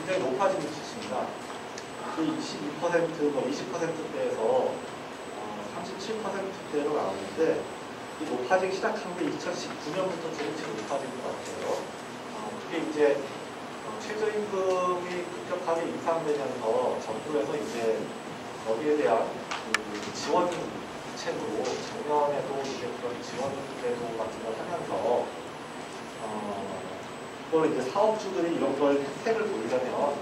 굉장히 높아지는 수치입니다. 22%, 뭐 20%대에서 37%대로 나오는데 이 높아지기 시작한 게 2019년부터 조금씩 높아진 것 같아요. 그게 이제 최저임금이 급격하게 인상되면서 정부에서 이제 거기에 대한 그 지원 대책으로 작년에도 이제 그런 지원 제도 같은 걸 하면서 그걸 이제 사업주들이 이런 걸 혜택을 보이려면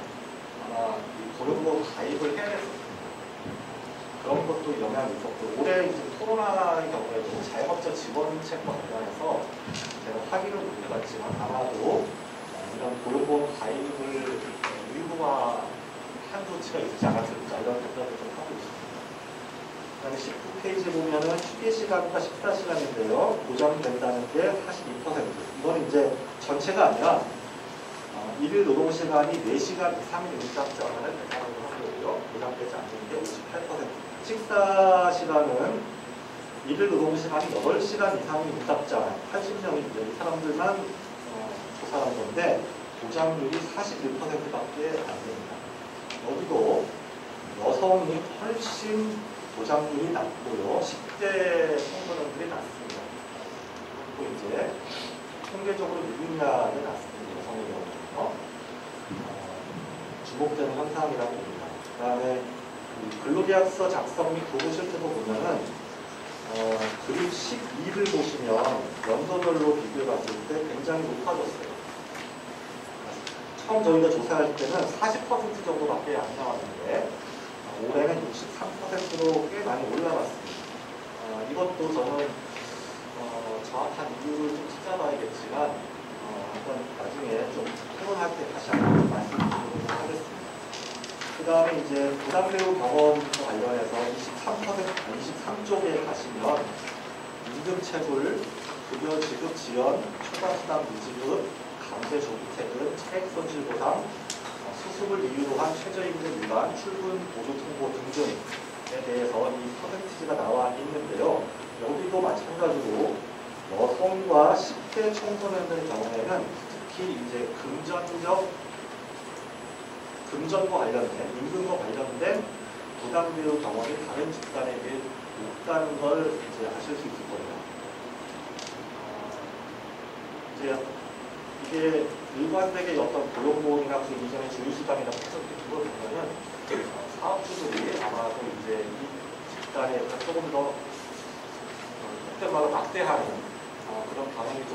아마 이 고용보험 가입을 해야 됐었습니다. 그런 것도 영향이 있었고, 올해 이제 코로나의 경우에도 자영업자 지원책과 관련해서 제가 확인을 못 해봤지만 아마도 이런 고용보험 가입을 의무화한 조치가 있지 않았을까 이런 생각을 좀 하고 있습니다. 그다음에 19페이지 보면은 휴게 시간과 식사 시간인데요, 보장된다는 게 42%. 이건 이제 전체가 아니라 일일 노동 시간이 4시간 이상의 임장자만을 대상으로 하고요, 보장되지 않는 게 58%. 식사 시간은 일일 노동 시간이 8시간 이상의 임장자 80명이 이 사람들만 조사한 건데 보장률이 41%밖에 안 됩니다. 여기도 여성이 훨씬 보장률이 낮고요, 10대 청소년들이 낮습니다. 그리고 이제 통계적으로 유급량이 낮습니다. 여성의 경우는요. 주목되는 현상이라고 봅니다. 그 다음에 근로계약서 작성 및 보고 실태도 보면은 그룹 12를 보시면 연도별로 비교해 봤을 때 굉장히 높아졌어요. 처음 저희가 조사할 때는 40% 정도밖에 안 나왔는데 올해는 63%로 꽤 많이 올라갔습니다. 이것도 저는 정확한 이유를 좀 찾아봐야겠지만 한번 나중에 좀 토론할 때 다시 한번 말씀드리도록 하겠습니다. 그 다음에 이제 부담배우 병원과 관련해서 23쪽에 가시면 임금체불, 급여 지급 지연, 초과수당 미지급, 강제 조기퇴근, 차액손실보상, 수습을 이유로 한 최저임금 위반, 출근 보조 통보 등등에 대해서 이 퍼센티지가 나와 있는데요. 여기도 마찬가지로 여성과 10대 청소년들의 경우에는 특히 이제 금전과 관련된, 임금과 관련된 부담비율 경험이 다른 집단에 비해 높다는 걸 이제 아실 수 있을 거예요. 이제 이게 일관되게 어떤 고용보험이나 그 이전의 주휴수당이나 그걸 보면은 사업주들이 아마도 이제 이 집단에 조금 더 그때 말로 막대하는 그런 경향이 좀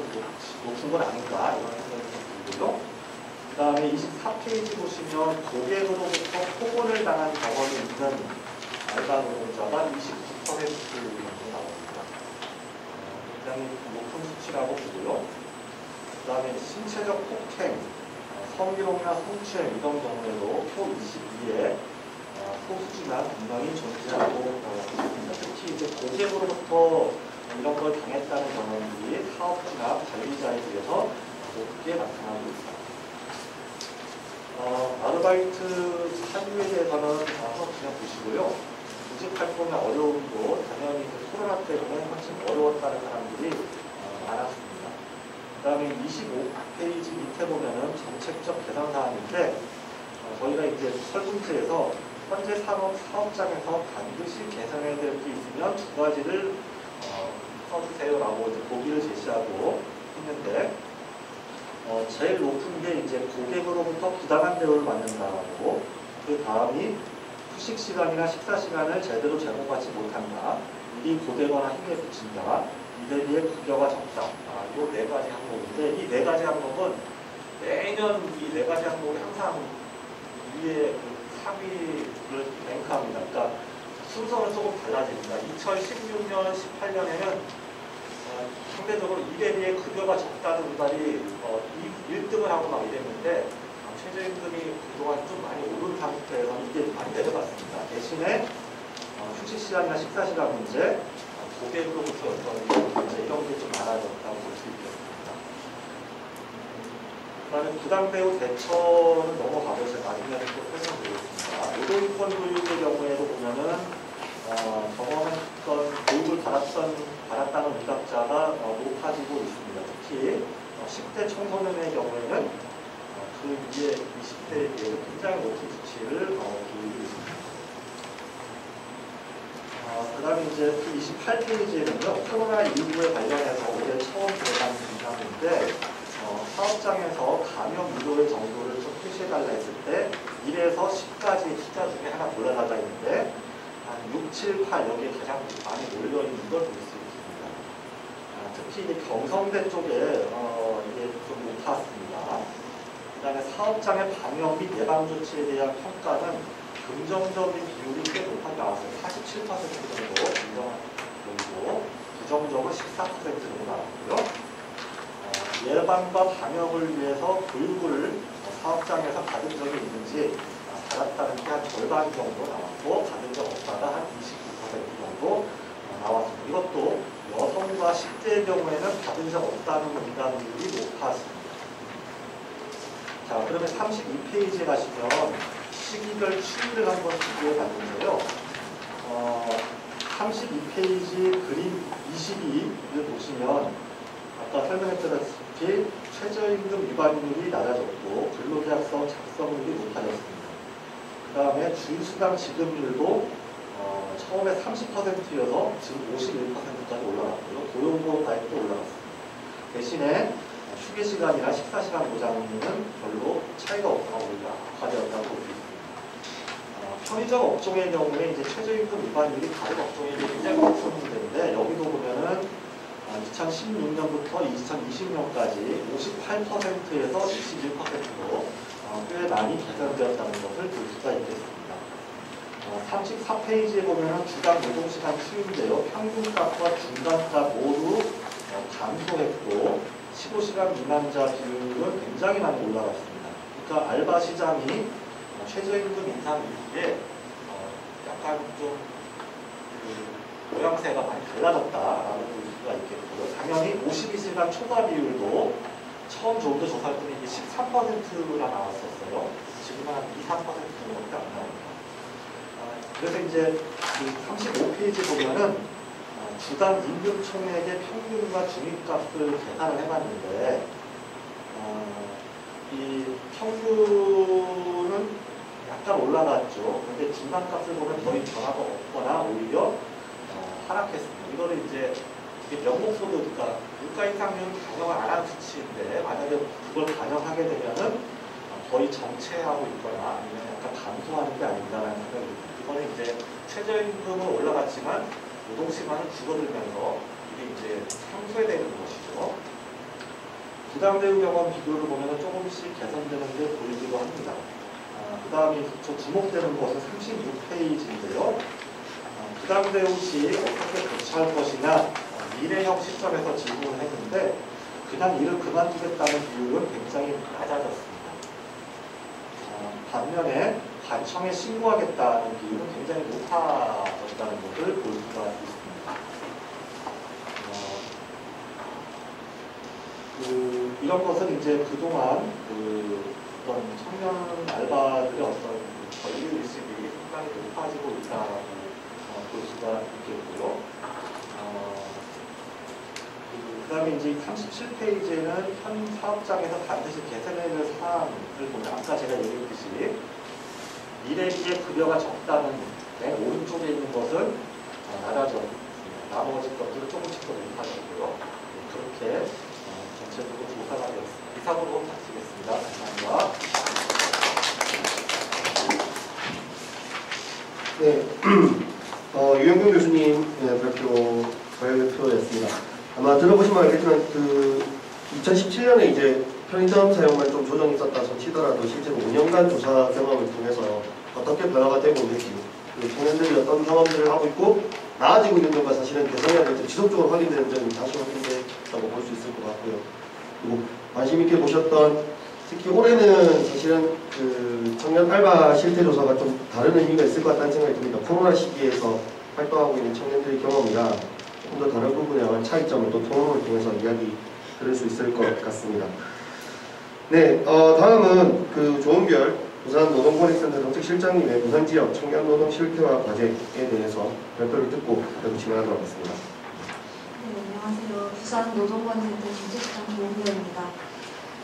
높은 건 아닌가 이런 생각이 좀 들고요. 그 다음에 24페이지 보시면 고객으로부터 폭언을 당한 경험이 있는 알바 노동자가 29% 정도 나옵니다. 굉장히 높은 수치라고 보고요. 그 다음에 신체적 폭행, 성희롱이나 성추행 이런 경우에도 표 22에 소수지만 분명히 존재하고 있습니다. 특히 이제 고객으로부터 이런 걸 당했다는 경험들이 사업주나 관리자에 비해서 높게 나타나고 있습니다. 아르바이트 사유에 대해서는 그냥 보시고요. 구직 활동의 어려움도 당연히 코로나 때문에 훨씬 어려웠다는 사람들이 많았습니다. 그 다음에 25페이지 밑에 보면은 정책적 개선 사항인데 저희가 이제 설문지에서 현재 사업장에서 반드시 개선해야 될 게 있으면 두 가지를 써주세요라고 이제 보기를 제시하고 했는데 제일 높은 게 이제 고객으로부터 부당한 대우를 받는다고, 그 다음이 휴식 시간이나 식사 시간을 제대로 제공하지 못한다, 일이 고되거나 힘에 부친다, 이에 비해 급여가 적다. 이 네 가지 항목인데 이 네 가지 항목은 매년 이 네 가지 항목이 항상 위에 상위를 랭크합니다. 그러니까 순서는 조금 달라집니다. 2016년, 18년에는 상대적으로 일에 비해 급여가 적다는 의견이 1등을 하고 막 이랬는데 최저임금이 그동안 좀 많이 오른 상태에서 이게 많이 내려갔습니다. 대신에 휴식 시간이나 식사 시간 문제, 고객으로부터 어떤 문제 이런 게 좀 많아졌다고 볼 수 있겠습니다. 그다음에 부당배우 대처는 넘어가고 제가 나중에 또 설명드리겠습니다. 노동인권 교육의 경우에도 보면은 경험했던 교육을 받았다는 응답자가 높아지고 있습니다. 특히 10대 청소년의 경우에는 그 위에 20대에 비해서 굉장히 높은 수치를 보이고 있습니다. 그 다음에 이제 28페이지에는요, 코로나19에 관련해서 올해 처음 들어간 분담인데, 사업장에서 감염 유도의 정도를 좀 표시해달라 했을 때 1에서 10까지 숫자 중에 하나 올라가가 있는데 한 6, 7, 8 여기에 가장 많이 몰려있는 걸 볼 수 있습니다. 특히 이제 경성대 쪽에 이게 좀 높았습니다. 그 다음에 사업장의 방역 및 예방 조치에 대한 평가는 긍정적인 비율이 꽤 높게 나왔어요. 47% 정도 긍정한 정도, 부정적은 14% 정도 나왔고요. 예방과 방역을 위해서 교육을 사업장에서 받은 적이 있는지 받았다는 게 한 절반 정도 나왔고 받은 적 없다가 한 29% 정도 나왔습니다. 이것도 여성과 10대의 경우에는 받은 적 없다는 응답률이 높았습니다. 자, 그러면 32페이지에 가시면 시기별 추이를 한번 비교해 봤는데요. 32페이지 그림 22를 보시면 아까 설명했다시피 최저임금 위반율이 낮아졌고 근로계약서 작성률이 높아졌습니다. 그 다음에 주휴수당 지급률도 처음에 30%여서 지금 51%까지 올라갔고요. 고용보험 가입도 올라갔습니다. 대신에 휴게시간이나 식사시간 보장률은 별로 차이가 없다고 우리가 악화되었다고 볼 수 있습니다. 편의점 업종의 경우에 이제 최저임금 위반율이 다른 업종에 굉장히 높은 문제인데 여기도 보면은 2016년부터 2020년까지 58%에서 21%로 꽤 많이 개선되었다는 것을 볼 수가 있겠습니다. 34페이지에 보면 주당 노동시간 추이인데요. 평균값과 중간값 모두 감소했고 15시간 미만자 비율은 굉장히 많이 올라갔습니다. 그러니까 알바 시장이 최저임금 인상 이후에 약간 좀 모양새가 많이 달라졌다라고 볼 수가 있겠고요. 당연히 52시간 초과 비율도 처음 조도 조사할 때는 이게 13%가 나왔었어요. 지금은 한 2, 3%정도밖에 안 나옵니다. 그래서 이제 그 35페이지 보면은 주당 임금 총액의 평균과 중위값을 계산을 해봤는데 이 평균은 약간 올라갔죠. 근데 중간값을 보면 거의 변화가 없거나 오히려 하락했습니다. 이거를 이제 명목소득, 그러니까 물가 인상률 반영을 안 한 수치인데 만약에 그걸 반영하게 되면은 거의 정체하고 있거나 아니면 약간 감소하는 게 아닌가라는 생각이 듭니다. 이거는 이제 최저임금은 올라갔지만 노동시간은 줄어들면서 이게 이제 상쇄되는 것이죠. 부당대우 경험 비교를 보면 조금씩 개선되는 게 보이기도 합니다. 그 다음에 저 주목되는 것은 36페이지인데요. 부당대우 시 어떻게 교체할 것이냐 미래형 시점에서 질문을 했는데 그냥 일을 그만두겠다는 비율은 굉장히 낮아졌습니다. 반면에 관청에 신고하겠다는 비율은 굉장히 높아졌다는 것을 볼 수가 있습니다. 이런 것은 이제 그동안 어떤 청년 알바들의 어떤 권리의식이 상당히 높아지고 있다고 볼 수가 있겠고요. 그 다음에 이제 37페이지에는 현 사업장에서 반드시 개선해야 될 사항을 보면 아까 제가 얘기했듯이 미래기의 급여가 적다는 맨 오른쪽에 있는 것은 낮아졌습니다. 나머지 것들은 조금씩 더 높아졌고요. 그렇게 전체적으로 조사가 되었습니다. 이상으로 마치겠습니다. 감사합니다. 네, 유영균 교수님 발표였습니다. 아마 들어보시면 알겠지만 2017년에 이제 편의점 사용만 좀 조정이 있었다 치더라도 실제로 5년간 조사 경험을 통해서 어떻게 변화가 되고 있는지 청년들이 어떤 경험들을 하고 있고 나아지고 있는 점과 사실은 개선해야 될 점 지속적으로 확인되는 점이 다시 확인된다고 볼 수 있을 것 같고요. 그리고 관심 있게 보셨던 특히 올해는 사실은 청년 알바 실태 조사가 좀 다른 의미가 있을 것 같다는 생각이 듭니다. 코로나 시기에서 활동하고 있는 청년들의 경험이라 조금 더 다른 부분에 관한 차이점을 또 토론을 통해서 이야기 들을 수 있을 것 같습니다. 네, 다음은 조은별 부산노동권익센터 정책실장님의 부산지역 청년노동 실태와 과제에 대해서 발표를 듣고 진행하도록 하겠습니다. 네, 안녕하세요. 부산노동권익센터 정책실장 조은별입니다.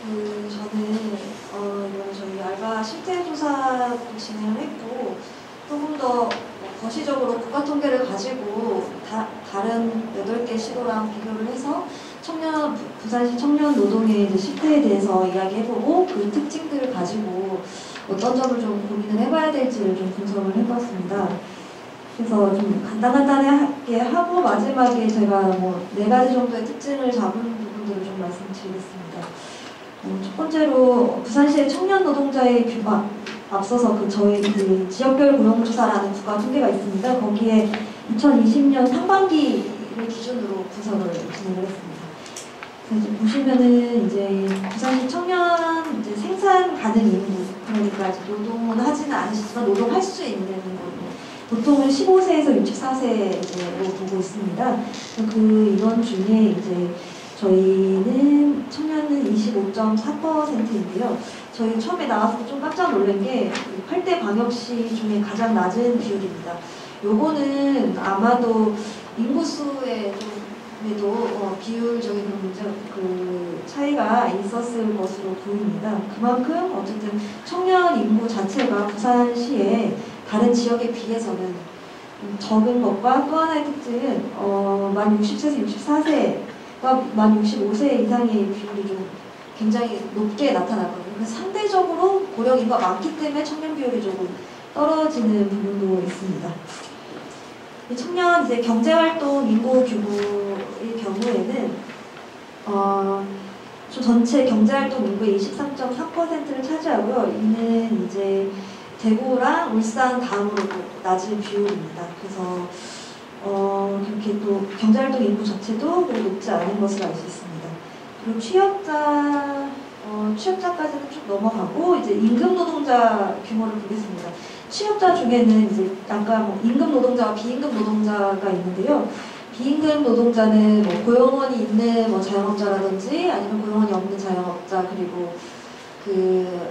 저는 이번 저희 조사도 진행을 했고 조금 더 거시적으로 국가 통계를 가지고 다른 8개 시도랑 비교를 해서 부산시 청년 노동의 이제 실태에 대해서 이야기해보고 그 특징들을 가지고 어떤 점을 좀 고민을 해봐야 될지를 좀 분석을 해봤습니다. 그래서 좀 간단하게 하고 마지막에 제가 뭐 4가지 정도의 특징을 잡은 부분들을 좀 말씀드리겠습니다. 첫 번째로 부산시의 청년 노동자의 앞서서 저희 지역별 고용조사라는 국가 통계가 있습니다. 거기에 2020년 상반기를 기준으로 분석을 진행을 했습니다. 그래서 보시면은 이제 부산시 청년 생산 가능 인구, 그러니까 노동은 하지는 않으시지만 노동할 수 있는 보통은 15세에서 64세로 보고 있습니다. 이번 중에 이제 저희는 청년은 25.4%인데요. 저희 처음에 나와서 좀 깜짝 놀란 게 8대 광역시 중에 가장 낮은 비율입니다. 요거는 아마도 인구수에 좀에도 비율적인 그 차이가 있었을 것으로 보입니다. 그만큼 어쨌든 청년 인구 자체가 부산시에 다른 지역에 비해서는 적은 것과 또 하나의 특징은 만 60세에서 64세와 만 65세 이상의 비율이 좀 굉장히 높게 나타나거든요. 그래서 상대적으로 고령 인구가 많기 때문에 청년 비율이 조금 떨어지는 부분도 있습니다. 청년 이제 경제활동 인구 규모의 경우에는 전체 경제활동 인구의 23.3%를 차지하고요. 이는 이제 대구랑 울산 다음으로 낮은 비율입니다. 그래서 그렇게 또 경제활동 인구 자체도 높지 않은 것을 알 수 있습니다. 그리고 취업자까지는 쭉 넘어가고 이제 임금 노동자 규모를 보겠습니다. 취업자 중에는 이제 아까 임금 노동자와 비임금 노동자가 있는데요. 비임금 노동자는 고용원이 있는 자영업자라든지 아니면 고용원이 없는 자영업자, 그리고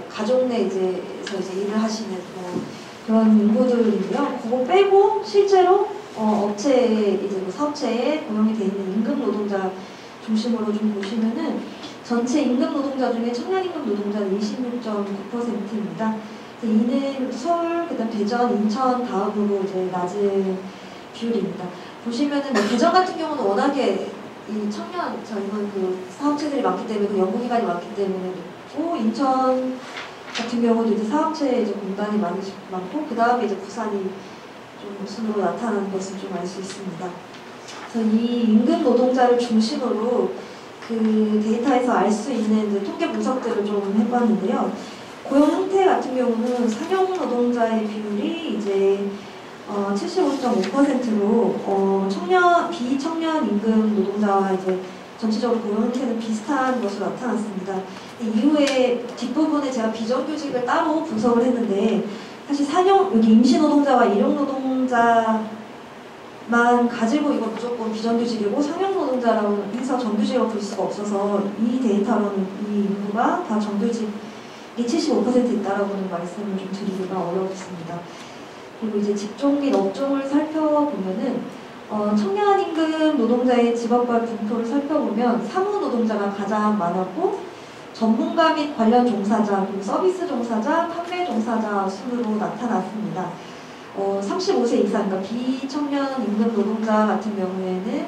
가족 내에서 일을 하시는 그런 인구들인데요. 그거 빼고 실제로 업체에 사업체에 고용이 되어 있는 임금 노동자 중심으로 좀 보시면은 전체 임금 노동자 중에 청년 임금 노동자는 26.9%입니다. 이는 서울, 그다음 대전, 인천 다음으로 이제 낮은 비율입니다. 보시면은 대전 같은 경우는 워낙에 이 청년 젊은 사업체들이 많기 때문에 연구기관이 많기 때문에 또 인천 같은 경우도 이제 사업체 공단이 많고 그 다음에 이제 부산이 좀 우선으로 나타나는 것을 좀 알 수 있습니다. 그래서 이 임금 노동자를 중심으로 그 데이터에서 알 수 있는 통계 분석들을 좀 해봤는데요. 고용 형태 같은 경우는 상용 노동자의 비율이 이제 75.5%로 비청년 임금 노동자와 이제 전체적으로 고용 형태는 비슷한 것으로 나타났습니다. 이후에 뒷부분에 제가 비정규직을 따로 분석을 했는데 사실 여기 임시 노동자와 일용 노동자만 가지고 이건 무조건 비정규직이고 상용 노동자라고 해서 정규직으로 볼 수가 없어서 이 데이터로는 이 인구가 다 정규직이 75% 있다라고는 말씀을 좀 드리기가 어렵습니다. 그리고 이제 직종 및 업종을 살펴보면은 청년 임금 노동자의 직업별 분포를 살펴보면 사무 노동자가 가장 많았고 전문가 및 관련 종사자, 그리고 서비스 종사자, 판매 종사자 순으로 나타났습니다. 35세 이상, 그러니까 비청년 임금 노동자 같은 경우에는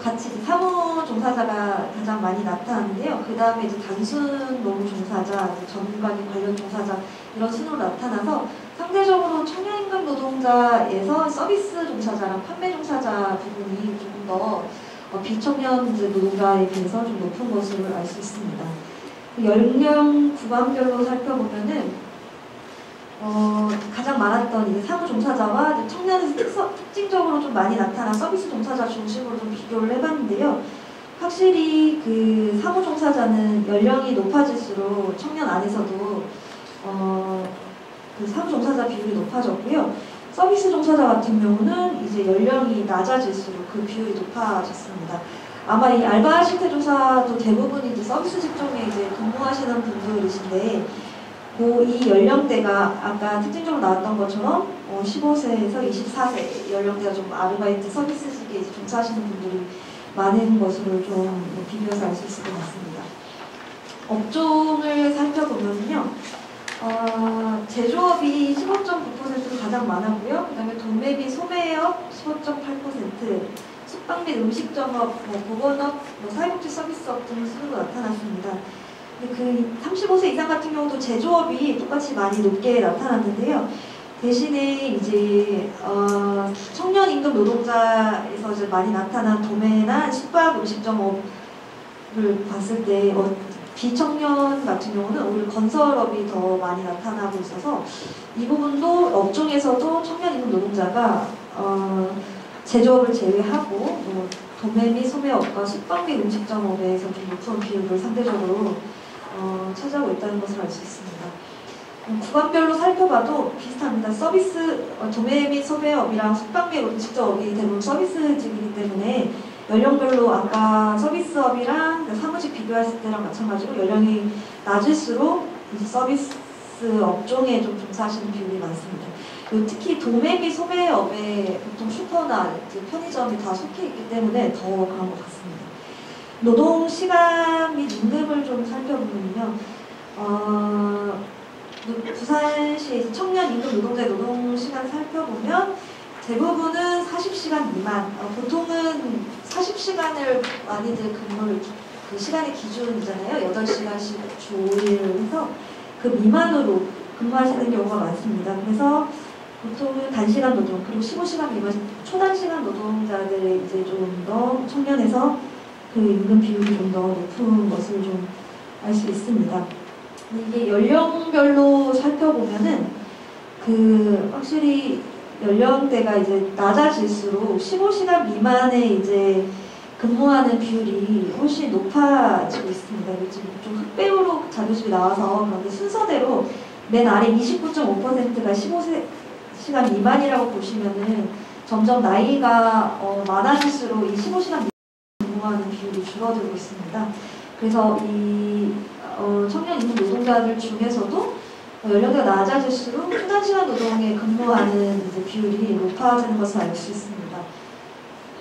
같이 사무 종사자가 가장 많이 나타나는데요. 그 다음에 이제 단순 노무 종사자, 전문가 및 관련 종사자 이런 순으로 나타나서 상대적으로 청년 임금 노동자에서 서비스 종사자랑 판매 종사자 부분이 조금 더 비청년 노동자에 비해서 좀 높은 것을 알 수 있습니다. 연령 구간별로 살펴보면은 가장 많았던 이제 사무 종사자와 청년에서 특징적으로 좀 많이 나타난 서비스 종사자 중심으로 좀 비교를 해봤는데요. 확실히 그 사무 종사자는 연령이 높아질수록 청년 안에서도 그 사무 종사자 비율이 높아졌고요. 서비스 종사자 같은 경우는 이제 연령이 낮아질수록 그 비율이 높아졌습니다. 아마 이 알바 실태 조사도 대부분 이제 서비스 직종에 이제 근무하시는 분들이신데, 이 연령대가 아까 특징적으로 나왔던 것처럼 15세에서 24세 연령대가 좀 아르바이트 서비스직에 이제 종사하시는 분들이 많은 것으로 좀 비교해서 알 수 있을 것 같습니다. 업종을 살펴보면요. 제조업이 15.9%로 가장 많았고요. 그 다음에 도매 및 소매업 15.8%, 숙박 및 음식점업, 보건업, 사회복지 서비스업 등 순으로 나타났습니다. 근데 그 35세 이상 같은 경우도 제조업이 똑같이 많이 높게 나타났는데요. 대신에 이제 청년 임금 노동자에서 이제 많이 나타난 도매나 숙박 음식점업을 봤을 때 비청년 같은 경우는 오히려 건설업이 더 많이 나타나고 있어서 이 부분도 업종에서도 청년 임금 노동자가 제조업을 제외하고 도매 및 소매업과 숙박 및 음식점업에서 좀 높은 비율을 상대적으로 차지하고 있다는 것을 알 수 있습니다. 구간별로 살펴봐도 비슷합니다. 서비스, 도매 및 소매업이랑 숙박 및 음식점업이 대부분 서비스직이기 때문에 연령별로 아까 서비스업이랑 사무직 비교했을 때랑 마찬가지로 연령이 낮을수록 이제 서비스 업종에 좀 종사하시는 비율이 많습니다. 특히 도매 및 소매업에 보통 슈퍼나 편의점이 다 속해 있기 때문에 더 그런 것 같습니다. 노동 시간 및 임금을 좀 살펴보면요. 부산시 청년 임금 노동자의 노동 시간 살펴보면 대부분은 40시간 미만, 보통은 40시간을 많이들 근무를, 그 시간의 기준이잖아요. 8시간씩 주 5일을 해서 그 미만으로 근무하시는 경우가 많습니다. 그래서 보통은 단시간 노동, 그리고 15시간 미만, 초단시간 노동자들의 이제 좀 더 청년에서 그 임금 비율이 좀 더 높은 것을 좀 알 수 있습니다. 이게 연령별로 살펴보면은 그 확실히 연령대가 이제 낮아질수록 15시간 미만에 이제 근무하는 비율이 훨씬 높아지고 있습니다. 지금 좀 흑배우로 자료집이 나와서 그런데 순서대로 맨 아래 29.5%가 15시간 미만이라고 보시면은 점점 나이가 많아질수록 이 15시간 근무하는 비율이 줄어들고 있습니다. 그래서 이 청년 임금 노동자들 중에서도 연령대가 낮아질수록 초단시간 노동에 근무하는 이제 비율이 높아지는 것을 알 수 있습니다.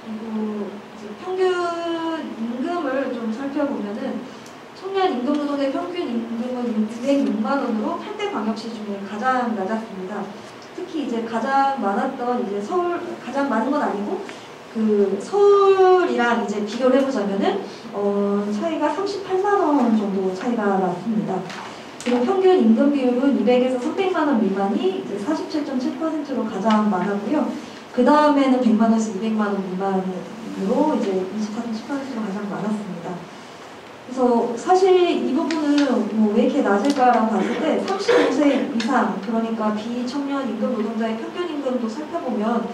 그리고 이제 평균 임금을 좀 살펴보면은 청년 임금 노동의 평균 임금은 906만 원으로 8대 광역시 중에 가장 낮았습니다. 특히 이제 가장 많았던 이제 서울, 가장 많은 건 아니고 그 서울이랑 이제 비교를 해보자면은 차이가 38만 원 정도 차이가 났습니다. 그리고 평균 임금 비율은 200에서 300만 원 미만이 이제 47.7%로 가장 많았고요. 그 다음에는 100만 원에서 200만 원 미만으로 이제 24.10%로 가장 많았습니다. 그래서 사실 이 부분은 뭐 왜 이렇게 낮을까라고 봤을 때 35세 이상, 그러니까 비청년 임금 노동자의 평균 임금도 살펴보면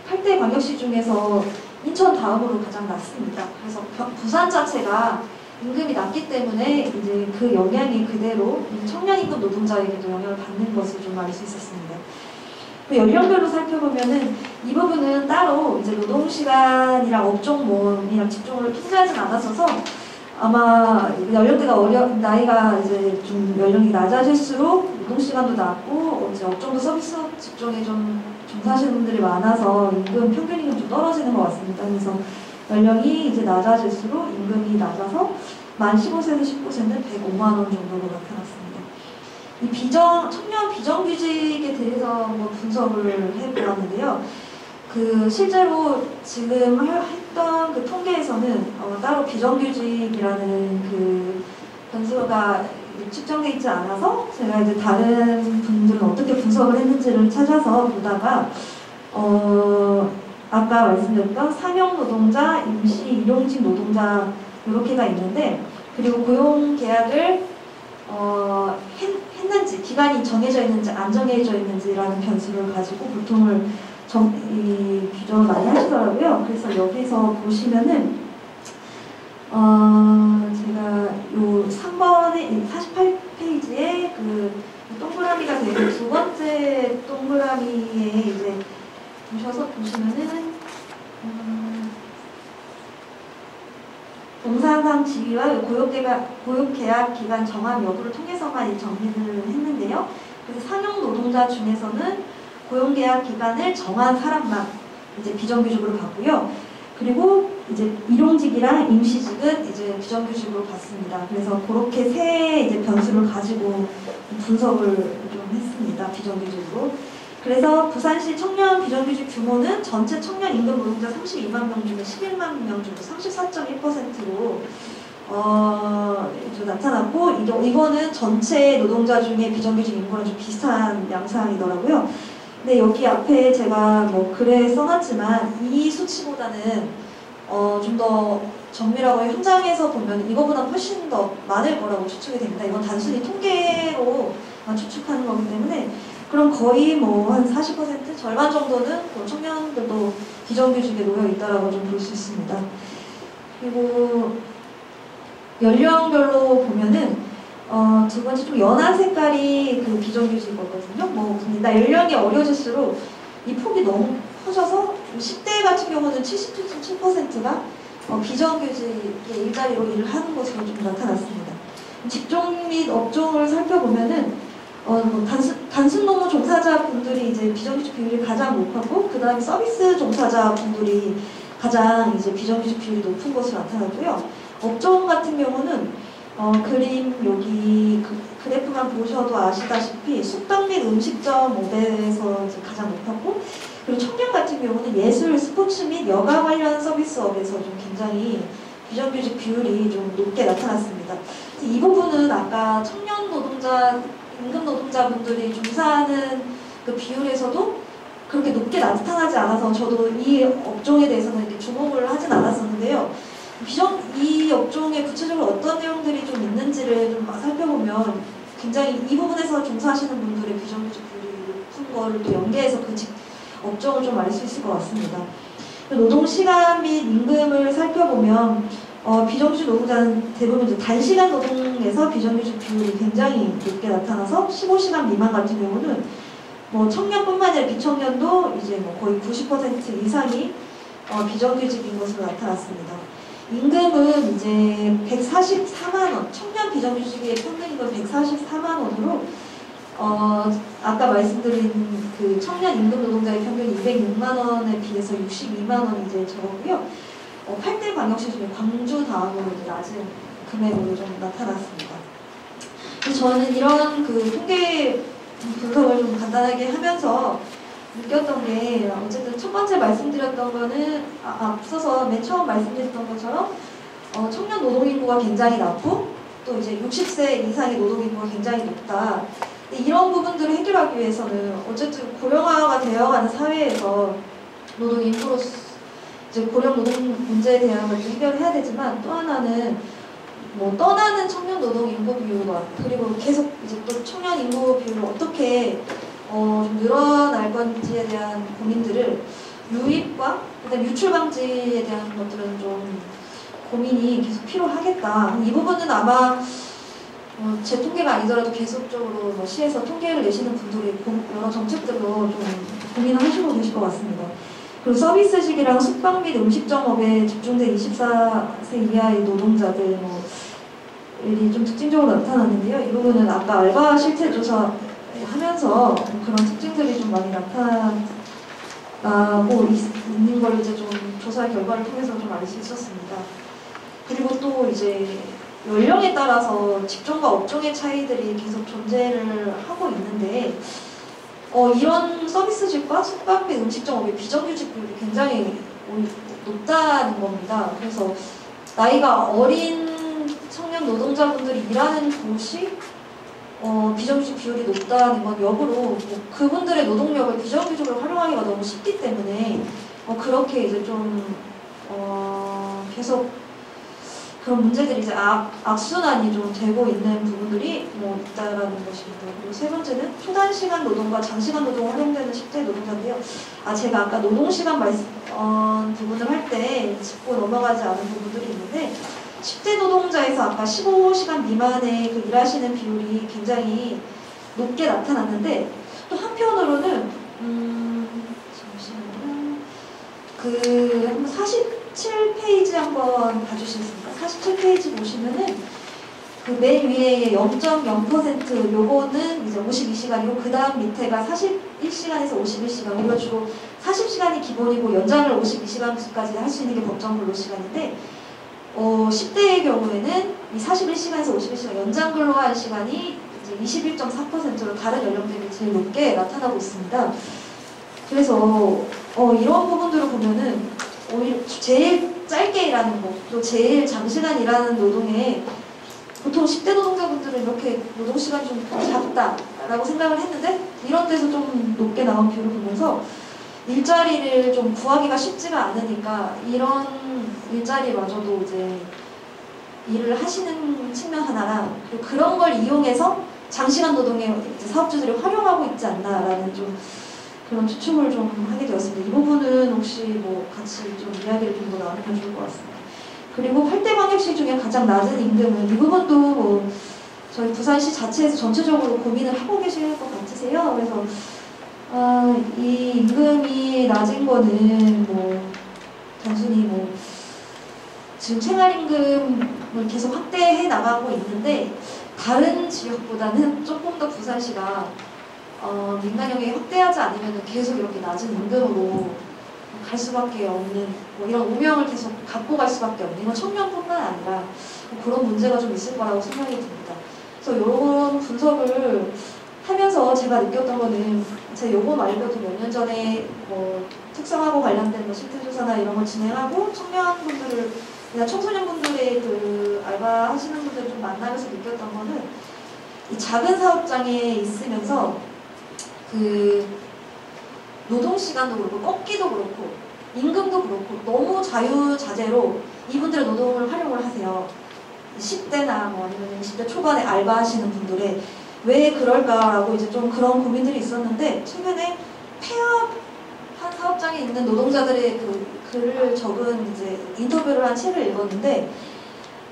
8대 광역시 중에서 인천 다음으로 가장 낮습니다. 그래서 부산 자체가 임금이 낮기 때문에 이제 그 영향이 그대로 청년 임금 노동자에게도 영향을 받는 것을 좀 알 수 있었습니다. 연령별로 살펴보면은 이 부분은 따로 이제 노동시간이랑 업종이랑 직종을 통제하진 않았어서 아마 연령대가 나이가 이제 좀 연령이 낮아질수록 노동시간도 낮고 이제 업종도 서비스 직종에 좀 종사하시는 분들이 많아서 임금 평균 임금 좀 떨어지는 것 같습니다. 그래서 연령이 이제 낮아질수록 임금이 낮아서 만 15세에서 19세는 105만 원 정도로 나타났습니다. 이 청년 비정규직에 대해서 한번 분석을 해보았는데요. 그 실제로 지금 했던 그 통계에서는 따로 비정규직이라는 그 변수가 측정되어 있지 않아서 제가 이제 다른 분들은 어떻게 분석을 했는지를 찾아서 보다가 아까 말씀드렸던 사명 노동자, 임시 일용직 노동자 이렇게가 있는데, 그리고 고용 계약을 했는지, 기간이 정해져 있는지 안 정해져 있는지라는 변수를 가지고 보통을 규정을 많이 하시더라고요. 그래서 여기서 보시면은 제가 요 3번에 48페이지에 그 동그라미가 되는 두 번째 동그라미에 이제 보시면은 동사상 지위와 고용계약 기간 정한 여부를 통해서만 정리를 했는데요. 그래서 상용 노동자 중에서는 고용계약 기간을 정한 사람만 이제 비정규직으로 봤고요. 그리고 이제 일용직이랑 임시직은 이제 비정규직으로 봤습니다. 그래서 그렇게 세 이제 변수를 가지고 분석을 좀 했습니다. 있습니다. 비정규직으로. 그래서 부산시 청년 비정규직 규모는 전체 청년 임금 노동자 32만 명 중에 11만 명 정도 34.1%로 나타났고, 이거는 전체 노동자 중에 비정규직 인구랑 좀 비슷한 양상이더라고요. 근데 여기 앞에 제가 뭐 글에 써놨지만 이 수치보다는 좀 더 정밀하고 현장에서 보면 이거보다 훨씬 더 많을 거라고 추측이 됩니다. 이건 단순히 통계로 추측하는 거기 때문에 그럼 거의 뭐 한 40% 절반 정도는 청년들도 비정규직에 놓여 있다라고 좀 볼 수 있습니다. 그리고 연령별로 보면은 두 번째 좀 연한 색깔이 그 비정규직이거든요. 뭐 나 연령이 어려질수록 이 폭이 너무 커져서 10대 같은 경우는 77.7%가 비정규직의 일자리로 일을 하는 것으로 좀 나타났습니다. 직종 및 업종을 살펴보면은 단순 노무 종사자 분들이 이제 비정규직 비율이 가장 높았고, 그 다음에 서비스 종사자 분들이 가장 이제 비정규직 비율이 높은 것으로 나타났고요. 업종 같은 경우는 그림 여기 그래프만 보셔도 아시다시피 숙박 및 음식점 업에서 이제 가장 높았고, 그리고 청년 같은 경우는 예술, 스포츠 및 여가 관련 서비스업에서 좀 굉장히 비정규직 비율이 좀 높게 나타났습니다. 이 부분은 아까 청년 노동자, 임금 노동자분들이 종사하는 그 비율에서도 그렇게 높게 나타나지 않아서 저도 이 업종에 대해서는 이렇게 주목을 하진 않았었는데요. 이 업종에 구체적으로 어떤 내용들이 좀 있는지를 좀 살펴보면 굉장히 이 부분에서 종사하시는 분들의 비정규직 비율이 높은 거를 또 연계해서 그 업종을 좀 알 수 있을 것 같습니다. 노동시간 및 임금을 살펴보면 비정규직 노동자는 대부분 이제 단시간 노동에서 비정규직 비율이 굉장히 높게 나타나서 15시간 미만 같은 경우는 뭐 청년뿐만 아니라 비청년도 이제 뭐 거의 90% 이상이 비정규직인 것으로 나타났습니다. 임금은 이제 144만원, 청년 비정규직의 평균 임금 144만원으로 아까 말씀드린 그 청년 임금 노동자의 평균 206만원에 비해서 62만원 이제 적었고요. 8대 광역시 중에 광주 다음으로 낮은 금액으로 좀 나타났습니다. 그래서 저는 이런 그 통계 분석을 좀 간단하게 하면서 느꼈던 게, 어쨌든 첫 번째 말씀드렸던 거는 앞서서 맨 처음 말씀드렸던 것처럼 청년 노동인구가 굉장히 낮고 또 이제 60세 이상의 노동인구가 굉장히 높다. 이런 부분들을 해결하기 위해서는 어쨌든 고령화가 되어가는 사회에서 노동인구로 이제 고령 노동 문제에 대한 것도 해결해야 되지만, 또 하나는 뭐 떠나는 청년 노동 인구 비율과 그리고 계속 이제 또 청년 인구 비율을 어떻게 좀 늘어날 건지에 대한 고민들을 유입과 그다음 유출 방지에 대한 것들은 좀 고민이 계속 필요하겠다. 이 부분은 아마 제 통계가 아니더라도 계속적으로 뭐 시에서 통계를 내시는 분들이 여러 정책들로 좀 고민을 하시고 계실 것 같습니다. 그리고 서비스직이랑 숙박 및 음식점업에 집중된 24세 이하의 노동자들 일이 좀 특징적으로 나타났는데요. 이 부분은 아까 알바 실태 조사 하면서 그런 특징들이 좀 많이 나타나고 있는 걸 이제 좀 조사 결과를 통해서 좀 알 수 있었습니다. 그리고 또 이제 연령에 따라서 직종과 업종의 차이들이 계속 존재를 하고 있는데, 이런 서비스직과 숙박 및 음식점업의 비정규직 비율이 굉장히 높다는 겁니다. 그래서 나이가 어린 청년 노동자분들이 일하는 곳이 비정규직 비율이 높다는 건 역으로 그분들의 노동력을 비정규직으로 활용하기가 너무 쉽기 때문에 그렇게 이제 좀 계속 그런 문제들이 이제 악순환이 좀 되고 있는 부분들이 있다라는 것입니다. 그리고 세 번째는 초단시간 노동과 장시간 노동을 활용되는 10대 노동자인데요. 제가 아까 노동시간 부분을 할 때 짚고 넘어가지 않은 부분들이 있는데, 10대 노동자에서 아까 15시간 미만의 그 일하시는 비율이 굉장히 높게 나타났는데, 또 한편으로는 잠시만요. 한번 47페이지 한번 봐주시겠습니까? 47페이지 보시면은 그 맨 위에 0.0% 요거는 이제 52시간이고 그 다음 밑에가 41시간에서 51시간, 우리가 주로 40시간이 기본이고 연장을 52시간까지 할 수 있는 게 법정 근로시간인데, 10대의 경우에는 이 41시간에서 51시간 연장 근로한 시간이 이제 21.4%로 다른 연령대에 제일 높게 나타나고 있습니다. 그래서 이런 부분들을 보면은 오히려 제일 짧게 일하는 거, 또 제일 장시간 일하는 노동에 보통 10대 노동자분들은 이렇게 노동시간이 좀 작다라고 생각을 했는데 이런 데서 좀 높게 나온 비율을 보면서 일자리를 좀 구하기가 쉽지가 않으니까 이런 일자리마저도 이제 일을 하시는 측면 하나랑 그리고 그런 걸 이용해서 장시간 노동에 이제 사업주들이 활용하고 있지 않나라는 좀 그런 추측을 좀 하게 되었습니다. 이 부분은 혹시 뭐 같이 좀 이야기를 좀 더 나누면 좋을 것 같습니다. 그리고 8대 광역시 중에 가장 낮은 임금은 이 부분도 뭐 저희 부산시 자체에서 전체적으로 고민을 하고 계실 것 같으세요. 그래서 이 임금이 낮은 거는 뭐 단순히 뭐 지금 생활임금을 계속 확대해 나가고 있는데 다른 지역보다는 조금 더 부산시가 민간 영역이 확대하지 않으면 계속 이렇게 낮은 임금으로 갈 수밖에 없는 뭐 이런 오명을 계속 갖고 갈 수밖에 없는 이건 청년뿐만 아니라 뭐 그런 문제가 좀 있을 거라고 생각이 듭니다. 그래서 이런 분석을 하면서 제가 느꼈던 거는 제가 요거 말고도 몇 년 전에 뭐 특성하고 관련된 뭐 실태조사나 이런 걸 진행하고 청년분들을 그냥 청소년분들의 그 알바 하시는 분들을 좀 만나면서 느꼈던 거는 이 작은 사업장에 있으면서 그 노동시간도 그렇고 꺾기도 그렇고 임금도 그렇고 너무 자유자재로 이분들의 노동을 활용을 하세요. 10대나 뭐 아니면 20대 초반에 알바하시는 분들의 왜 그럴까라고 이제 좀 그런 고민들이 있었는데 최근에 폐업한 사업장에 있는 노동자들의 그 글을 적은 이제 인터뷰를 한 책을 읽었는데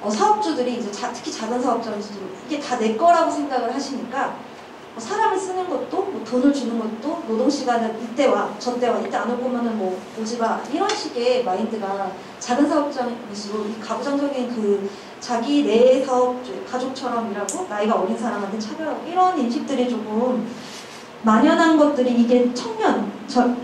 사업주들이 이제 특히 작은 사업장에서도 이게 다 내 거라고 생각을 하시니까 사람을 쓰는 것도 뭐 돈을 주는 것도 노동시간을 이때와 저때와 이때 안 올 거면은 뭐 오지 마 이런 식의 마인드가 작은 사업장일수록 이 가부장적인 그 자기 내 사업주 가족처럼 일하고 나이가 어린 사람한테 차별하고 이런 인식들이 조금 만연한 것들이 이게 청년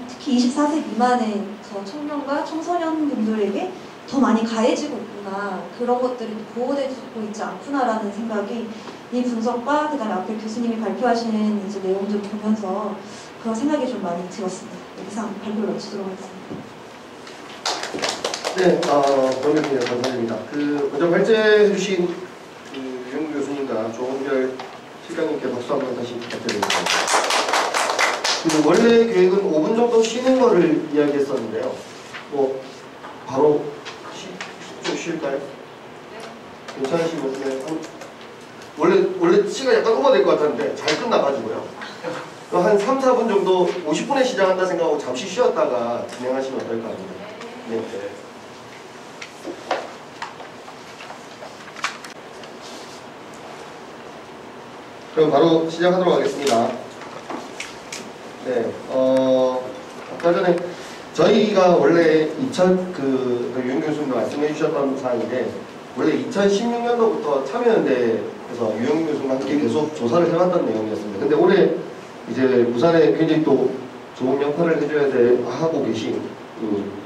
특히 24세 미만의 청년과 청소년분들에게 더 많이 가해지고 있구나 그런 것들이 보호되고 있지 않구나라는 생각이 이 분석과 그다음에 앞에 교수님이 발표하시는 이제 내용들 보면서 그런 생각이 좀 많이 들었습니다. 이상 발표를 마치도록 하겠습니다. 네, 권교수님 감사드립니다. 먼저 발제해주신 유영구 교수님과 조은별 실장님께 박수 한번 다시 부탁드리겠습니다. 원래 계획은 5분 정도 쉬는 거를 이야기했었는데요. 뭐 바로 좀 쉴까요? 괜찮으시면 원래 시간 약간 오버될 것 같았는데 잘 끝나가지고요. 한 3, 4분 정도 50분에 시작한다 생각하고 잠시 쉬었다가 진행하시면 어떨까 합니다. 네. 그럼 바로 시작하도록 하겠습니다. 네, 아까 전에 저희가 원래 윤 교수님도 말씀해 주셨던 사항인데 원래 2016년도부터 참여연대에서 유영 교수님과 함께 계속 조사를 해왔던 내용이었습니다. 근데 올해 이제 부산에 굉장히 또 좋은 역할을 해줘야 하고 계신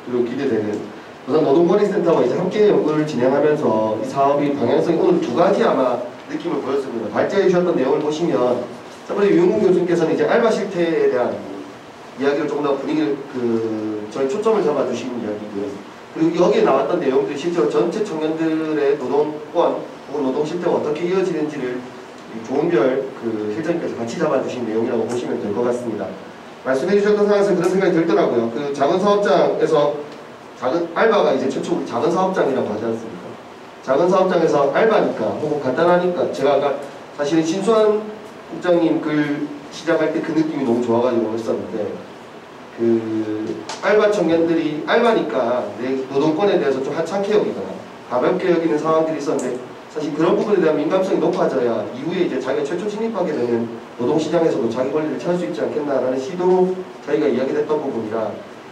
그리고 기대되는 부산 노동권익센터와 이제 함께 연구를 진행하면서 이 사업이 방향성이 오늘 두 가지 아마 느낌을 보였습니다. 발제해 주셨던 내용을 보시면 첫 번째 유영국 교수님께서는 이제 알바 실태에 대한 이야기를 조금 더 분위기를 저희 초점을 잡아주시는 이야기고요. 그리고 여기에 나왔던 내용들이 실제로 전체 청년들의 노동권 혹은 노동 실태가 어떻게 이어지는지를 조은별 실장님께서 같이 잡아주신 내용이라고 보시면 될 것 같습니다. 말씀해 주셨던 상황에서 그런 생각이 들더라고요. 작은 사업장에서 알바가 이제 최초 우리 작은 사업장이라고 하지 않습니까? 작은 사업장에서 알바니까 혹은 간단하니까 제가 아까 사실은 신수환 국장님 글 시작할 때 그 느낌이 너무 좋아가지고 했었는데 알바 청년들이 알바니까 내 노동권에 대해서 좀 하찮게 여기거나 가볍게 여기는 상황들이 있었는데 사실 그런 부분에 대한 민감성이 높아져야 이후에 이제 자기가 최초 진입하게 되는 노동시장에서도 자기 권리를 찾을 수 있지 않겠나라는 시도로 저희가 이야기했던 부분이라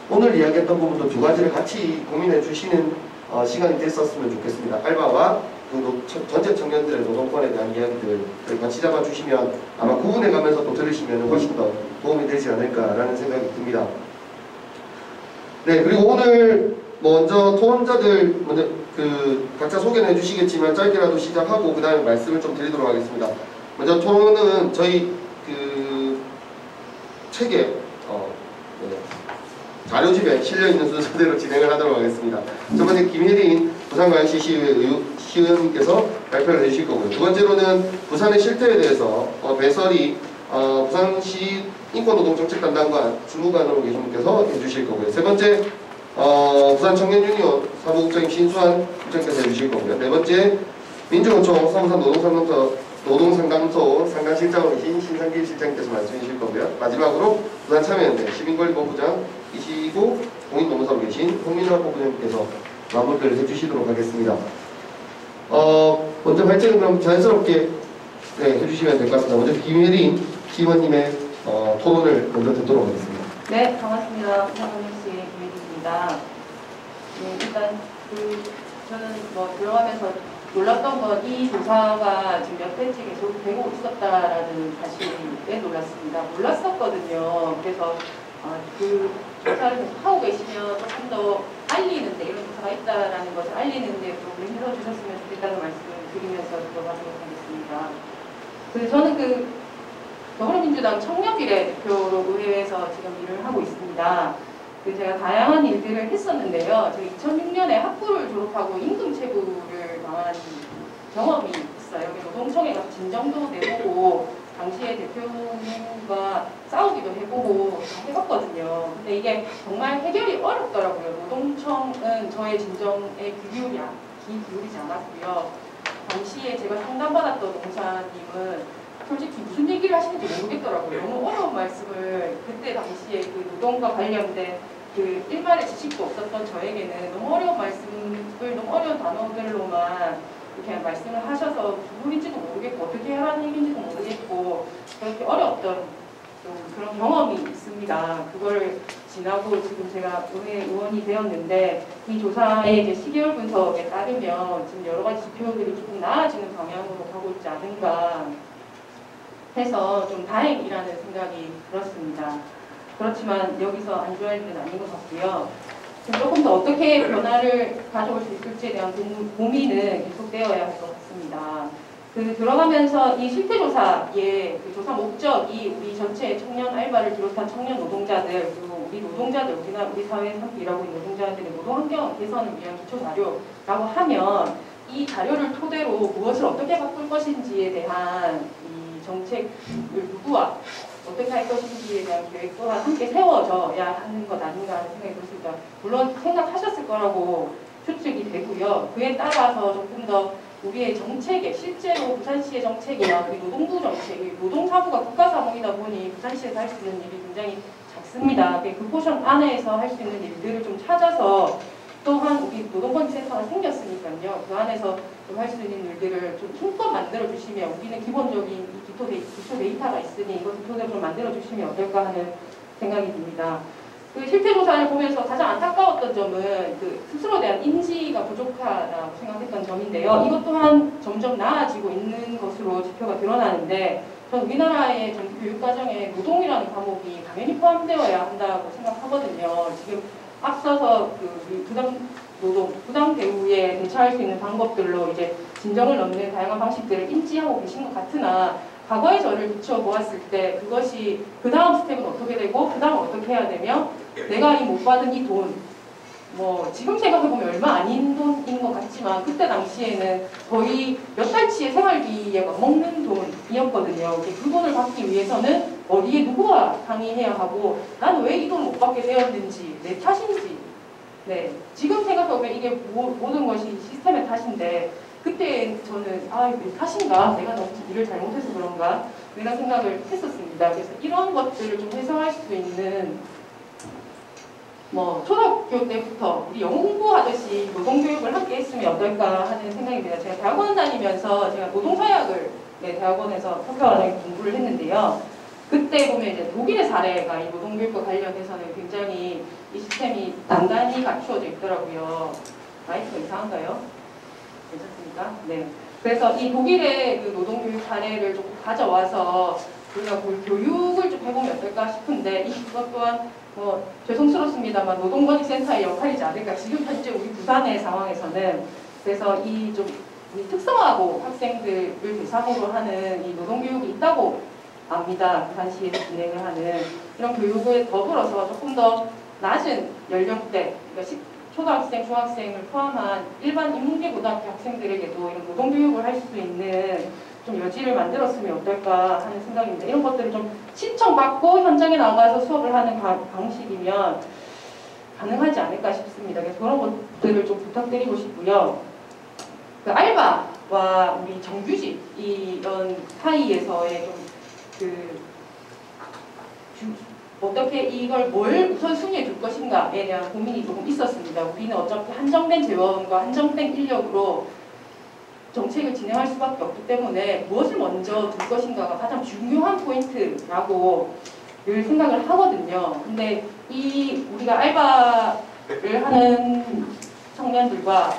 오늘 이야기했던 부분도 두 가지를 같이 고민해 주시는 시간이 됐었으면 좋겠습니다. 알바와 전체 청년들의 노동권에 대한 이야기들을 같이 잡아주시면 아마 구분해 가면서 또 들으시면 훨씬 더 도움이 되지 않을까라는 생각이 듭니다. 네, 그리고 오늘 먼저 토론자들 각자 소개해 주시겠지만 짧게라도 시작하고 그 다음에 말씀을 좀 드리도록 하겠습니다. 먼저 토론은 저희 그 책에 네, 자료집에 실려있는 순서대로 진행을 하도록 하겠습니다. 첫 번째 김혜린 부산광역시 시의원님께서 발표를 해주실 거고요. 두 번째로는 부산의 실태에 대해서 배설이 부산시 인권노동정책담당관 주무관으로 계신 분께서 해주실 거고요. 세 번째 부산 청년유니온 사무국장님 신수환 국장께서 해주실 거고요. 네 번째 민주노총 사무사 노동상담소 상담실장으로 계신 신상길 실장님께서 말씀해 주실 거고요. 마지막으로 부산참여연대 시민권리보장이시고 공익노무사로 계신 홍민화 부부장님께서 마무리를 해주시도록 하겠습니다. 먼저 발제는 그럼 자연스럽게 해주시면 될 것 같습니다. 먼저 김혜린 시의원님의 토론을 먼저 듣도록 하겠습니다. 네, 반갑습니다. 부산광역시 김혜린입니다. 네, 일단 저는 들어가면서 놀랐던 건 이 조사가 지금 몇 회째 계속 되고 있었다라는 사실에 놀랐습니다. 몰랐었거든요. 그래서 그 조사를 계속 하고 계시면 조금 더 알리는데, 이런 조사가 있다라는 것을 알리는데 좀 힘들어 주셨으면 좋겠다는 말씀을 드리면서 들어가도록 하겠습니다. 저는 더불어민주당 청년비례 대표로 의회에서 지금 일을 하고 있습니다. 제가 다양한 일들을 했었는데요. 제가 2006년에 학부를 졸업하고 임금 체불을 당한 경험이 있어요. 노동청에 가서 진정도 내보고 당시에 대표님과 싸우기도 해보고 해봤거든요. 근데 이게 정말 해결이 어렵더라고요. 노동청은 저의 진정에 귀 기울이지 않았고요. 당시에 제가 상담받았던 농사님은 솔직히 무슨 얘기를 하시는지 모르겠더라고요. 너무 어려운 말씀을 그때 당시에 노동과 관련된 일말의 지식도 없었던 저에게는 너무 어려운 말씀을 너무 어려운 단어들로만 이렇게 말씀을 하셔서 무슨 소리인지도 모르겠고 어떻게 하라는 얘기인지도 모르겠고 그렇게 어려웠던 그런 경험이 있습니다. 그걸 지나고 지금 제가 의회 의원이 되었는데 이 조사의 이제 시계열 분석에 따르면 지금 여러 가지 지표들이 조금 나아지는 방향으로 가고 있지 않은가 해서 좀 다행이라는 생각이 들었습니다. 그렇지만 여기서 안주할 일은 아닌 것 같고요. 조금 더 어떻게 변화를 가져올 수 있을지에 대한 고민은 계속되어야 할 것 같습니다. 들어가면서 이 실태조사의 조사 목적이 우리 전체 청년 알바를 비롯한 청년 노동자들 그리고 우리 노동자들 우리 사회에 함께 일하고 있는 노동자들의 노동 환경 개선을 위한 기초 자료라고 하면 이 자료를 토대로 무엇을 어떻게 바꿀 것인지에 대한 이 정책을 누구와 어떻게 할 것인지에 대한 계획 또한 함께 세워져야 하는 것 아닌가 하는 생각이 들었습니다. 물론 생각하셨을 거라고 추측이 되고요. 그에 따라서 조금 더 우리의 정책에 실제로 부산시의 정책이나 우리 노동부 정책, 노동사무가 국가사무이다 보니 부산시에서 할 수 있는 일이 굉장히 작습니다. 그 포션 안에서 할 수 있는 일들을 좀 찾아서 또한 우리 노동권센터가 생겼으니까요. 그 안에서 좀 할 수 있는 일들을 좀 힘껏 만들어주시면 우리는 기본적인 기초 데이터가 있으니 이것을 토대로 좀 만들어주시면 어떨까 하는 생각이 듭니다. 실태조사를 보면서 가장 안타까웠던 점은 스스로에 대한 인지가 부족하다고 생각했던 점인데요. 이것 또한 점점 나아지고 있는 것으로 지표가 드러나는데 저는 우리나라의 전체 교육과정에 노동이라는 과목이 당연히 포함되어야 한다고 생각하거든요. 지금 앞서서 부당 대우에 대처할 수 있는 방법들로 이제 진정을 넣는 다양한 방식들을 인지하고 계신 것 같으나 과거의 저를 비춰보았을 때 그것이 그 다음 스텝은 어떻게 되고 그 다음 어떻게 해야 되며 내가 이 못 받은 이 돈 지금 생각해보면 얼마 아닌 돈인 것 같지만 그때 당시에는 거의 몇 달치의 생활비에 먹는 돈이었거든요. 그 돈을 받기 위해서는 어디에 누구와 상의해야 하고 나는 왜 이 돈을 못 받게 되었는지 내 탓인지 지금 생각해보면 이게 모든 것이 시스템의 탓인데 그때 저는 내 탓인가? 내가 너무 일을 잘못해서 그런가? 이런 생각을 했었습니다. 그래서 이런 것들을 좀 해소할 수 있는 초등학교 때부터 우리 영어 공부하듯이 노동교육을 함께 했으면 어떨까 하는 생각입니다. 제가 대학원 다니면서 제가 노동사역을 대학원에서 석사과정에 공부를 했는데요. 그때 보면 이제 독일의 사례가 이 노동교육과 관련해서는 굉장히 이 시스템이 단단히 갖추어져 있더라고요. 마이크가 이상한가요? 괜찮습니까? 네. 그래서 이 독일의 노동교육 사례를 조금 가져와서 우리가 교육을 좀 해보면 어떨까 싶은데 이것 또한 죄송스럽습니다만 노동권익센터의 역할이지 않을까 지금 현재 우리 부산의 상황에서는. 그래서 이 좀 우리 특성화고 학생들을 대상으로 하는 이 노동교육이 있다고 압니다. 부산시에서 진행을 하는 이런 교육에 더불어서 조금 더 낮은 연령대, 그러니까 초등학생, 중학생을 포함한 일반 인문계 고등학교 학생들에게도 이런 노동교육을 할 수 있는 좀 여지를 만들었으면 어떨까 하는 생각입니다. 이런 것들을 좀 신청받고 현장에 나가서 수업을 하는 방식이면 가능하지 않을까 싶습니다. 그래서 그런 것들을 좀 부탁드리고 싶고요. 그 알바와 우리 정규직 이런 사이에서의 어떻게 이걸 뭘 우선순위에 둘 것인가에 대한 고민이 조금 있었습니다. 우리는 어차피 한정된 재원과 한정된 인력으로 정책을 진행할 수밖에 없기 때문에 무엇을 먼저 둘 것인가가 가장 중요한 포인트라고 늘 생각을 하거든요. 근데 우리가 알바를 하는 청년들과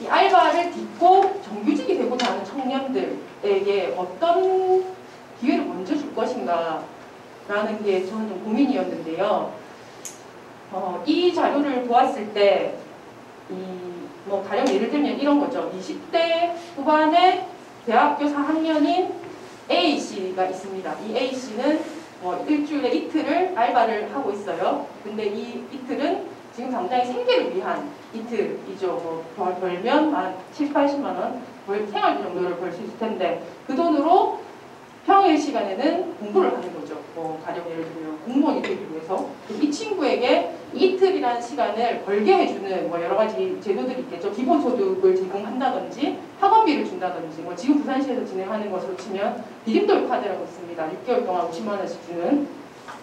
이 알바를 딛고 정규직이 되고자 하는 청년들에게 어떤 기회를 먼저 줄 것인가 라는 게 저는 좀 고민이었는데요. 이 자료를 보았을 때 가령 예를 들면 이런 거죠. 20대 후반에 대학교 4학년인 A씨가 있습니다. 이 A씨는 일주일에 이틀을 알바를 하고 있어요. 근데 이 이틀은 지금 당장의 생계를 위한 이틀이죠. 벌면 한 7, 80만 원 생활비 정도를 벌 수 있을 텐데 그 돈으로 평일 시간에는 공부를 하는 거죠. 가령 예를 들면 공무원이 되기 위해서 이 친구에게 이틀이라는 시간을 벌게 해주는 여러 가지 제도들이 있겠죠. 기본소득을 제공한다든지 학원비를 준다든지 지금 부산시에서 진행하는 것으로 치면 디딤돌 카드라고 있습니다. 6개월 동안 50만 원씩 주는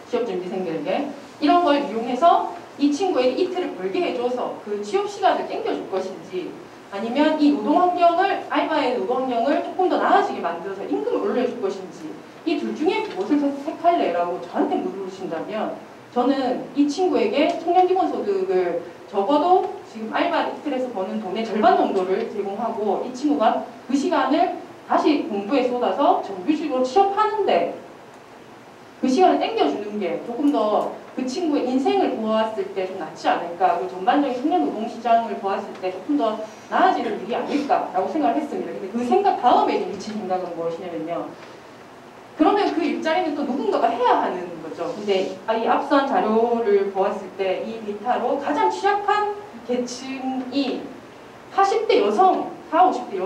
취업준비생들에게 이런 걸 이용해서 이 친구에게 이틀을 벌게 해줘서 그 취업 시간을 땡겨줄 것인지 아니면 이 노동환경을 알바의 노동환경을 조금 더 나아지게 만들어서 임금을 올려줄 것인지 이 둘 중에 무엇을 택할래라고 저한테 물으신다면 저는 이 친구에게 청년기본소득을 적어도 지금 알바 이틀에서 버는 돈의 절반 정도를 제공하고 이 친구가 그 시간을 다시 공부에 쏟아서 정규직으로 취업하는데 그 시간을 땡겨주는 게 조금 더 그 친구의 인생을 보았을 때 좀 낫지 않을까, 그리고 전반적인 청년 노동시장을 보았을 때 조금 더 나아지는 일이 아닐까라고 생각을 했습니다. 근데 그 생각 다음에 미친 생각은 무엇이냐면요. 그러면 그 일자리는 또 누군가가 해야 하는 거죠. 근데 이 앞선 자료를 보았을 때 이 데이터로 가장 취약한 계층이 40대 여성, 40, 50대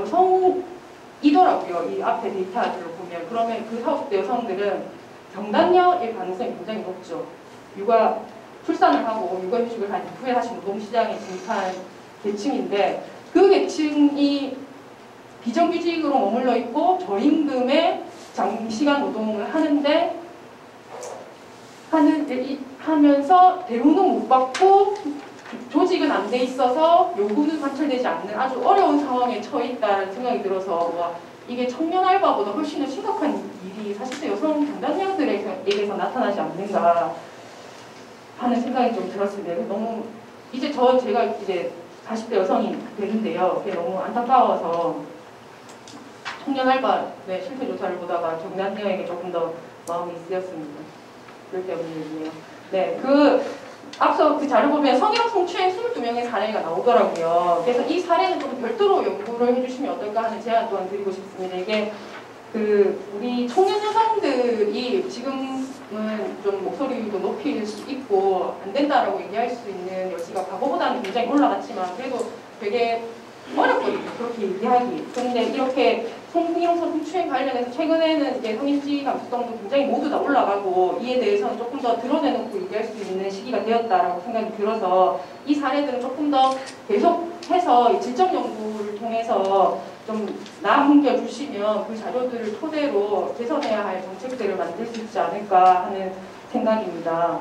여성이더라고요. 이 앞에 데이터를 보면. 그러면 그 40, 50대 여성들은 경단녀일 가능성이 굉장히 높죠. 출산을 하고 육아휴직을 한 이후에 다시 노동시장에 진입한 계층인데 그 계층이 비정규직으로 머물러 있고 저임금의 장시간 노동을 하면서 대우는 못 받고 조직은 안 돼 있어서 요구는 관철되지 않는 아주 어려운 상황에 처해 있다는 생각이 들어서 이게 청년 알바보다 훨씬 더 심각한 일이 40대 여성 경단녀들에게서 나타나지 않는가 하는 생각이 좀 들었습니다. 너무 제가 이제 40대 여성이 되는데요. 그게 너무 안타까워서 청년 알바 실태 조사를 보다가 경단녀에게 조금 더 마음이 쓰였습니다. 그럴 때문이에요. 네, 앞서 그 자료 보면 성희롱 성추행 22명의 사례가 나오더라고요. 그래서 이 사례는 좀 별도로 연구를 해주시면 어떨까 하는 제안 또한 드리고 싶습니다. 이게 우리 청년 여성들이 지금은 좀 목소리도 높일 수 있고 안 된다라고 얘기할 수 있는 여지가 과거보다는 굉장히 올라갔지만 그래도 되게 어렵거든요. 그렇게 얘기하기. 그런데 이렇게 성희롱 성추행 관련해서 최근에는 이제 성인지 감수성도 굉장히 모두 다 올라가고 이에 대해서는 조금 더 드러내놓고 얘기할 수 있는 시기가 되었다라고 생각이 들어서 이 사례들은 조금 더 계속해서 질적 연구를 통해서 좀 남겨주시면 그 자료들을 토대로 개선해야 할 정책들을 만들 수 있지 않을까 하는 생각입니다.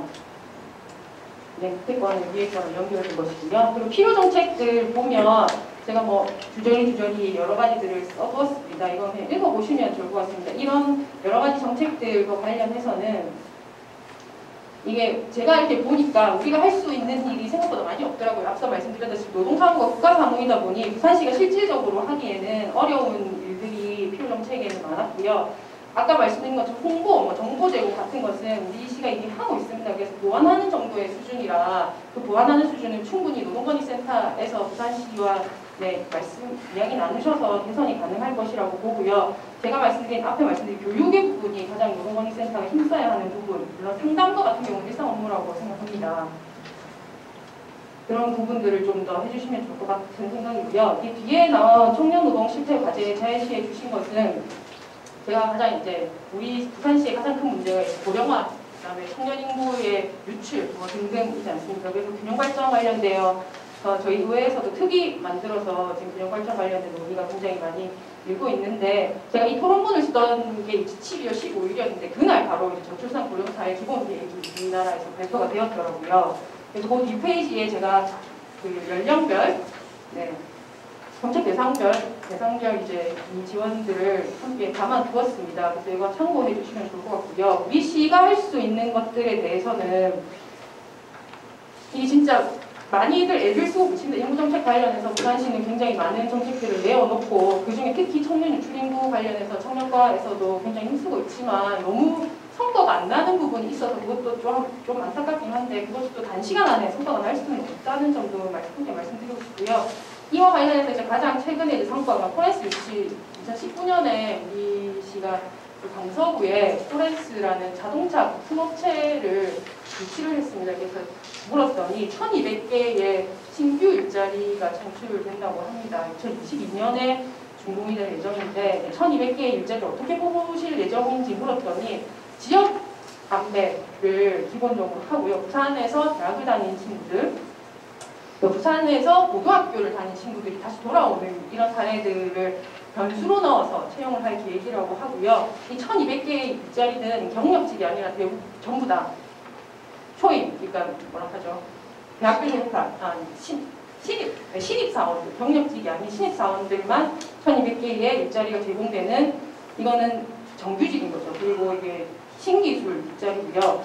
네, 국회권은 위에권을 연결된 것이고요. 그리고 필요 정책들 보면 제가 주저리 여러 가지들을 써보았습니다. 이거 그냥 읽어보시면 좋을 것 같습니다. 이런 여러 가지 정책들과 관련해서는 이게 제가 이렇게 보니까 우리가 할 수 있는 일이 생각보다 많이 없더라고요. 앞서 말씀드렸다시피 노동사무가 국가사무이다 보니 부산시가 실질적으로 하기에는 어려운 일들이 필요 정책에는 많았고요. 아까 말씀드린 것처럼 홍보, 정보 제공 같은 것은 우리 시가 이미 하고 있습니다. 그래서 보완하는 정도의 수준이라 그 보완하는 수준은 충분히 노동건의센터에서 부산시와 이야기 나누셔서 개선이 가능할 것이라고 보고요. 제가 앞에 말씀드린 교육의 부분이 가장 노동권익센터가 힘써야 하는 부분, 물론 상담과 같은 경우는 일상 업무라고 생각합니다. 그런 부분들을 좀 더 해주시면 좋을 것 같은 생각이고요. 이 뒤에 나온 청년노동 실태 과제에 제시해 주신 것은 제가 가장 이제 우리 부산시의 가장 큰 문제가 고령화, 그다음에 청년 인구의 유출 등등이지 않습니까? 그래서 균형 발전 관련되어 저희 의회에서도 특위 만들어서 지금 균형 발전 관련된 논의가 굉장히 많이 일고 있는데, 제가 이 토론문을 쓰던 게 12월 15일이었는데 그날 바로 저출산 고령사회 기본 계획이 우리나라에서 발표가 되었더라고요. 그래서 그 뒷페이지에 제가 그 연령별, 정책 대상별 이제 이 지원들을 함께 담아두었습니다. 그래서 이거 참고해 주시면 좋을 것 같고요. 우리 시가 할 수 있는 것들에 대해서는 이게 진짜 많이들 애를 쓰고 계신데, 인구정책 관련해서 부산시는 굉장히 많은 정책들을 내어놓고 그중에 특히 청년 유출 인구 관련해서 청년과에서도 굉장히 힘쓰고 있지만 너무 성과가 안 나는 부분이 있어서 그것도 좀 안타깝긴 한데, 그것도 또 단시간 안에 성과가 날 수는 없다는 점도 말씀드리고 싶고요. 이와 관련해서 이제 가장 최근에 성과가 포렌스 유치, 2019년에 우리 시가 강서구에 포렌스라는 자동차 부품업체를 유치를 했습니다. 그래서 물었더니 1,200개의 신규 일자리가 창출된다고 합니다. 2022년에 준공이 될 예정인데 1,200개의 일자리를 어떻게 뽑으실 예정인지 물었더니 지역 안배를 기본적으로 하고요. 부산에서 대학을 다닌 친구들, 부산에서 고등학교를 다닌 친구들이 다시 돌아오는 이런 사례들을 변수로 넣어서 채용을 할 계획이라고 하고요. 이 1,200개의 일자리는 경력직이 아니라 전부 다 초임, 그러니까 뭐라 하죠? 대학교 졸업한 신입사원들, 경력직이 아닌 신입사원들만 1,200개의 일자리가 제공되는, 이거는 정규직인 거죠. 그리고 이게 신기술 일자리고요.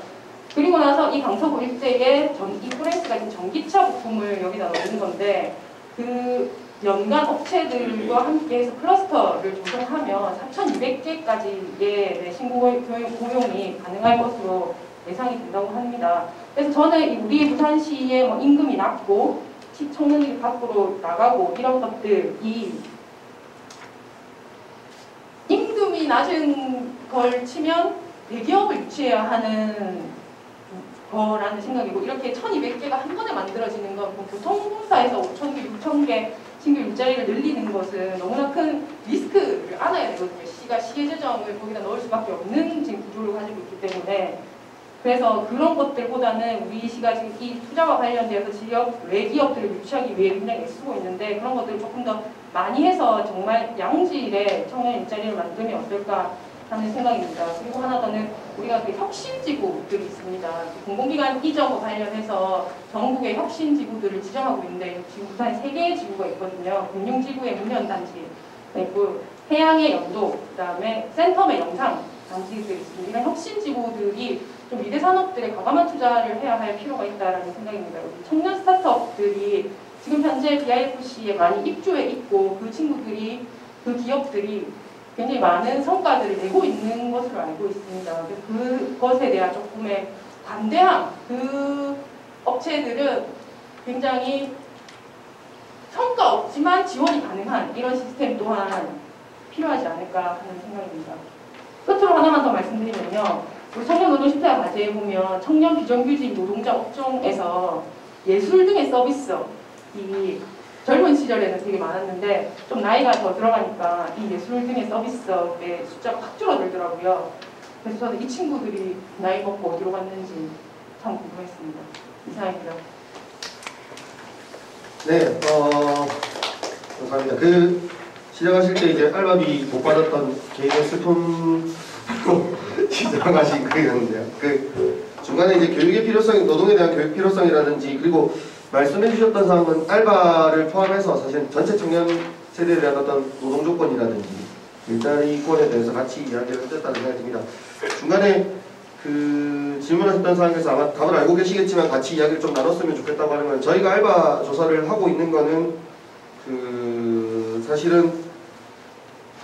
그리고 나서 이 강서구 일대에 이 포렌스가 있는 전기차 부품을 여기다 넣는 건데, 그 연간 업체들과 함께해서 클러스터를 조성하면 4,200개까지의 신고 고용이 가능할 것으로 예상이 된다고 합니다. 그래서 저는 우리 부산시의 임금이 낮고 청년들이 밖으로 나가고 이런 것들이 임금이 낮은 걸 치면 대기업을 유치해야 하는 거라는 생각이고, 이렇게 1,200개가 한 번에 만들어지는 건 교통공사에서 5,000개, 6,000개 신규 일자리를 늘리는 것은 너무나 큰 리스크를 안아야 되거든요. 시가 시의 재정을 거기다 넣을 수밖에 없는 지금 구조를 가지고 있기 때문에, 그래서 그런 것들보다는 우리 시가 지금 이 투자와 관련되어서 지역 외기업들을 유치하기 위해 굉장히 애쓰고 있는데, 그런 것들을 조금 더 많이 해서 정말 양질의 청년 일자리를 만들면 어떨까 하는 생각입니다. 그리고 하나 더는 우리가 그 혁신지구들이 있습니다. 공공기관 이전과 관련해서 전국의 혁신지구들을 지정하고 있는데, 지금 부산에 3개의 지구가 있거든요. 금융지구의 문현단지, 그리고 해양의 영도, 그 다음에 센텀의 영상 단지들이 있습니다. 이런 혁신지구들이 좀 미래 산업들에 과감한 투자를 해야 할 필요가 있다는 생각입니다. 청년 스타트업들이 지금 현재 BIFC에 많이 입주해 있고, 그 친구들이, 그 기업들이 굉장히 많은 성과들을 내고 있는 것으로 알고 있습니다. 그것에 대한 조금의 관대함, 그 업체들은 굉장히 성과 없지만 지원이 가능한 이런 시스템 또한 필요하지 않을까 하는 생각입니다. 끝으로 하나만 더 말씀드리면요. 우리 청년노동 실태 과제에 보면 청년 비정규직 노동자 업종에서 예술 등의 서비스이 젊은 시절에는 되게 많았는데 좀 나이가 더 들어가니까 이 예술 등의 서비스의 숫자가 확 줄어들더라고요. 그래서 저는 이 친구들이 나이 먹고 어디로 갔는지 참 궁금했습니다. 이상입니다. 네, 감사합니다. 그 시작하실 때 이제 알바비 못 받았던 개인의 슬픔으로 시작하신 거였는데요. 그 중간에 이제 교육의 필요성, 노동에 대한 교육 필요성이라든지, 그리고 말씀해 주셨던 사항은 알바를 포함해서 사실 전체 청년 세대에 대한 어떤 노동 조건이라든지 일자리권에 대해서 같이 이야기를 했다는 생각이 듭니다. 중간에 그 질문하셨던 사항에서 아마 답을 알고 계시겠지만 같이 이야기를 좀 나눴으면 좋겠다고 하는 건, 저희가 알바 조사를 하고 있는 거는 그 사실은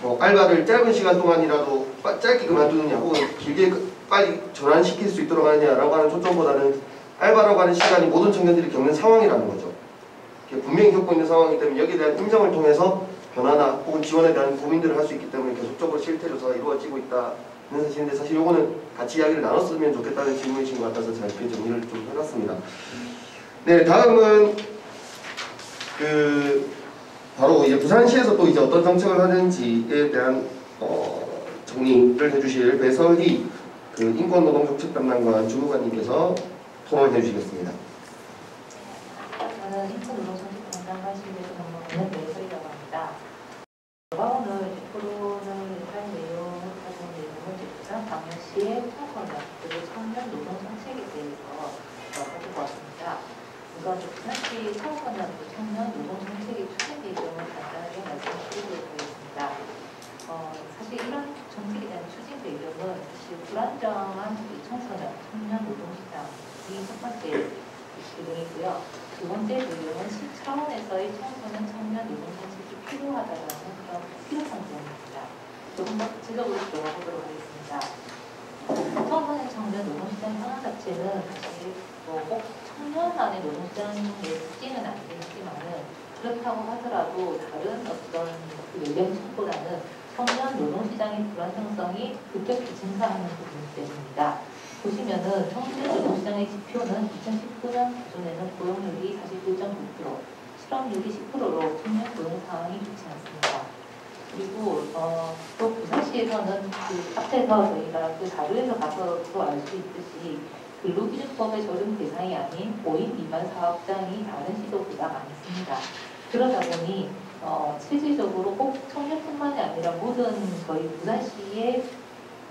뭐 알바를 짧은 시간 동안이라도 짧게 그만두느냐 혹은 길게 빨리 전환시킬 수 있도록 하느냐라고 하는 초점보다는 알바라고 하는 시간이 모든 청년들이 겪는 상황이라는 거죠. 분명히 겪고 있는 상황이기 때문에 여기에 대한 인정을 통해서 변화나 혹은 지원에 대한 고민들을 할 수 있기 때문에 계속적으로 실태 조사가 이루어지고 있다는 사실인데, 사실 요거는 같이 이야기를 나눴으면 좋겠다는 질문이신 것 같아서 제가 이렇게 정리를 좀 해봤습니다. 네, 다음은 바로 이제 부산시에서 또 이제 어떤 정책을 하는지에 대한 정리를 해주실 배설희 인권노동정책 담당관 주무관님께서 토론해 주시겠습니다. 저는 인권노동정책 담당관실에서 근무하는 배설희라고 합니다. 제가 오늘 토론을 할 내용을 가져온 내용은 부산 광역시의 청소년 그리고 청년 노동 정책에 대해서 가지고 왔습니다. 우선 부산시 청소년 청년 노동 정책의 추진 배경을 간단하게 말씀드리도록 하겠습니다. 사실 이런 정책에 대한 추진 배경은 사실 불안정한 청소년, 청년 노동시장이 첫 번째 배경이고요. 두 번째 배경은 시 차원에서의 청소년, 청년 노동 정책이 필요하다는 그런 필요성 때문입니다. 조금 더 구체적으로 들어가 보도록 하겠습니다. 청소년, 청년 노동시장 현황 자체는 사실 꼭 청년만의 노동시장의 특징은 아니겠지만은 그렇다고 하더라도 다른 어떤 연령층보다는 청년 노동시장의 불안정성이 급격히 증가하는 부분 때문입니다. 보시면은 청년 노동시장의 지표는 2019년 기준에는 고용률이 49.9%, 실업률이 10%로 청년 고용 상황이 좋지 않습니다. 그리고 또 부산시에서는 앞에서 저희가 자료에서 봐서도 알 수 있듯이 근로기준법의 적용 대상이 아닌 5인 미만 사업장이 다른 시도보다 많습니다. 그러다 보니 실질적으로 꼭 청년뿐만이 아니라 모든 저희 부산시의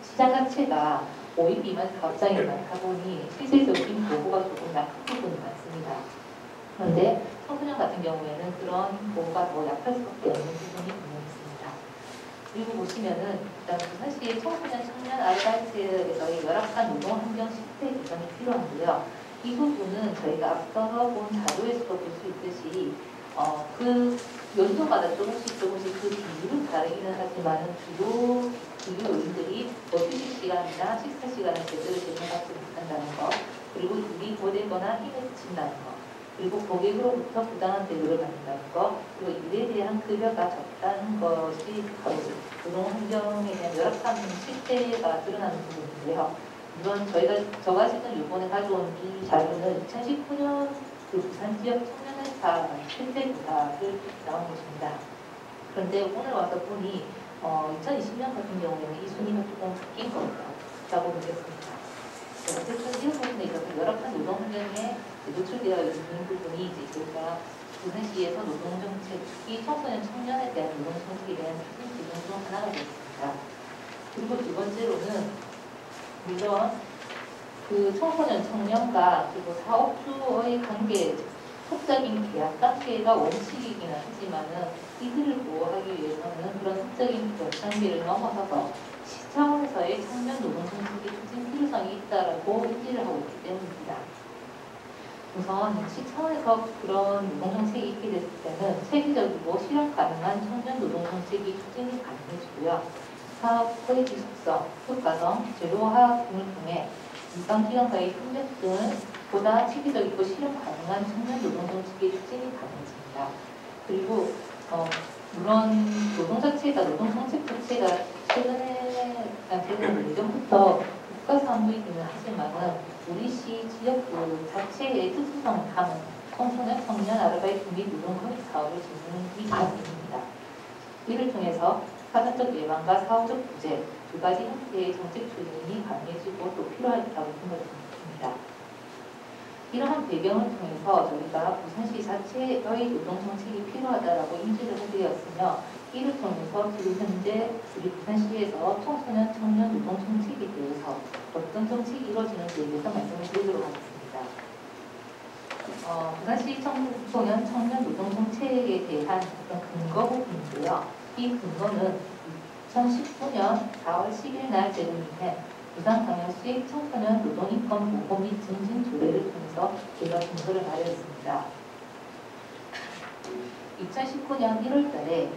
시장 자체가 5인 미만 사업장이 많다 보니 실질적인 보호가 조금 약한 부분이 많습니다. 그런데 청소년 같은 경우에는 그런 보호가 더 약할 수밖에 없는 부분이 분명히 있습니다. 그리고 보시면은 일단 부산시의 청소년 청년 아르바이트에서의 열악한 노동 환경 실태 개선이 필요한데요. 이 부분은 저희가 앞서서 본 자료에서도 볼 수 있듯이 그 연도마다 조금씩 그 비율은 다르기는 하지만은 주요 요인들이 휴식 시간이나 식사 시간을 제대로 제공하지 못한다는 것, 그리고 일이 고되거나 힘에 지친다는 것, 그리고 고객으로부터 부당한 대우를 받는다는 것, 그리고 일에 대한 급여가 적다는 것이 바로 노동 환경에 대한 열악한 실태가 드러나는 부분인데요. 물론 저가 지금 이번에 가져온 이 자료는 2019년 부산 지역 청년회사 실태 조사를 나온 것입니다. 그런데 오늘 와서 보니 2020년 같은 경우에는 이 순위가 조금 바뀐 거라고 보겠습니다. 어쨌든 이런 부분에 있어서 열악한 노동 환경에 노출되어 있는 부분이 이제 저희가 부산시에서 노동정책이 청소년 청년에 대한 노동정책에 대한 추진 기준 중 하나가 되었습니다. 그리고 두 번째로는 물론 청소년 청년과 그리고 사업주의 관계, 법적인 계약 관계가 원칙이긴 하지만은 이들을 보호하기 위해서는 그런 법적인 계약 관계를 넘어서서 시 차원에서의 청년 노동 정책의 추진 필요성이 있다라고 인지를 하고 있기 때문입니다. 우선 시 차원에서 그런 노동 정책이 있게 됐을 때는 체계적이고 실현 가능한 청년 노동 정책이 추진이 가능해지고요. 사업의 지속성, 효과성, 제도화 등을 통해 민간기관과의 협력 등은 보다 체계적이고 실현 가능한 청년 노동 정책의 추진이 가능해집니다. 그리고 물론 노동 자체가 노동 정책 자체가 최근에 예전부터 국가사무이기는 하지만은 우리 시 지역구 자체의 특수성을 담은 청소년, 청년 아르바이트 및 노동 공익 사업을 진행이 가능합니다. 이를 통해서 사전적 예방과 사후적 구제 두 가지 형태의 정책 추진이 가능해지고 또 필요하다고 생각이 듭니다. 이러한 배경을 통해서 저희가 부산시 자체의 노동 정책이 필요하다라고 인지를 해드렸으며 이를 통해서 지금 현재 우리 부산시에서 청소년, 청년 노동 정책에 대해서 어떤 정책이 이루어지는지에 대해서 말씀을 드리도록 하겠습니다. 부산시 청소년, 청년 노동 정책에 대한 어떤 근거 부분인데요. 이 근거는 2019년 4월 10일 날 제정된 부산광역시 청소년 노동인권 보호 및 증진 조례를 통해서 제가 근거를 마련했습니다. 2019년 1월 달에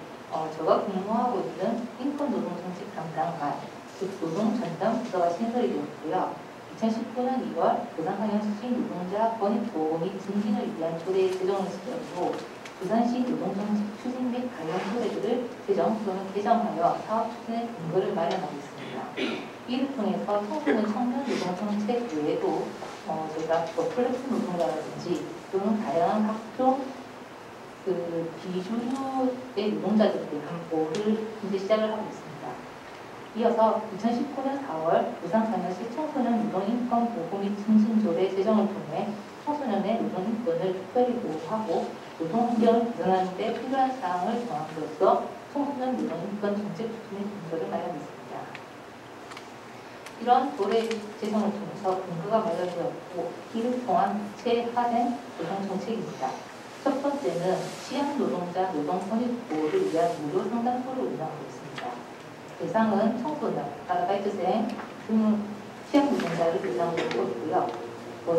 제가 근무하고 있는 인권노동정책 담당관, 즉 노동전담부서가 신설이 되었고요. 2019년 2월 부산광역시 노동자 권익보호 및 증진을 위한 조례 제정을 시작으로 부산시 노동정책 추진 및 관련 조례들을 제정 또는 개정하여 사업 추진의 근거를 마련하고 있습니다. 이를 통해서 청소년 청년 노동정책 외에도 저희가 플렉스 노동자라든지 또는 다양한 각종 비주류의 노동자들에 대한 보호를 이제 시작을 하고 있습니다. 이어서 2019년 4월 부산광역시 청소년 노동인권 보호 및 증진조례 제정을 통해 청소년의 노동인권을 특별히 보호하고 노동환경을 개선하는 데 필요한 사항을 정함으로써 청소년 노동인권 정책 추진의 근거를 마련했습니다. 이러한 조례 제정을 통해서 근거가 마련되었고 이를 통한 구체화된 노동정책입니다. 첫 번째는 취약 노동자 노동 권익 보호를 위한 무료 상담소를 운영하고 있습니다. 대상은 청소년, 아르바이트생, 취약 노동자를 대상으로 하고 있고요.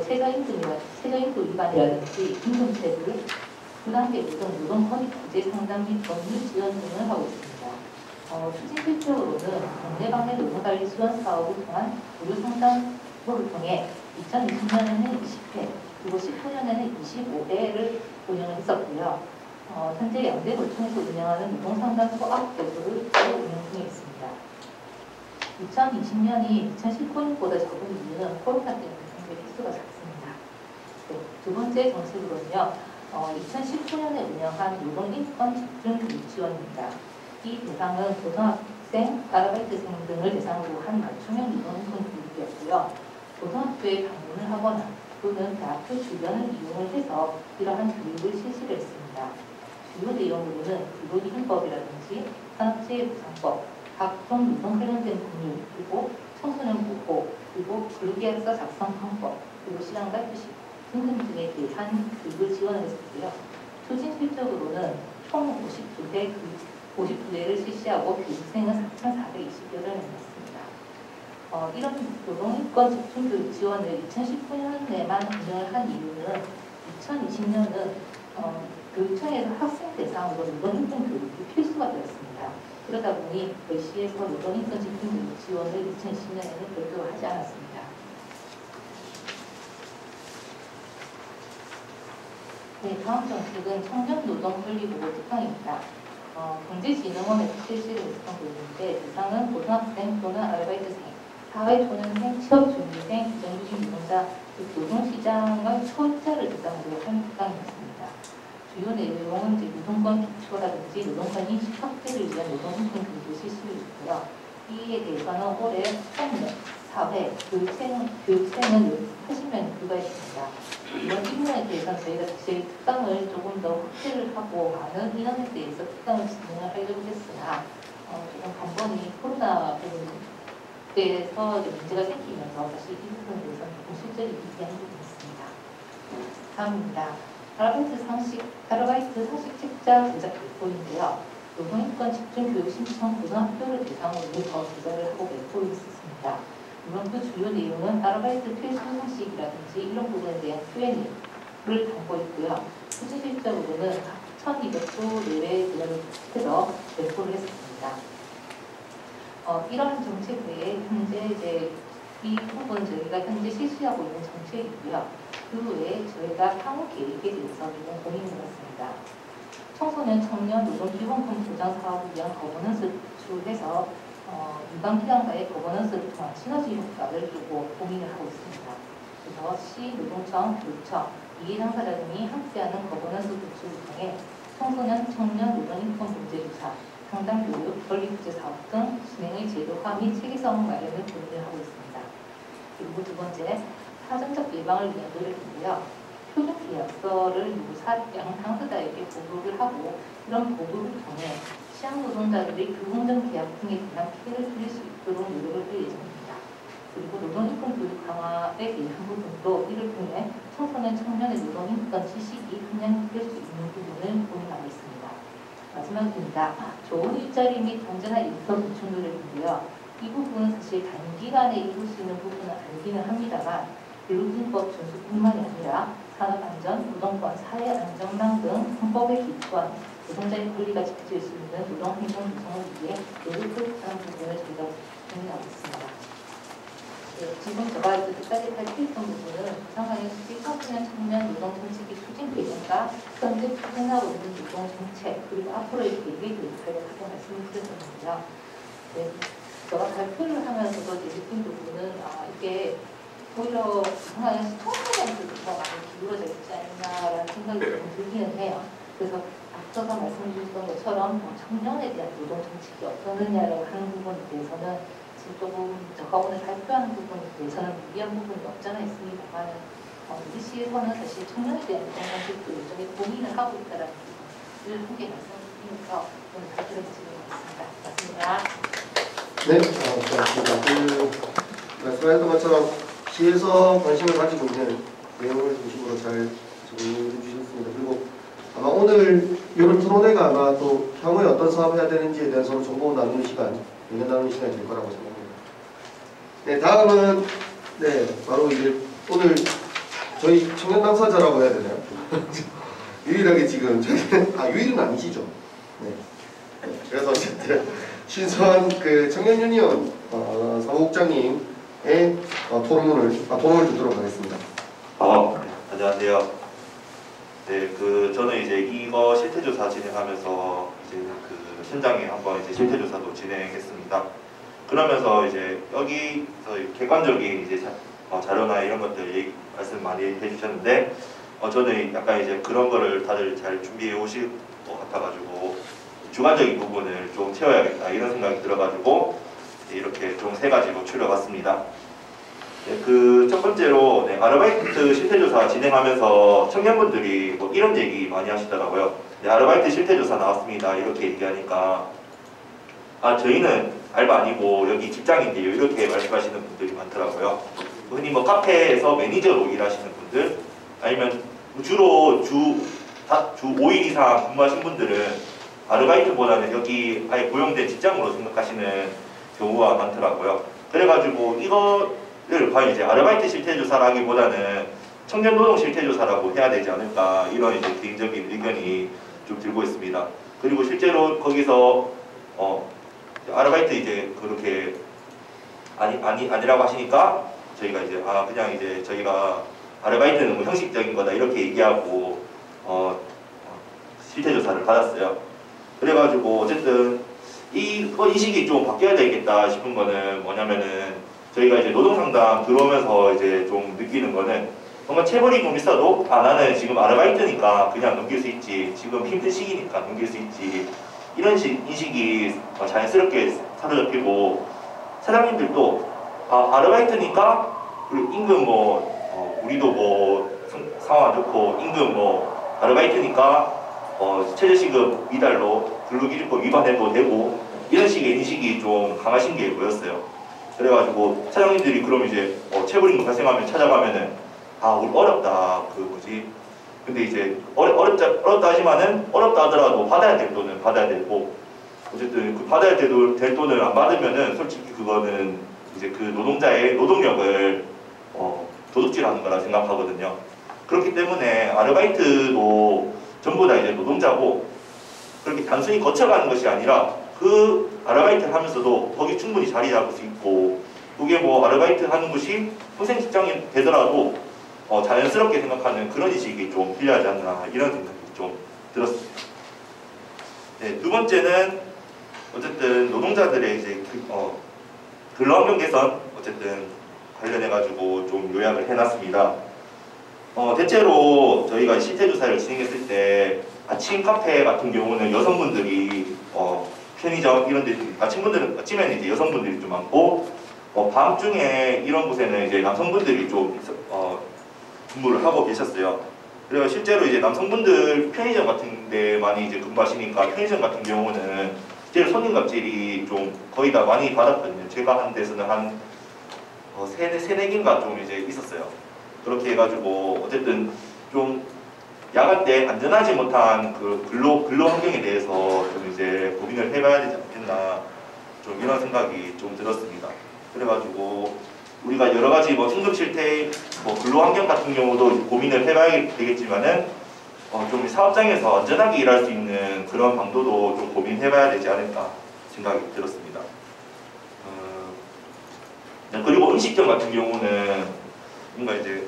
최저임금 위반이라든지 임금체불, 부당계 노동 권익 구제 상담 및 법률 지원 등을 하고 있습니다. 추진 실적으로는 동네방네 노동관리 지원 사업을 통한 무료 상담소를 통해 2020년에는 20회, 그리고 19년에는 25회를 운영을 했었고요. 현재 양대노총에서 운영하는 노동상담소 9개소를 운영 중에 있습니다. 2020년이 2019년보다 적은 이유는 코로나 때문에 굉장히 횟수가 작습니다. 두 번째 정책으로는요, 2019년에 운영한 노동인권 집중 교육 지원입니다. 이 대상은 고등학생, 아르바이트생 등을 대상으로 한 맞춤형 노동인권 교육이었고요. 고등학교에 방문을 하거나 또는 대학교 주변을 이용을 해서 이러한 교육을 실시를 했습니다. 주요 내용으로는 근로기준법이라든지 산업재해보상법, 각종 노동 관련된 법률, 그리고 청소년 보호, 그리고 근로계약서 작성 방법, 그리고 시간과 휴식 등등에 대한 교육을 지원을 했었고요. 추진 실적으로는 총 52대를 실시하고 교육생은 4,420여를 남았습니다. 이런 노동인권 집중교육 지원을 2019년에만 운영을 한 이유는 2020년은 교육청에서 학생 대상으로 노동인권 교육이 필수가 되었습니다. 그러다 보니 대시에서 노동인권 집중교육 지원을 2020년에는 별도로 하지 않았습니다. 네, 다음 정책은 청년노동권리보호 특강입니다. 경제진흥원에서 실시를 했던 교육인데 대상은 고등학생 또는 아르바이트생, 사회초년생, 취업준비생, 비정규직 노동자, 노동시장과 초입자를 대상으로 한 특강이었습니다. 주요 내용은 노동권 기초라든지 노동권 인식 확대를 위한 노동인권 교육을 실시를 했고요. 이에 대해서는 올해 4회 교육생은 80명이 불과했습니다. 이번 부분에 대해서는 저희가 사실 특강을 조금 더 확대를 하고 많은 인원에 대해서 특강을 진행을 하려고 했으나 조금 번번이 코로나 때에서 문제가 생기면서 사실 이 부분에 대해서는 조금 실적이 미비한 부분이 있습니다. 다음입니다. 아르바이트 상식 책자 제작 배포인데요. 노동인권 집중교육 신청 고등학교를 대상으로 제작을 하고 배포를 했었습니다. 이번 그 주요 내용은 아르바이트 필수 상식이라든지 이런 부분에 대한 Q&A를 담고 있고요. 추진 실적으로는 1,200도 내외에 해서 배포를 했습니다. 이러한 정책 외에 현재 이 부분 저희가 현재 실시하고 있는 정책이고요. 그 외에 저희가 향후 계획에 대해서 조금 고민을 해봤습니다. 청소년 청년 노동기본권 보장 사업을 위한 거버넌스를 구축해서 유관기관과의 거버넌스를 통한 시너지 효과를 두고 고민을 하고 있습니다. 그래서 시, 노동청, 교육청, 이해당사자 등이 함께하는 거버넌스 구축을 통해 청소년 청년 노동인권 문제조사, 상담교육, 권리구제 사업 등 진행의 제도화 및 체계성 마련을 고민을 하고 있습니다. 그리고 두 번째, 사전적 예방을 위한 노력인데요. 표준 계약서를 양 당사자에게 보고를 하고 이런 보고를 통해 취약 노동자들이 불공정 계약 등에 대한 피해를 줄일 수 있도록 노력을 할 예정입니다. 그리고 노동인권 교육 강화에 대한 부분도 이를 통해 청소년 청년의 노동인권 지식이 함양될 수 있는 부분을 고민하고 있습니다. 마지막입니다. 좋은 일자리 및 안전한 인서 구축 노력인데요. 이 부분은 사실 단기간에 이룰 수 있는 부분은 아니기는 합니다만 근로기준법 준수뿐만이 아니라 산업안전, 노동권, 사회안전망 등 헌법에 기초한 노동자의 권리가 지켜질 수 있는 노동환경 구성을 위해 노력을 하는 부분을 저희가 고민하고 있습니다. 지금 제가 끝까지 발표했던 부분은 구상방역시 청소년 청년 노동정책의 추진 계획과 현재 추진하고 있는 노동정책 그리고 앞으로의 계획에 대해서 말씀을 드렸었는데요. 네, 제가 발표를 하면서도 느낀 부분은 이게 오히려 구상방역시 청소년들이 더 많이 기울어져 있지 않나라는 생각이 좀 들기는 해요. 그래서 앞서서 말씀 주셨던 것처럼 청년에 대한 노동정책이 어떠느냐라고 하는 부분에 대해서는 지금 조금 제가 오늘 발표하는 부분에 대해서는 무리한 부분이 없잖아 있습니다만 우리 시에서는 사실 청년에 대한 노동정책도 일종의 고민을 하고 있다는 부분을 함께 말씀드리면서 오늘 발표를 드리는 것 같습니다. 네, 고맙습니다. 말씀하셨던 것처럼 시에서 관심을 가지고 있는 내용을 중심으로 잘 정리해 주셨습니다. 그리고 아마 오늘 이런 토론회가 아마 또 향후에 어떤 사업을 해야 되는지에 대한 서로 정보 나누는 시간, 의견 나누는 시간이 될 거라고 생각합니다. 네, 다음은 바로 이제 오늘 저희 청년 당사자라고 해야 되나요? 유일하게 지금 유일은 아니시죠? 네. 그래서 어쨌든 신선 그 청년 유니온 사무국장님의 토론을 듣도록 하겠습니다. 안녕하세요. 네, 저는 이제 이거 실태조사 진행하면서 이제 그 현장에 한번 이제 실태조사도 진행했습니다. 그러면서 이제 여기서 객관적인 이제 자료나 이런 것들 말씀 많이 해주셨는데, 저는 약간 이제 그런 거를 다들 잘 준비해 오실 것 같아가지고 주관적인 부분을 좀 채워야겠다 이런 생각이 들어가지고 이렇게 좀 3가지로 추려봤습니다. 네, 첫 번째로 아르바이트 실태조사 진행하면서 청년분들이 뭐 이런 얘기 많이 하시더라고요. 아르바이트 실태조사 나왔습니다 이렇게 얘기하니까 저희는 알바 아니고 여기 직장인데요 이렇게 말씀하시는 분들이 많더라고요. 흔히 뭐 카페에서 매니저로 일하시는 분들 아니면 주로 주 5일 이상 근무하신 분들은 아르바이트보다는 여기 아예 고용된 직장으로 생각하시는 경우가 많더라고요. 그래가지고 이거를 과연 이제 아르바이트 실태조사라기보다는 청년 노동 실태조사라고 해야 되지 않을까 이런 이제 개인적인 의견이 좀 들고 있습니다. 그리고 실제로 거기서 아르바이트 이제 그렇게 아니라고 하시니까 저희가 이제 그냥 이제 저희가 아르바이트는 뭐 형식적인 거다 이렇게 얘기하고 실태조사를 받았어요. 그래가지고 어쨌든 이 인식이 좀 바뀌어야 되겠다 싶은 거는 뭐냐면은 저희가 이제 노동상담 들어오면서 이제 좀 느끼는 거는 뭔가 체벌이 좀 있어도 나는 지금 아르바이트니까 그냥 넘길 수 있지 지금 힘든 시기니까 넘길 수 있지 이런 인식이 자연스럽게 사로잡히고 사장님들도 아르바이트니까 그리고 임금 우리도 상황 좋고 임금 아르바이트니까 최저시급 미달로 근로기준법 위반해도 되고 이런 식의 인식이 좀 강하신 게 보였어요. 그래가지고 사장님들이 그럼 이제 체불임금 발생하면 찾아가면은 우리 어렵다 근데 이제 어렵다 하지만은 어렵다 하더라도 받아야 될 돈은 받아야 되고 어쨌든 그 받아야 될 돈을 안 받으면은 솔직히 그거는 이제 그 노동자의 노동력을 도둑질하는 거라 생각하거든요. 그렇기 때문에 아르바이트도 전부 다 이제 노동자고 그렇게 단순히 거쳐가는 것이 아니라 그 아르바이트를 하면서도 거기 충분히 자리 잡을 수 있고 그게 뭐 아르바이트 하는 것이 평생 직장이 되더라도 자연스럽게 생각하는 그런 인식이 좀 필요하지 않나 이런 생각이 좀 들었습니다. 네, 두 번째는 어쨌든 노동자들의 이제 근로환경 개선 어쨌든 관련해가지고 좀 요약을 해놨습니다. 대체로 저희가 실태조사를 진행했을 때 아침 카페 같은 경우는 여성분들이 편의점 이런 데 아침에는 이제 여성분들이 좀 많고 밤중에 이런 곳에는 이제 남성분들이 좀 근무를 하고 계셨어요. 그래서 실제로 이제 남성분들 편의점 같은 데 많이 이제 근무하시니까 편의점 같은 경우는 실제로 손님 갑질이 좀 거의 다 많이 받았거든요. 제가 한 데서는 한 세네 개인가 좀 이제 있었어요. 그렇게 해가지고 어쨌든 좀 야간 때 안전하지 못한 그 근로 환경에 대해서 좀 이제 고민을 해봐야 되지 않겠나 좀 이런 생각이 좀 들었습니다. 그래가지고 우리가 여러 가지 임금 실태, 근로 환경 같은 경우도 고민을 해봐야 되겠지만은 좀 사업장에서 안전하게 일할 수 있는 그런 방도도 좀 고민해봐야 되지 않을까 생각이 들었습니다. 그리고 음식점 같은 경우는 뭔가 이제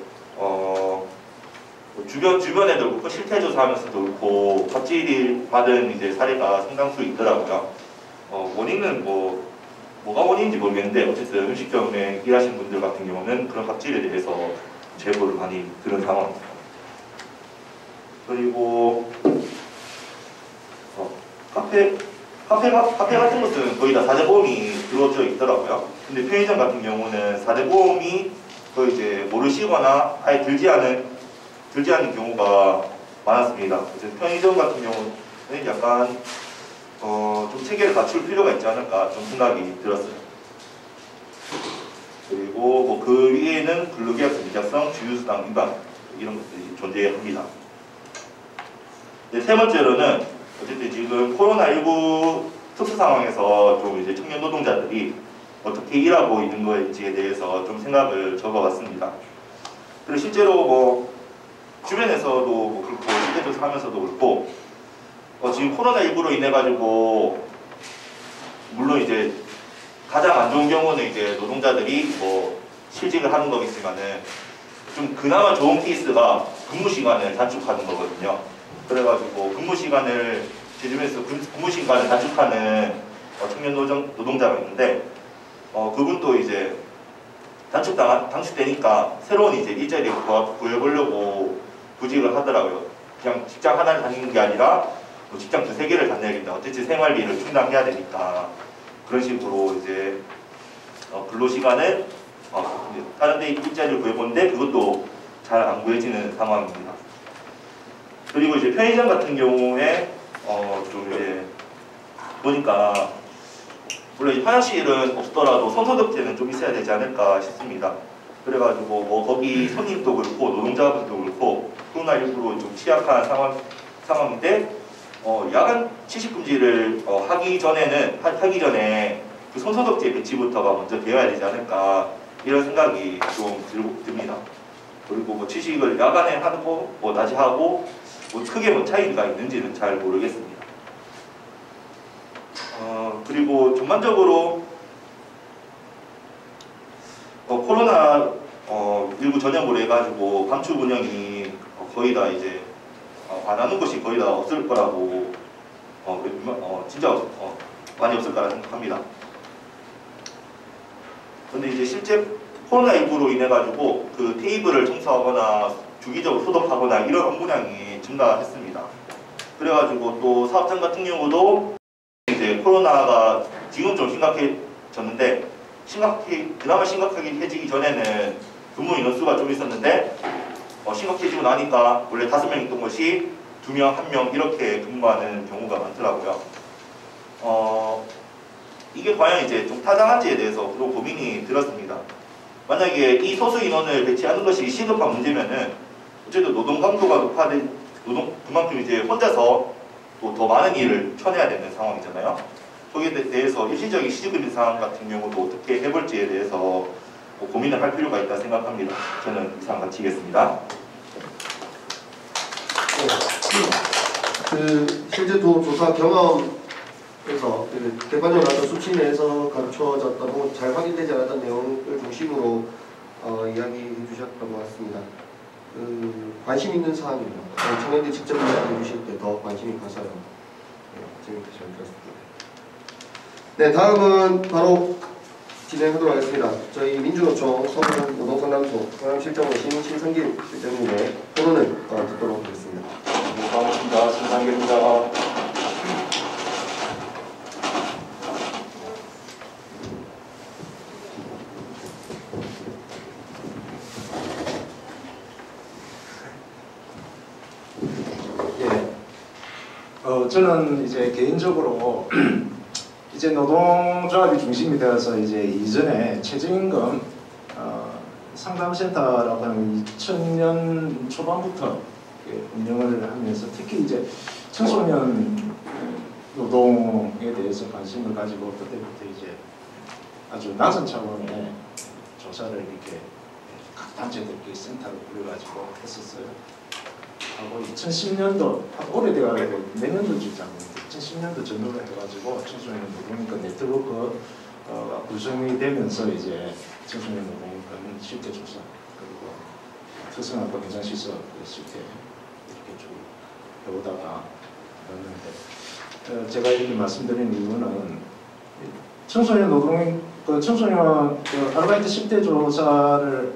주변에도 그렇고 실태 조사하면서도 그렇고 갑질이 받은 이제 사례가 상당수 있더라고요. 원인은 뭐가 원인인지 모르겠는데 어쨌든 음식점에 일하시는 분들 같은 경우는 그런 갑질에 대해서 제보를 많이 들은 상황입니다. 그리고 카페 같은 것은 거의 다 4대 보험이 들어져 있더라고요. 근데 편의점 같은 경우는 4대 보험이 거의 이제 모르시거나 아예 들지 않은 경우가 많았습니다. 그래서 편의점 같은 경우는 약간 좀 체계를 갖출 필요가 있지 않을까 좀 생각이 들었어요. 그리고 그 위에는 근로계약서 미작성, 주휴수당 위반 이런 것들이 존재합니다. 네, 세 번째로는 어쨌든 지금 코로나19 특수 상황에서 좀 이제 청년 노동자들이 어떻게 일하고 있는 거지에 대해서 좀 생각을 적어봤습니다. 그리고 실제로 주변에서도 그렇고 실제 조사하면서도 그렇고 지금 코로나19로 인해 가지고 물론 이제 가장 안 좋은 경우는 이제 노동자들이 실직을 하는 거겠지만은 좀 그나마 좋은 케이스가 근무 시간을 단축하는 거거든요. 그래가지고 제 주변에서 근무 시간을 단축하는 청년 노동자가 있는데 그분도 이제 단축되니까 새로운 이제 일자리를 구해보려고 구직을 하더라고요. 그냥 직장 하나를 다니는 게 아니라 직장 2-3개를 다녀야겠다. 어쨌든 생활비를 충당해야 되니까 그런 식으로 이제 근로시간을 다른 데 일자리를 구해보는데 그것도 잘 안 구해지는 상황입니다. 그리고 이제 편의점 같은 경우에 좀 이제 보니까 물론 화장실은 없더라도 손소독제는 좀 있어야 되지 않을까 싶습니다. 그래가지고 거기 손님도 그렇고 노동자분도 그렇고 코로나19로 좀 취약한 상황인데 야간 취식금지를 하기 전에 그 손소독제 배치부터가 먼저 되어야 되지 않을까 이런 생각이 좀 듭니다. 그리고 취식을 야간에 하고 낮에 하고 크게 차이가 있는지는 잘 모르겠습니다. 그리고 전반적으로 코로나19 전염으로 해가지고 감축 운영이 거의 다 이제 안 하는 곳이 거의 다 없을 거라고 진짜 많이 없을 거라 생각합니다. 근데 이제 실제 코로나19로 인해 가지고 그 테이블을 청소하거나 주기적으로 소독하거나 이런 업무량이 증가했습니다. 그래가지고 또 사업장 같은 경우도 이제 코로나가 지금 좀 심각해졌는데 그나마 심각해지기 전에는 근무 인원수가 좀 있었는데 심각해지고 나니까 원래 5명 있던 것이 2명, 1명 이렇게 근무하는 경우가 많더라고요. 이게 과연 이제 좀 타당한지에 대해서 좀 고민이 들었습니다. 만약에 이 소수 인원을 배치하는 것이 시급한 문제면은 어쨌든 노동 강도가 높아진 그만큼 이제 혼자서 또 더 많은 일을 쳐내야 되는 상황이잖아요. 거기에 대해서 일시적인 시급인 상황 같은 경우도 어떻게 해볼지에 대해서 고민을 할 필요가 있다 생각합니다. 저는 이상 마치겠습니다. 실제 조사 경험에서 객관적으로 나왔던 수치 내에서 감춰졌던 혹은 잘 확인되지 않았던 내용을 중심으로 이야기해 주셨던 것 같습니다. 관심 있는 사항입니다. 청년들이 직접 이야기해 주실 때 더 관심이 가서요. 재밌게 잘 들었습니다. 네, 다음은 바로 진행하도록 하겠습니다. 저희 민주노총 서울노동상담소 성남실장오신 신성길 실장님의 토론을 듣도록 하겠습니다. 네, 반갑습니다. 신상길입니다. 저는 이제 개인적으로 이제 노동조합이 중심이 되어서 이제 이전에 최저임금 상담센터라고 하는 2000년 초반부터 운영을 하면서 특히 이제 청소년 노동에 대해서 관심을 가지고 그때부터 이제 아주 낮은 차원의 조사를 이렇게 각 단체들끼리 센터를 꾸려가지고 했었어요. 하고 2010년도 오래돼가지고 몇 년도인지 잘 모르겠는데 2010년도 전후로 해가지고 청소년 노동인권 네트워크 구성이 되면서 이제 청소년 노동권 실태 조사 그리고 특성화법 현장시설 실태 이렇게 쭉 해오다가 그랬는데 제가 이렇게 말씀드린 이유는 청소년 노동 청소년 아르바이트 실태 조사를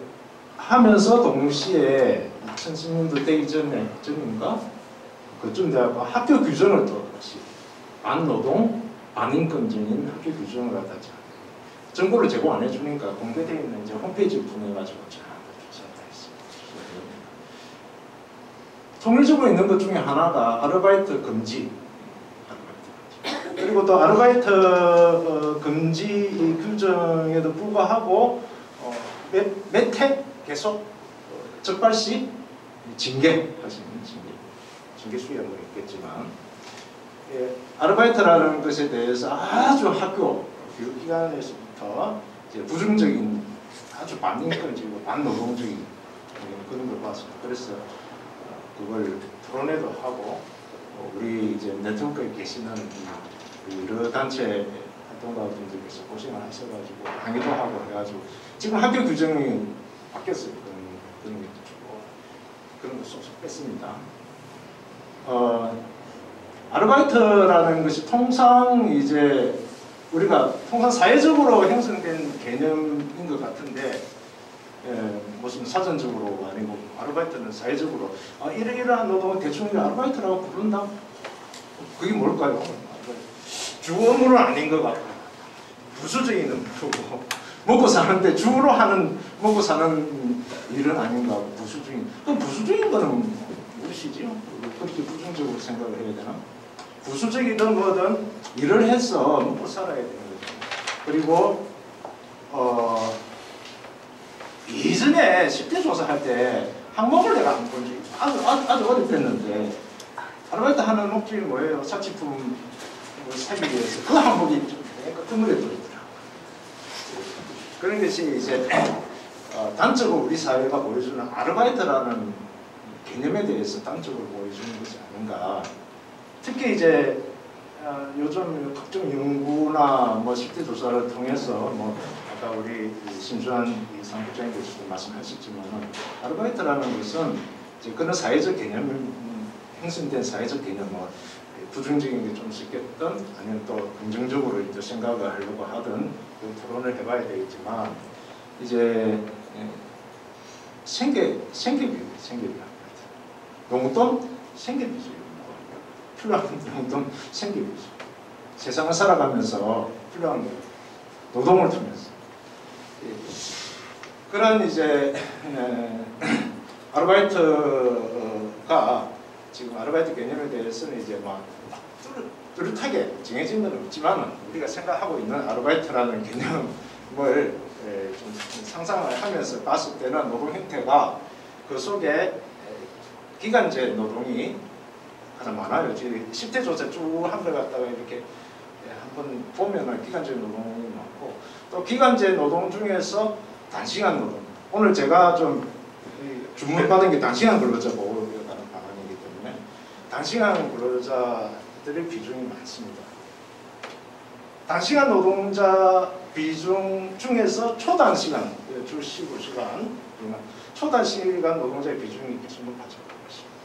하면서 동시에 2010년도 때 이전인가 그쯤 돼갖고 학교 규정을 또 다시 반노동 반인권적인 학교 규정을 갖다가 정보를 제공 안 해주니까 공개되어 있는 이제 홈페이지를 통해가지고 조사를 했습니다. 통일적으로 있는 것 중에 하나가 아르바이트 금지. 그리고 또 아르바이트 금지 규정에도 불구하고 몇 해 계속 적발시 징계 수위는 있겠지만 아르바이트라는 것에 대해서 아주 학교 교육기관에서부터 이제 부정적인 아주 반인권적이고 반노동적인 그런 걸 봤습니다. 그래서 그걸 토론회도 하고 우리 이제 네트워크에 계시는 여러 단체 활동가분들께서 고생을 하셔가지고 강의도 하고 해가지고 지금 학교 규정이 바뀌었어요. 그런 게 주고 그런 거 쏙쏙 뺐습니다. 아르바이트라는 것이 통상 이제 우리가 통상 사회적으로 형성된 개념인 것 같은데 무슨 사전적으로 아니고 아르바이트는 사회적으로 이러이러한 노동은 대충 아르바이트라고 부른다? 그게 뭘까요? 주 업무는 아닌 것 같고 부수적인 업무고 먹고 사는데 주로 하는 먹고 사는 일은 아닌가 하고 부수적인 그럼 부수적인 거는 무엇이지요? 그렇게 부정적으로 생각을 해야 되나? 부수적이든 뭐든 일을 해서 먹고 살아야 되는 거죠. 그리고 이전에 10대 조사할 때 항목을 내가 안 본 적이 아주 어릴 때였는데 아르바이트 하는 목적이 뭐예요? 사치품 사기 위해서 그 항목이 끝물에 들어있더라고요. 그런 것이 이제 단적으로 우리 사회가 보여주는 아르바이트라는 개념에 대해서 단적으로 보여주는 것이 아닌가. 특히 이제 요즘 각종 연구나 뭐 10대 조사를 통해서 뭐 아까 우리 심주환 상부장님께서도 말씀하셨지만 아르바이트라는 것은 이제 그런 사회적 개념 형성된 사회적 개념 뭐 부정적인 게 좀 있겠든 아니면 또 긍정적으로 이제 생각을 하려고 하든 그 토론을 해봐야 되겠지만 이제 생계비 용돈 생계비죠. 필요한 용돈 생계비죠. 세상을 살아가면서 필요한 거 노동을 통해서 그런 이제 아르바이트가 지금 아르바이트 개념에 대해서는 이제 막 뚜렷하게 정해진 건 없지만 우리가 생각하고 있는 아르바이트라는 개념을 좀 상상을 하면서 봤을 때는 노동 형태가 그 속에 기간제 노동이 가장 많아요. 지금 10대 조사 쭉 한 걸 갖다가 이렇게 한번 보면은 기간제 노동이 많고 또 기간제 노동 중에서 단시간 노동. 오늘 제가 좀 주문받은 게 단시간 근로자 보호라는 방안이기 때문에 단시간 근로자들의 비중이 많습니다. 단시간 노동자 비중 중에서 초단시간, 주 15시간, 초단시간 노동자의 비중이 계속 높아지고 있습니다.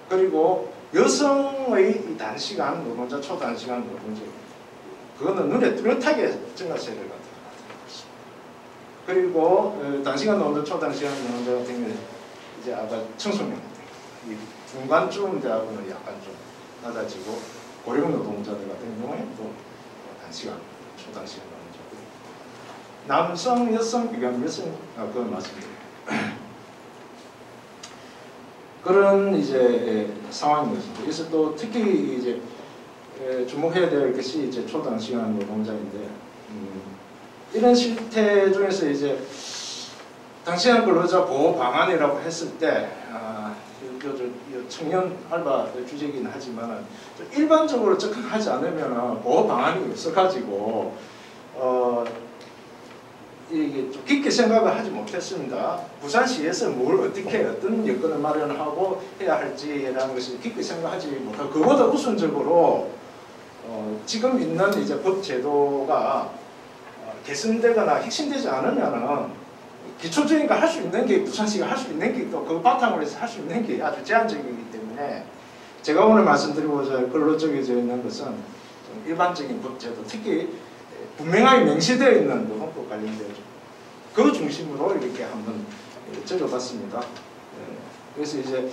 그리고 여성의 단시간 노동자, 초단시간 노동자, 그거는 눈에 뚜렷하게 증가세를 나타나고 있습니다. 그리고 단시간 노동자, 초단시간 노동자 같은 경우는 이제 아까 청소년, 이 중간쯤 대하고는 약간 좀 낮아지고 고령 노동자들 같은 경우에 또 단시간, 초단시간 노동자들. 남성, 여성 비교하면 그건 맞습니다. 그런 이제 상황인 것입니다. 그래서 또 특히 이제 주목해야 될 것이 이제 초단시간 노동자인데 이런 실태 중에서 이제 단시간 근로자 보호 방안이라고 했을 때 청년 알바 주제이긴 하지만 일반적으로 접근하지 않으면 보호 방안이 없어가지고 이게 좀 깊게 생각을 하지 못했습니다. 부산시에서 뭘 어떻게 어떤 여건을 마련하고 해야 할지라는 것을 깊게 생각하지 못하고 그보다 우선적으로 지금 있는 이제 법 제도가 개선되거나 핵심되지 않으면은 기초적인 거 할 수 있는 게 부산시가 할 수 있는 게 또 그 바탕으로 해서 할 수 있는 게 아주 제한적이기 때문에 제가 오늘 말씀드리고자 글로 적혀져 있는 것은 좀 일반적인 법제도 특히 분명하게 명시되어 있는 그 헌법 관련된 그 중심으로 이렇게 한번 적어봤습니다. 그래서 이제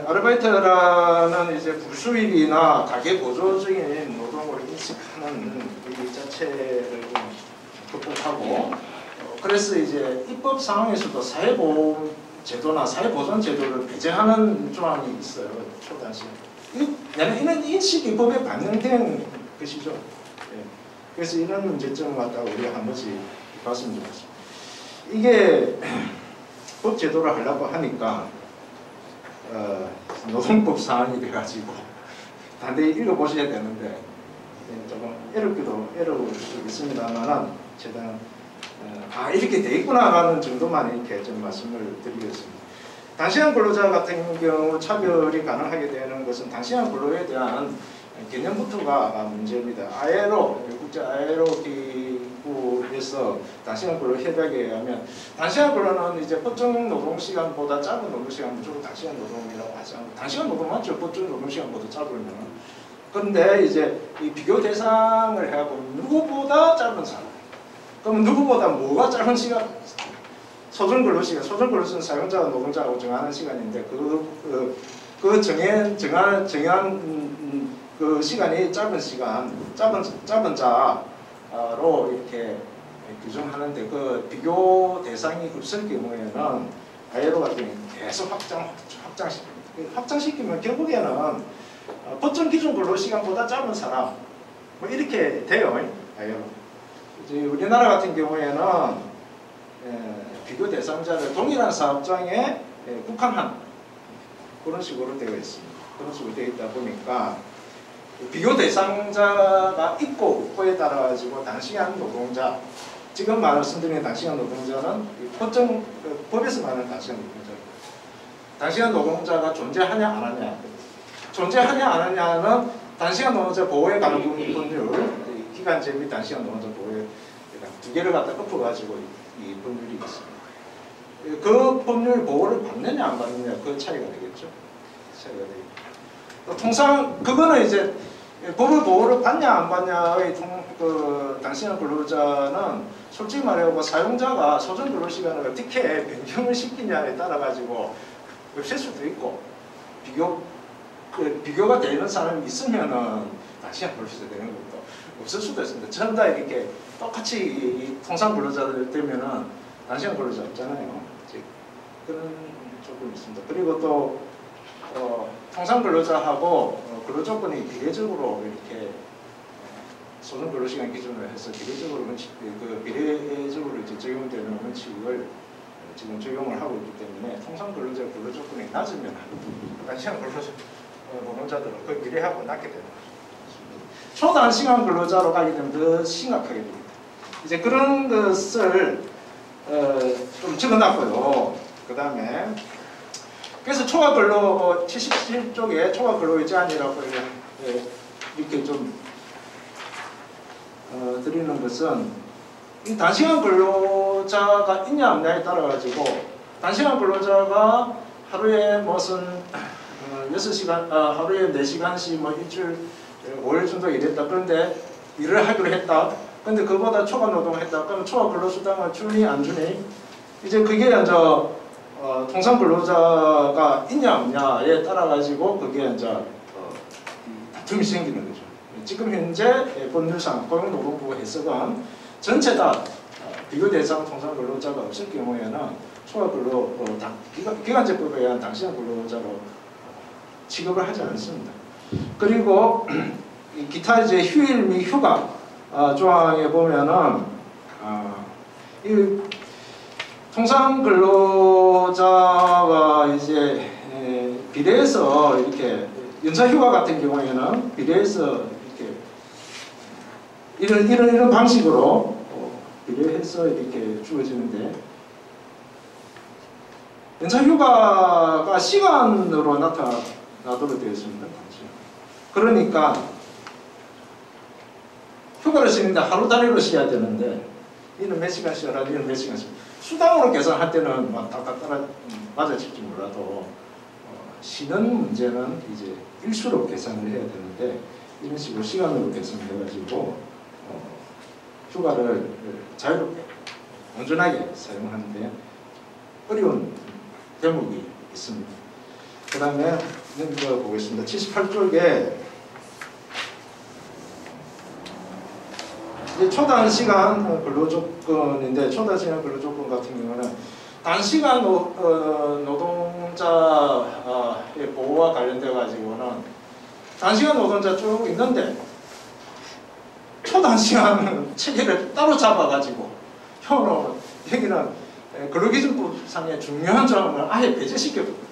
아르바이트라는 이제 불수익이나 가계 보조적인 노동을 인식하는 이 자체를 좀 극복하고 그래서 이제 입법 상황에서도 사회보험 제도나 사회보전 제도를 배제하는 조항이 있어요. 초단시. 이런 인식이 법에 반영된 것이죠. 그래서 이런 문제점을 갖다가 우리가 한 번씩 봤으면 좋겠습니다. 이게 법 제도를 하려고 하니까 노동법 사안이 돼가지고 단대히 읽어보셔야 되는데 조금 어려울 수 있습니다만은 최대한 이렇게 돼 있구나라는 정도만 이렇게 좀 말씀을 드리겠습니다. 단시간 근로자 같은 경우 차별이 가능하게 되는 것은 단시간 근로에 대한 개념부터가 문제입니다. ILO, 국제 ILO 기구에서 단시간 근로 협약에 의하면 단시간 근로는 이제 법정 노동 시간보다 짧은 노동 시간 무조건 단시간 노동이라고 하지 않고 단시간 노동 맞죠? 법정 노동 시간보다 짧으면. 그런데 이제 이 비교 대상을 해갖고 누구보다 짧은 사람. 그러면 누구보다 뭐가 짧은 시간? 소정 근로 시간. 소정 근로 시간 사용자와 노동자하고 정하는 시간인데 그 정한 그 시간이 짧은 시간, 짧은 자로 이렇게 규정하는데 그 비교 대상이 없을 경우에는 ILO 같은 경우는 계속 확장시키면 결국에는 법정 기준 근로 시간보다 짧은 사람 뭐 이렇게 돼요. ILO. 이제 우리나라 같은 경우에는 비교 대상자를 동일한 사업장에 국한한 그런 식으로 되어 있습니다. 그런 식으로 되어 있다 보니까 비교 대상자가 있고 없고에 따라 가지고 단시간 노동자 지금 말씀드린 단시간 노동자는 법에서 말하는 단시간 노동자 단시간 노동자가 존재하냐 안 하냐 존재하냐 안 하냐는 단시간 노동자 보호에 관한 법률 기간제 및 단시간 노동자 보호에 두 개를 갖다 엎어가지고 이 법률이 있습니다. 그 법률 보호를 받느냐 안 받느냐 그 차이가 되겠죠. 차이가 되겠죠. 통상 그거는 이제 법을 보호를 받냐 안 받냐의 단시간 근로자는 솔직히 말하고 사용자가 소정 근로 시간을 어떻게 변경을 시키냐에 따라 가지고 없을 수도 있고 비교가 되는 사람이 있으면은 단시간 근로자 되는 것도 없을 수도 있습니다. 전부 다 이렇게 똑같이 이 통상 근로자들 되면은 단시간 근로자 없잖아요. 그런 조건이 있습니다. 그리고 또 통상 근로자하고 근로 조건이 비례적으로 이렇게 소정 근로 시간 기준으로 해서 비례적으로 이제 적용되는 원칙을 지금 적용을 하고 있기 때문에 통상 근로자 근로 조건이 낮으면 단시간 근로자 노동자들은 그 비례하고 낮게 되는 거죠. 초단시간 근로자로 가게 되면 더 심각하게 됩니다. 이제 그런 것을 좀 적어놨고요. 그 다음에 그래서 초과근로 77쪽에 초과근로의 제한이라고 이렇게 좀 드리는 것은 이 단시간 근로자가 있냐 없냐에 따라 가지고 단시간 근로자가 하루에 무슨 6시간 하루에 4시간씩 뭐 일주일 5일 정도 일했다. 그런데 일을 하기로 했다. 근데 그보다 초과 노동을 했다. 그럼 초과 근로수당을 주니 안 주니? 이제 그게 이제 통상 근로자가 있냐 없냐에 따라 가지고 그게 이제 다툼이 생기는 거죠. 지금 현재 법률상 고용노동부 해석은 전체 다 비교 대상 통상 근로자가 없을 경우에는 초과 근로 기간제법에 의한 단시간 근로자로 취급을 하지 않습니다. 그리고 기타 이제 휴일 및 휴가 조항에 보면은 이 통상 근로자와 이제 비례해서 이렇게 연차 휴가 같은 경우에는 비례해서 이렇게 이런 방식으로 비례해서 이렇게 주어지는데 연차 휴가가 시간으로 나타나도록 되어 있습니다. 그러니까 휴가를 쉬는데 하루 단위로 쉬어야 되는데 이는 몇 시간 쉬어라, 이는 몇 시간 쉬어라. 수당으로 계산할 때는 막 딱딱 따라 맞아질지 몰라도 쉬는 문제는 이제 일수로 계산을 해야 되는데 이런 식으로 시간으로 계산해가지고 휴가를 자유롭게 온전하게 사용하는데 어려운 대목이 있습니다. 그 다음에 이거 보겠습니다. 78쪽에 이제 초단시간 근로조건인데 초단시간 근로조건 같은 경우는 단시간 노동자의 보호와 관련돼 가지고는 단시간 노동자 쭉 있는데 초단시간 체계를 따로 잡아가지고 여기는 근로기준법상의 중요한 조항을 아예 배제시켰거든요.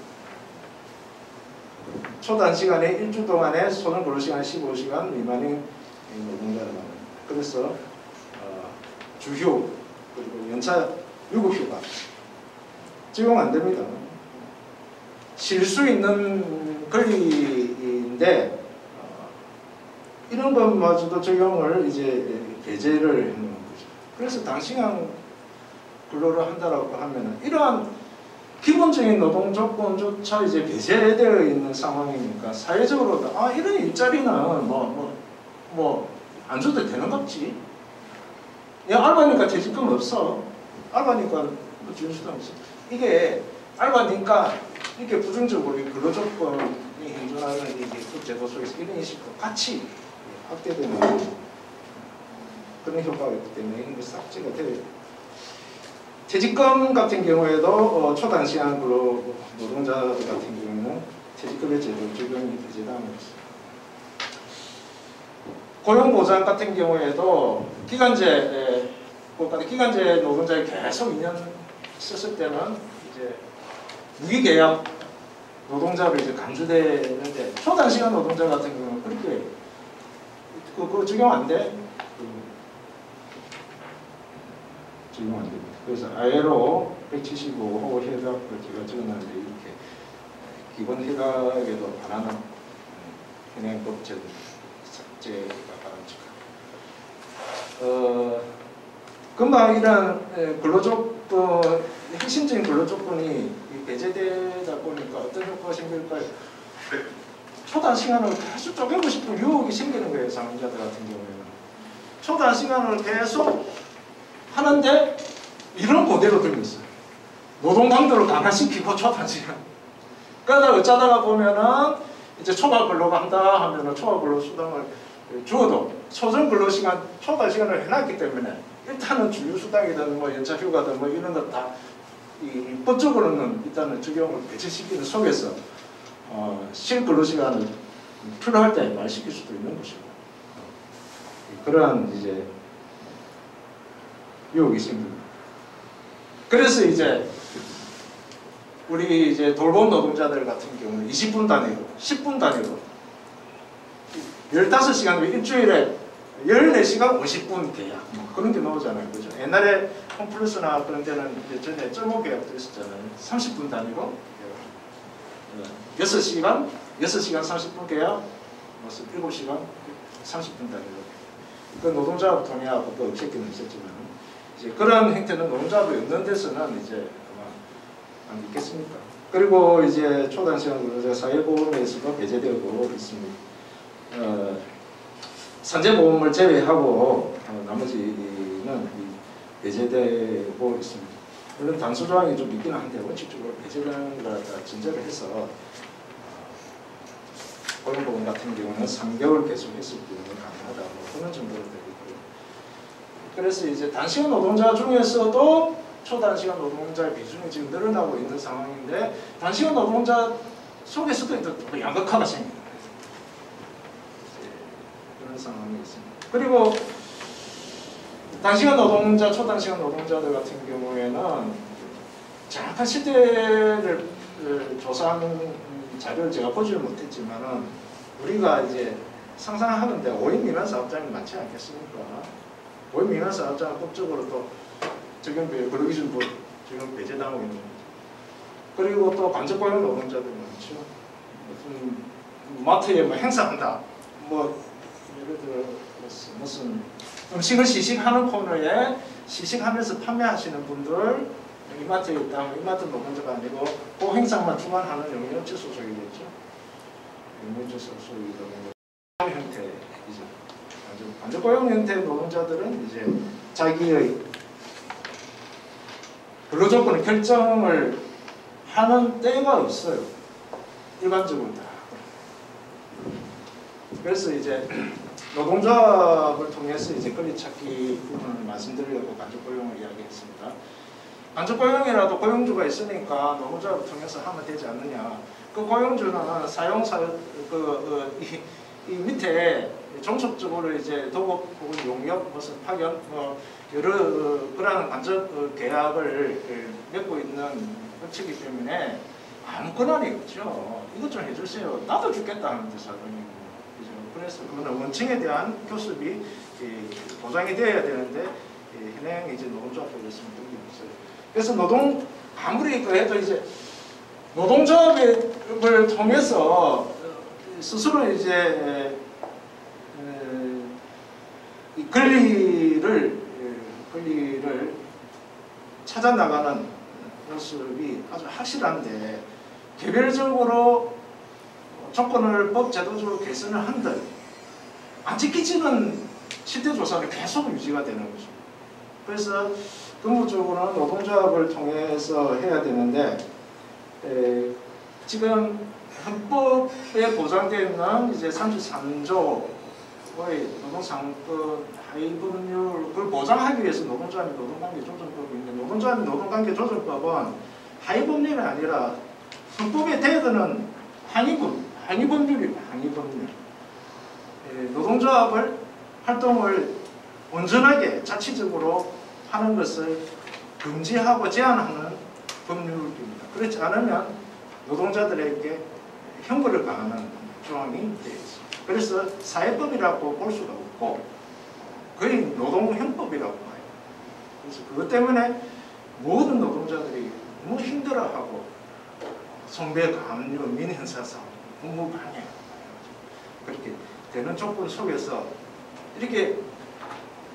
초단시간에 일주 동안에 소정 근로시간 15시간 미만인 노동자를 말합니다. 그래서 주휴 그리고 연차 유급휴가 적용 안 됩니다. 쉴 수 있는 권리인데 이런 것마저도 적용을 이제 배제를 해놓은 거죠. 그래서 단시간 근로를 한다라고 하면은 이러한 기본적인 노동 조건조차 이제 배제되어 있는 상황이니까 사회적으로 이런 일자리는 안 줘도 되는 거지. 야 알바니까 퇴직금 없어. 알바니까 지원수당 없어. 이게 알바니까 이렇게 부정적으로 근로조건이 현존하는 이게 제도 속에서 이런 인식과 같이 확대되는 그런 효과가 있기 때문에 이런 것이 삭제가 돼요. 퇴직금 같은 경우에도 초단시간 근로 노동자들 같은 경우는 퇴직금의 제도 적용이 되지도 않습니다. 고용보장 같은 경우에도 기간제 노동자에 계속 2년 썼을 때는 이제 무기계약 노동자로 이제 간주되는데 초단시간 노동자 같은 경우는 그렇게 그거 적용 안 돼? 적용 안 됩니다. 그래서 ILO 175호 협약을 제가 적어놨는데 이렇게 기본 협약에도 반하는 현행법 제도 삭제가 바람직합니다. 금방 이런 근로조건, 핵심적인 근로조건이 배제되다 보니까 어떤 효과가 생길까요? 초단시간을 계속 쪼개고 싶은 유혹이 생기는 거예요. 상인자들 같은 경우에는. 초단시간을 계속 하는데 이런 고대로 들고 있어요. 노동 강도를 강화시키고 초단시간. 그러다 어쩌다가 보면은 이제 초과 근로가 한다 하면은 초과 근로 수당을 주어도 소정 근로 시간 초과 시간을 해놨기 때문에 일단은 주휴 수당이든 뭐 연차 휴가든 뭐 이런 것 다 법적으로는 일단은 적용을 배제시키는 속에서 실 근로 시간을 필요할 때 말시킬 수도 있는 것이고 그러한 이제 유혹이 생깁니다. 그래서 이제 우리 이제 돌봄 노동자들 같은 경우는 20분 단위로, 10분 단위로 15시간 일주일에 14시간 50분 계약 그런 게 나오잖아요. 그죠? 옛날에 홈플러스나 그런 데는 이제 전에 점호 계약도 있었잖아요. 30분 단위로 6시간 30분 계약 7시간 30분 단위로 그 노동자하고 통해하고 또 없애기는 있었지만 이제 그런 행태는 노동자도 없는 데서는 이제 안 있겠습니까? 그리고 이제 초단시간 근로자 사회보험에서도 배제되고 있습니다. 산재보험을 제외하고 나머지는 배제되고 있습니다. 물론 단수조항이 좀 있기는 한데 원칙적으로 배제되는 거라 전제를 해서 고용보험 같은 경우는 3개월 계속했을 경우는 가능하다. 그런 정도로 되고 있고요. 그래서 이제 단시간 노동자 중에서도 초단시간 노동자의 비중이 지금 늘어나고 있는 상황인데 단시간 노동자 속에서도 또 양극화가 생깁니다. 그런 상황이 있습니다. 그리고 단시간 노동자, 초단시간 노동자들 같은 경우에는 정확한 시대를 조사하는 자료를 제가 보지를 못했지만은 우리가 이제 상상하는데 5인 미만 사업장이 많지 않겠습니까? 5인 미만 사업장은 법적으로 또 적용 근로기준법 적용 배제당하고 있는 거죠. 그리고 또 간접고용 노동자들 많죠. 무슨 마트에 뭐 행사한다, 뭐 예를 들어서 무슨 음식을 시식하는 코너에 시식하면서 판매하시는 분들 이마트에 있다면 이마트 노동자가 아니고 그 행사만 주관하는 영업체 소속이겠죠. 영업체 소속이다 보니 형태이죠. 반대고용 형태의 노동자들은 이제 자기의 근로조건의 결정을 하는 때가 있어요. 일반적으로 다. 그래서 이제 노동조합을 통해서 이제 권리찾기 부분을 말씀드리려고 간접고용을 이야기했습니다. 간접고용이라도 고용주가 있으니까 노동조합을 통해서 하면 되지 않느냐. 그 고용주는 사용사 이 밑에 종속적으로 이제 도급 혹은 용역 무슨 파견 여러 그러한 간접 계약을 맺고 있는 업체이기 때문에 아무 권한이 없죠. 이것 좀 해주세요. 나도 죽겠다 하는데 사장님. 그래서 그거는 원칙에 대한 교섭이 보장이 되어야 되는데 현행 이제 노동조합법에 있으면 그런 게 없어요. 그래서 아무리 해도 이제 노동조합을 통해서 스스로 이제 이 권리를 찾아 나가는 모습이 아주 확실한데 개별적으로 조건을 법 제도적으로 개선을 한들 안 지키지는 실태조사는 계속 유지가 되는 거죠. 그래서 근본적으로는 노동조합을 통해서 해야 되는데 지금 헌법에 보장되어 있는 이제 33조의 노동상권 하위법률 그걸 보장하기 위해서 노동조합이 노동관계 조정법이 있는데 노동조합이 노동관계 조정법은 하위법률이 아니라 헌법에 대드는 항의법률입니다. 항의법률. 노동조합을 활동을 온전하게 자치적으로 하는 것을 금지하고 제한하는 법률입니다. 그렇지 않으면 노동자들에게 형벌을 가하는 조항이 되어 있습니다. 그래서 사회법이라고 볼 수가 없고 거의 노동형법이라고 봐요. 그래서 그것 때문에 모든 노동자들이 너무 힘들어하고 성배 감류, 민형사상, 업무방해 그렇게 되는 조건 속에서 이렇게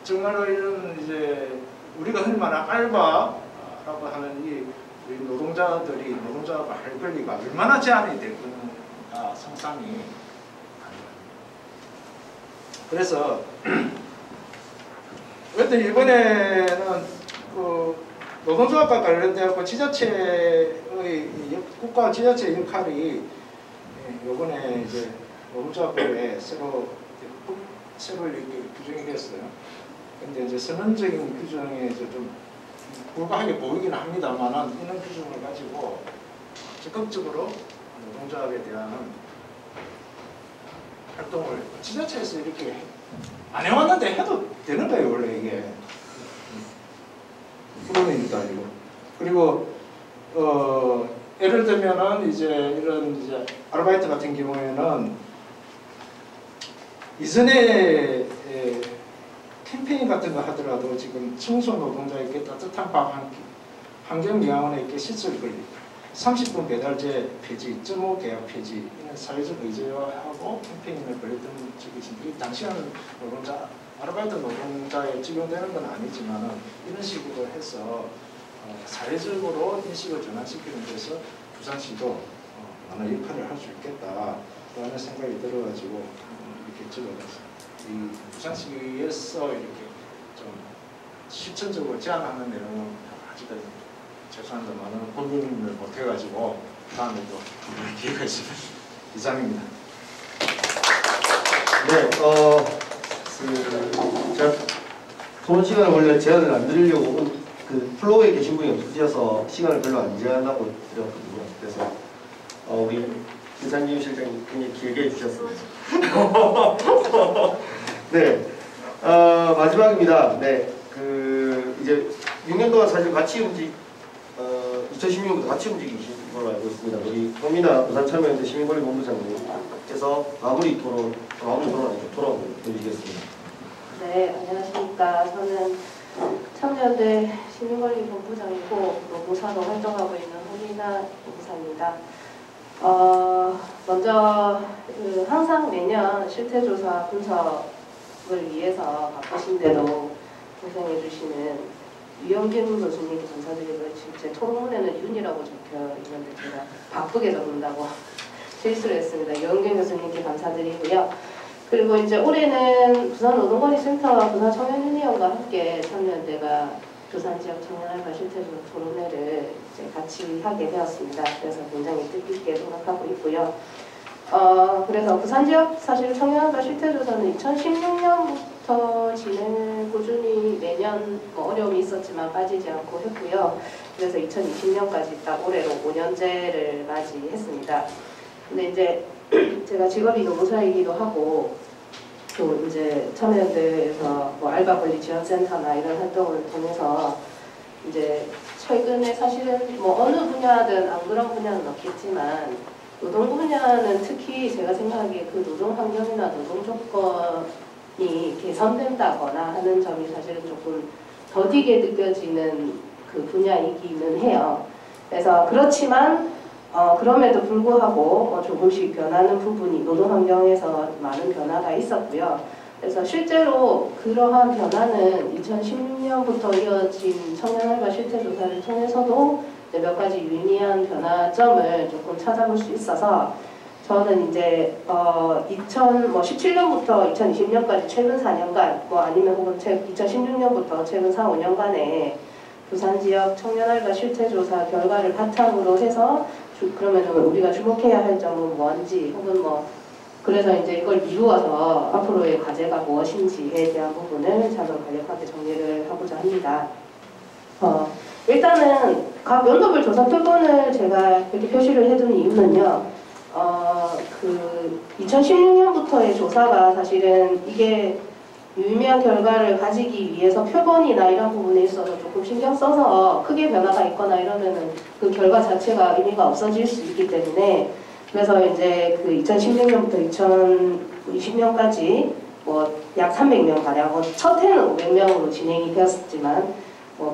정말로 이런 이제 우리가 흔히 말하는 알바라고 하는 이 노동자들이 노동자가 할 권리가 얼마나 제한이 되는가 상상이 가능합니다. 그래서 어쨌든 이번에는 그 노동조합과 관련되어 지자체의 국가 지자체 역할이 이번에 이제 노동조합법에 새로 이렇게 규정이 됐어요. 근데 이제 선언적인 규정에 좀 불가하게 보이긴 합니다만은 이런 규정을 가지고 적극적으로 노동조합에 대한 활동을 지자체에서 이렇게 안 해왔는데 해도 되는 거예요 원래 이게. 그런입니다 이거. 그리고 예를 들면은 이제 이런 이제 아르바이트 같은 경우에는 이전에 캠페인 같은 거 하더라도 지금 청소 노동자에게 따뜻한 밥 한 끼, 환경미화원에게 시설 권리, 30분 배달제 폐지, 1.5 계약 폐지, 이런 사회적 의제화하고 캠페인을 벌였던 적이 있습니다. 당시에는 노동자, 아르바이트 노동자에 적용되는 건 아니지만 이런 식으로 해서 사회적으로 인식을 전환시키는 데서 부산시도 많은 역할을 할 수 있겠다라는 생각이 들어가지고 이렇게 적어봤습니다. 이 부산시에서 이렇게 좀 실천적으로 제안하는 내용은 아직까지 죄송합니다만 본인을 못해가지고 다음에도 기회가 있으면 이상입니다. 네, 제가 토론 시간을 원래 제한을 안 드리려고 그 플로우에 계신 분이 없으셔서 시간을 별로 안 제한하고 드렸거든요. 그래서 우리 김상진 실장님 굉장히 길게 해주셨습니다. 네, 마지막입니다. 네, 그 이제 6년 동안 사실 같이 2016년부터 같이 움직이신 걸로 알고 있습니다. 우리 범이나 부산참여연대 시민권리본부장님께서 마무리 토론을 드리겠습니다. 네, 안녕하십니까. 저는 참여연대 시민권리본부장이고 노무사로 활동하고 있는 홍민아 본부장입니다. 먼저 항상 매년 실태조사 분석 위해서 바쁘신데도 고생해 주시는 유영균 교수님께 감사드리고요. 제 통문에는 윤이라고 적혀 있는데 제가 바쁘게 적는다고 실수를 했습니다. 유영균 교수님께 감사드리고요. 그리고 이제 올해는 부산노동권익센터와 부산청년유니언과 함께 청년대가 부산 지역 청년알바 실태조 토론회를 이제 같이 하게 되었습니다. 그래서 굉장히 뜻깊게 생각하고 있고요. 그래서 부산 지역 사실 청년알바 실태조사는 2016년부터 진행을 꾸준히 매년 어려움이 있었지만 빠지지 않고 했고요. 그래서 2020년까지 딱 올해로 5년째를 맞이했습니다. 근데 이제 제가 직업이 노무사이기도 하고 또 이제 청년대에서 뭐 알바 권리 지원센터나 이런 활동을 통해서 이제 최근에 사실은 뭐 어느 분야든 안 그런 분야는 없겠지만 노동 분야는 특히 제가 생각하기에 그 노동 환경이나 노동 조건이 개선된다거나 하는 점이 사실은 조금 더디게 느껴지는 그 분야이기는 해요. 그래서 그렇지만 그럼에도 불구하고 조금씩 변하는 부분이 노동 환경에서 많은 변화가 있었고요. 그래서 실제로 그러한 변화는 2016년부터 이어진 청년알바 실태조사를 통해서도 몇 가지 유의미한 변화점을 조금 찾아볼 수 있어서 저는 이제 2017년부터 2020년까지 최근 4년간 아니면 혹은 2016년부터 최근 4, 5년간의 부산 지역 청년알바 실태조사 결과를 바탕으로 해서 그러면 우리가 주목해야 할 점은 뭔지 혹은 그래서 이제 이걸 미루어서 앞으로의 과제가 무엇인지에 대한 부분을 작은 간략하게 정리를 하고자 합니다. 일단은 각 연도별 조사 표본을 제가 이렇게 표시를 해둔 이유는요. 2016년부터의 조사가 사실은 이게 유의미한 결과를 가지기 위해서 표본이나 이런 부분에 있어서 조금 신경 써서 크게 변화가 있거나 이러면은 그 결과 자체가 의미가 없어질 수 있기 때문에 그래서 이제 그 2016년부터 2020년까지 약 300명 가량 첫 해는 500명으로 진행이 되었지만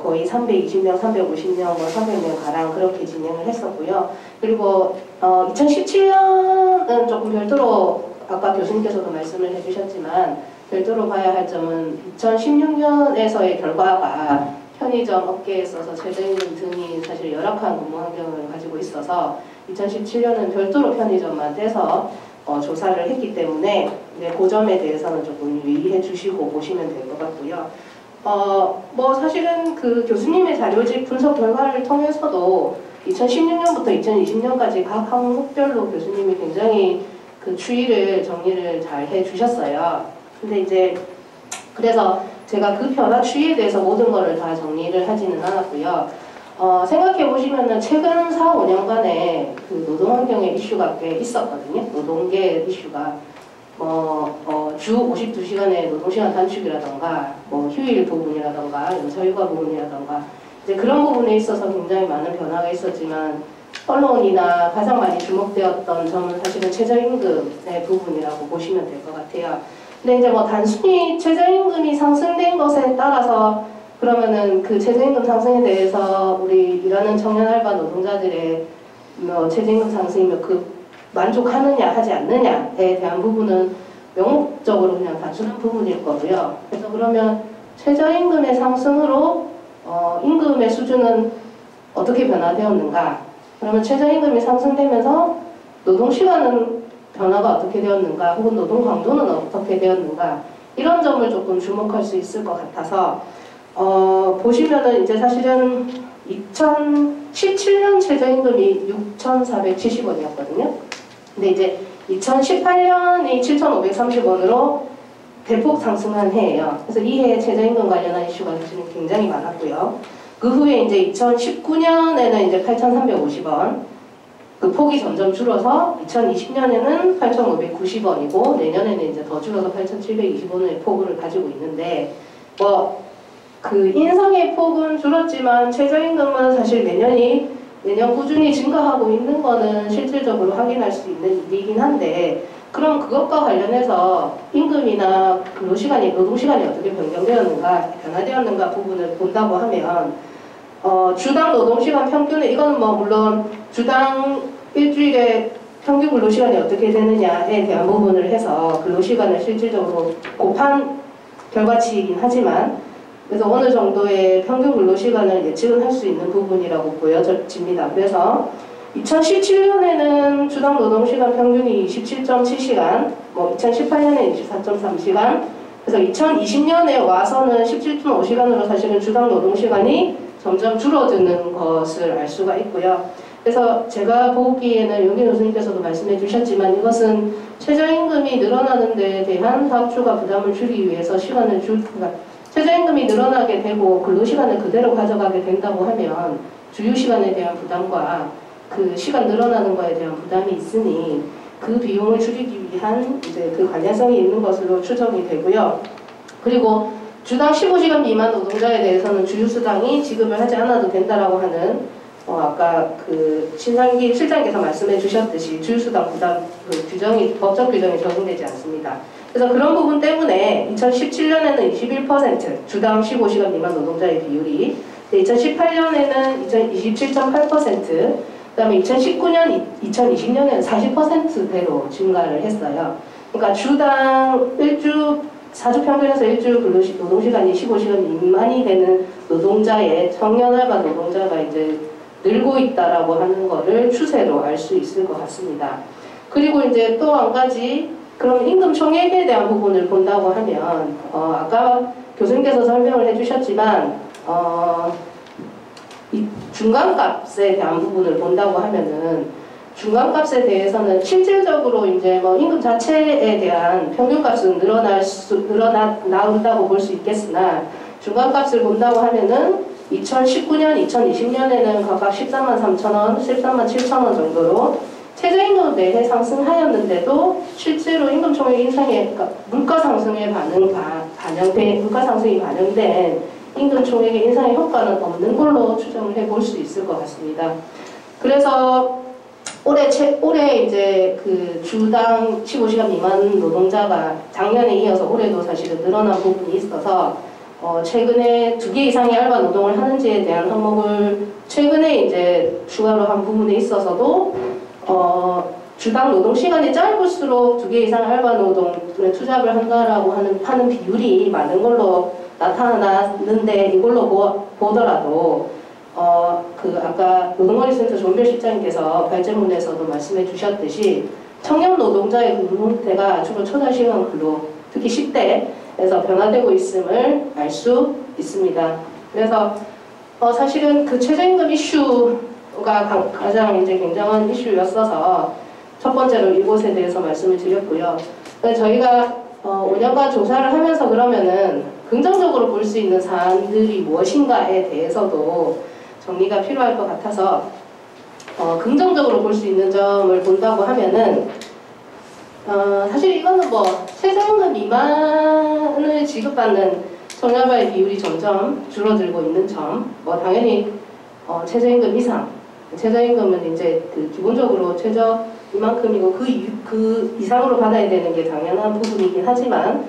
거의 320명, 350명, 300명 가량 그렇게 진행을 했었고요. 그리고 2017년은 조금 별도로 아까 교수님께서도 말씀을 해주셨지만 별도로 봐야 할 점은 2016년에서의 결과가 편의점 업계에 있어서 최저임금 등이 사실 열악한 근무 환경을 가지고 있어서 2017년은 별도로 편의점만 떼서 조사를 했기 때문에 그 점에 대해서는 조금 유의해 주시고 보시면 될 것 같고요. 사실은 그 교수님의 자료집 분석 결과를 통해서도 2016년부터 2020년까지 각 항목별로 교수님이 굉장히 그 추이를 정리를 잘 해주셨어요. 근데 이제 그래서 제가 그 변화 추이에 대해서 모든 거를 다 정리를 하지는 않았고요. 생각해 보시면은 최근 4, 5년간의 그 노동 환경의 이슈가 꽤 있었거든요. 노동계 이슈가 주 52시간의 노동시간 단축이라던가 휴일 부분이라던가 연차휴가 부분이라던가 이제 그런 부분에 있어서 굉장히 많은 변화가 있었지만 언론이나 가장 많이 주목되었던 점은 사실은 최저임금의 부분이라고 보시면 될 것 같아요. 근데 이제 단순히 최저임금이 상승된 것에 따라서 그러면은 그 최저임금 상승에 대해서 우리 일하는 청년 알바 노동자들의 최저임금 상승이면 만족하느냐 하지 않느냐에 대한 부분은 명목적으로 그냥 단순한 부분일 거고요. 그래서 그러면 최저임금의 상승으로 임금의 수준은 어떻게 변화되었는가? 그러면 최저임금이 상승되면서 노동시간은 변화가 어떻게 되었는가? 혹은 노동 강도는 어떻게 되었는가? 이런 점을 조금 주목할 수 있을 것 같아서 보시면은 이제 사실은 2017년 최저임금이 6,470원이었거든요. 근데 이제 2018년이 7,530원으로 대폭 상승한 해예요. 그래서 이 해에 최저임금 관련한 이슈가 사실은 굉장히 많았고요. 그 후에 이제 2019년에는 이제 8,350원. 그 폭이 점점 줄어서 2020년에는 8,590원이고 내년에는 이제 더 줄어서 8,720원의 폭을 가지고 있는데 그 인상의 폭은 줄었지만 최저임금은 사실 매년 꾸준히 증가하고 있는 거는 실질적으로 확인할 수 있는 일이긴 한데 그럼 그것과 관련해서 임금이나 노동시간이 어떻게 변경되었는가, 변화되었는가 부분을 본다고 하면 주당 노동시간 평균은 이거는 물론 주당 일주일에 평균 근로시간이 어떻게 되느냐에 대한 부분을 해서 근로시간을 실질적으로 곱한 결과치이긴 하지만 그래서 어느 정도의 평균 근로시간을 예측은 할 수 있는 부분이라고 보여집니다. 그래서 2017년에는 주당 노동시간 평균이 27.7시간, 2018년에 24.3시간, 그래서 2020년에 와서는 17.5시간으로 사실은 주당 노동시간이 점점 줄어드는 것을 알 수가 있고요. 그래서 제가 보기에는 여기 교수님께서도 말씀해 주셨지만 이것은 최저임금이 늘어나는 데에 대한 사업주가 부담을 줄이기 위해서 그러니까 최저임금이 늘어나게 되고 근로시간을 그대로 가져가게 된다고 하면 주휴시간에 대한 부담과 그 시간 늘어나는 거에 대한 부담이 있으니 그 비용을 줄이기 위한 이제 그 관련성이 있는 것으로 추정이 되고요. 그리고 주당 15시간 미만 노동자에 대해서는 주휴수당이 지급을 하지 않아도 된다라고 하는 아까 그 신상기 실장께서 말씀해 주셨듯이 주휴수당 부담 규정이 법적 규정이 적용되지 않습니다. 그래서 그런 부분 때문에 2017년에는 21% 주당 15시간 미만 노동자의 비율이 2018년에는 27.8% 그다음에 2019년, 2020년에는 40%대로 증가를 했어요. 그러니까 주당 사주 평균에서 일주 노동시간이 15시간 미만이 되는 노동자의 청년 알바 노동자가 이제 늘고 있다라고 하는 거를 추세로 알 수 있을 것 같습니다. 그리고 이제 또 한 가지 그럼 임금 총액에 대한 부분을 본다고 하면 아까 교수님께서 설명을 해주셨지만 이 중간값에 대한 부분을 본다고 하면은 중간값에 대해서는 실질적으로 이제 임금 자체에 대한 평균값은 나온다고 볼 수 있겠으나 중간값을 본다고 하면은 2019년, 2020년에는 각각 13만 3천 원, 13만 7천 원 정도로 최저임금 내에 상승하였는데도 실제로 임금 총액 인상에 그러니까 물가 상승에 물가 상승이 반영된 임금 총액의 인상의 효과는 없는 걸로 추정을 해볼 수 있을 것 같습니다. 그래서 올해 이제 그 주당 15시간 미만 노동자가 작년에 이어서 올해도 사실은 늘어난 부분이 있어서 최근에 2개 이상의 알바 노동을 하는지에 대한 항목을 최근에 이제 추가로 한 부분에 있어서도 주당 노동 시간이 짧을수록 2개 이상 알바 노동에 투잡을 한다라고 하는 비율이 많은 걸로 나타나는데 이걸로 보더라도 그 아까 노동관리센터 조은별 실장님께서 발제문에서도 말씀해 주셨듯이 청년 노동자의 근로 형태가 주로 초단시간 근로, 특히 10대에서 변화되고 있음을 알 수 있습니다. 그래서 사실은 그 최저임금 이슈가 가장 이제 굉장한 이슈였어서 첫 번째로 이것에 대해서 말씀을 드렸고요. 저희가 5년간 조사를 하면서 그러면은 긍정적으로 볼 수 있는 사안들이 무엇인가에 대해서도 정리가 필요할 것 같아서 긍정적으로 볼 수 있는 점을 본다고 하면은 사실 이거는 최저임금 미만을 지급받는 청년과의 비율이 점점 줄어들고 있는 점, 당연히 최저임금 이상, 최저임금은 이제 그 기본적으로 최저 이만큼이고 그 이상으로 받아야 되는 게 당연한 부분이긴 하지만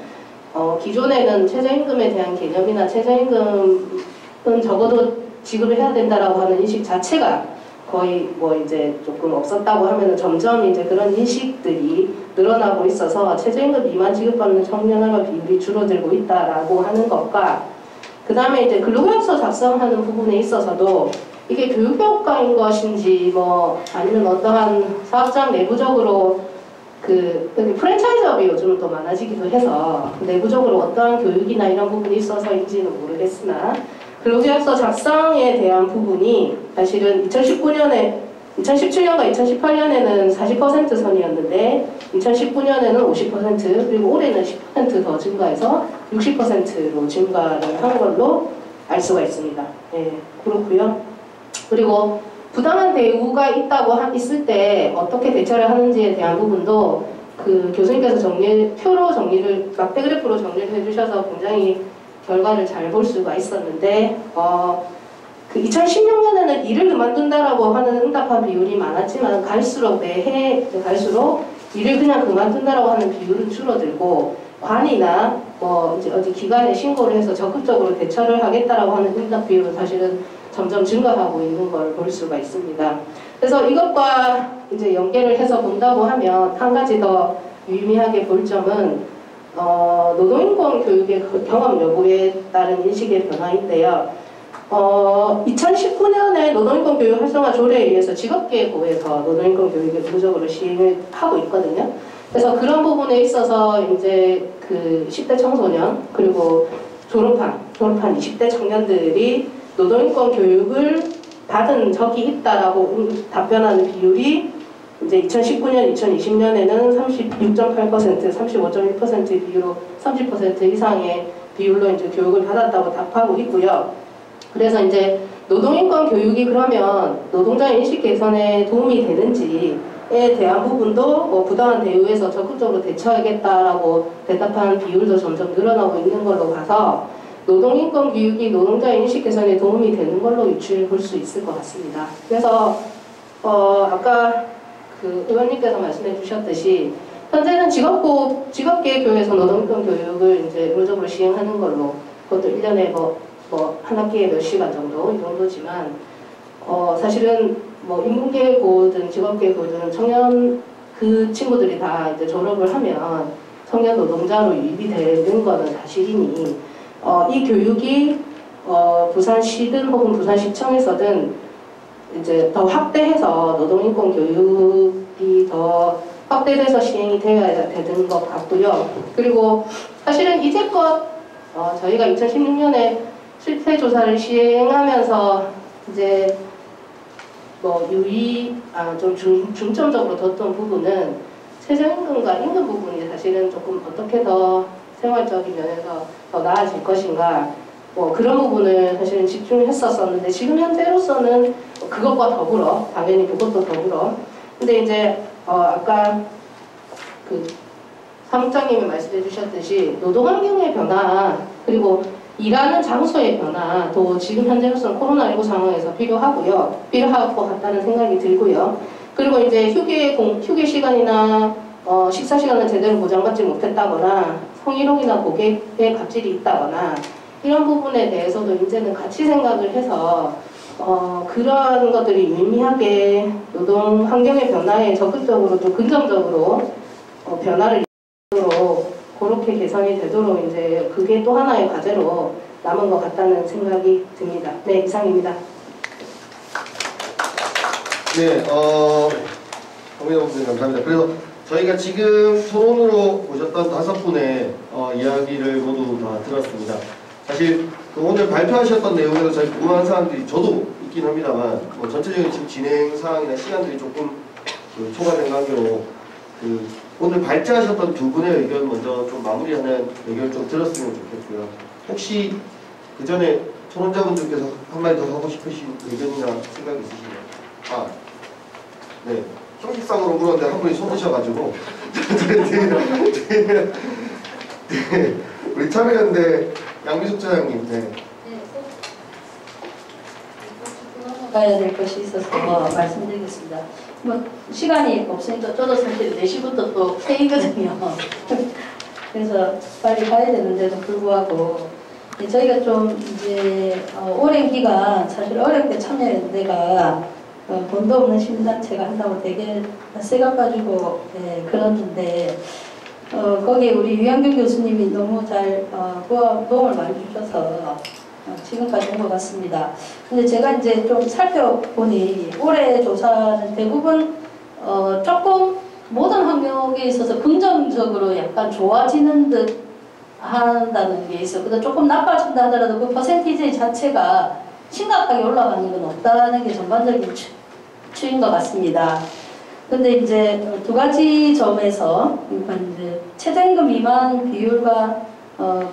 기존에는 최저임금에 대한 개념이나 최저임금은 적어도 지급을 해야 된다라고 하는 인식 자체가 거의 이제 조금 없었다고 하면은 점점 이제 그런 인식들이 늘어나고 있어서 최저임금 미만 지급받는 청년알바 비율이 줄어들고 있다라고 하는 것과 그 다음에 이제 근로계약서 작성하는 부분에 있어서도 이게 교육효과인 것인지 아니면 어떠한 사업장 내부적으로 여기 프랜차이즈업이 요즘은 또 많아지기도 해서 내부적으로 어떠한 교육이나 이런 부분이 있어서인지는 모르겠으나 근로계약서 작성에 대한 부분이 사실은 2017년과 2018년에는 40% 선이었는데 2019년에는 50% 그리고 올해는 10% 더 증가해서 60%로 증가를 한 걸로 알 수가 있습니다. 네, 그렇고요. 그리고 부당한 대우가 있을 때 어떻게 대처를 하는지에 대한 부분도 그 교수님께서 표로 정리를 막대 그래프로 정리를 해주셔서 굉장히 결과를 잘 볼 수가 있었는데 그 2016년에는 일을 그만둔다라고 하는 응답한 비율이 많았지만 갈수록 갈수록 일을 그냥 그만둔다라고 하는 비율은 줄어들고 관이나 이제 어디 기관에 신고를 해서 적극적으로 대처를 하겠다라고 하는 응답 비율은 사실은 점점 증가하고 있는 걸 볼 수가 있습니다. 그래서 이것과 이제 연계를 해서 본다고 하면 한 가지 더 유의미하게 볼 점은 노동인권 교육의 경험 여부에 따른 인식의 변화인데요. 2019년에 노동인권 교육 활성화 조례에 의해서 직업계고에서 노동인권 교육을 의무적으로 시행을 하고 있거든요. 그래서 그런 부분에 있어서 이제 그 10대 청소년 그리고 졸업한 20대 청년들이 노동인권 교육을 받은 적이 있다라고 답변하는 비율이 이제 2019년, 2020년에는 36.8%, 35.1% 비율로 30% 이상의 비율로 이제 교육을 받았다고 답하고 있고요. 그래서 이제 노동인권 교육이 그러면 노동자의 인식 개선에 도움이 되는지에 대한 부분도 뭐 부당한 대우에서 적극적으로 대처하겠다라고 대답하는 비율도 점점 늘어나고 있는 걸로 봐서 노동인권 교육이 노동자의 인식 개선에 도움이 되는 걸로 유추해 볼 수 있을 것 같습니다. 그래서 아까 그 의원님께서 말씀해 주셨듯이 현재는 직업계 교육에서 노동인권 교육을 이제 의무적으로 시행하는 걸로 그것도 1년에 뭐 한 학기에 몇 시간 정도 이 정도지만 사실은 뭐 인문계고든 직업계고든 청년 그 친구들이 다 이제 졸업을 하면 청년 노동자로 유입이 되는 거는 사실이니 이 교육이 부산시든 혹은 부산시청에서든 이제 더 확대해서 노동인권 교육이 더 확대돼서 시행이 되어야 되는 것 같고요. 그리고 사실은 이제껏 저희가 2016년에 실태 조사를 시행하면서 이제 뭐 좀 중점적으로 뒀던 부분은 최저임금과 임금 부분이 사실은 조금 어떻게 더 생활적인 면에서 더 나아질 것인가 뭐 그런 부분을 사실은 집중했었었는데 지금 현재로서는 그것과 더불어 당연히 그것도 더불어 근데 이제 아까 그 사무장님이 말씀해 주셨듯이 노동환경의 변화 그리고 일하는 장소의 변화도 지금 현재로서는 코로나19 상황에서 필요할 것 같다는 생각이 들고요. 그리고 이제 휴게 시간이나 식사 시간을 제대로 보장받지 못했다거나 성희롱이나 고객의 갑질이 있다거나 이런 부분에 대해서도 이제는 같이 생각을 해서 그러한 것들이 유의미하게 노동 환경의 변화에 적극적으로 좀 긍정적으로 변화를 이루도록 그렇게 개선이 되도록 이제 그게 또 하나의 과제로 남은 것 같다는 생각이 듭니다. 네, 이상입니다. 네, 정민호 선생님 감사합니다. 그래서 저희가 지금 토론으로 오셨던 5분의 이야기를 모두 다 들었습니다. 사실 그 오늘 발표하셨던 내용에서 저희 궁금한 사항들이 저도 있긴 합니다만 뭐 전체적인 지금 진행 사항이나 시간들이 조금 초과된 관계로 오늘 발제하셨던 두 분의 의견 먼저 좀 마무리하는 의견을 좀 들었으면 좋겠고요. 혹시 그 전에 토론자분들께서 한마디 더 하고 싶으신 의견이나 생각이 있으신가요? 네. 형식상으로 물었는데 한 분이 손 드셔가지고 네. 우리 참여연대 양미숙 차장님. 네. 가야 될 것이 있어서 말씀드리겠습니다. 뭐 시간이 없으니까 저도 사실 4시부터 또 회의거든요. 그래서 빨리 가야 되는데도 불구하고 저희가 좀 이제 오랜 기간 사실 어렵게 참여연대가 돈도 없는 시민단체가 한다고 되게 세가가지고 그러는데 거기에 우리 유영경 교수님이 너무 잘 도움을 많이 주셔서 지금까지 온 것 같습니다. 근데 제가 이제 좀 살펴보니 올해 조사는 대부분 조금 모든 환경에 있어서 긍정적으로 약간 좋아지는 듯 한다는 게 있어요. 근데 조금 나빠진다 하더라도 그 퍼센티지 자체가 심각하게 올라가는 건 없다는 게 전반적인 추인 것 같습니다. 근데 이제 두 가지 점에서 이제 최저임금 미만 비율과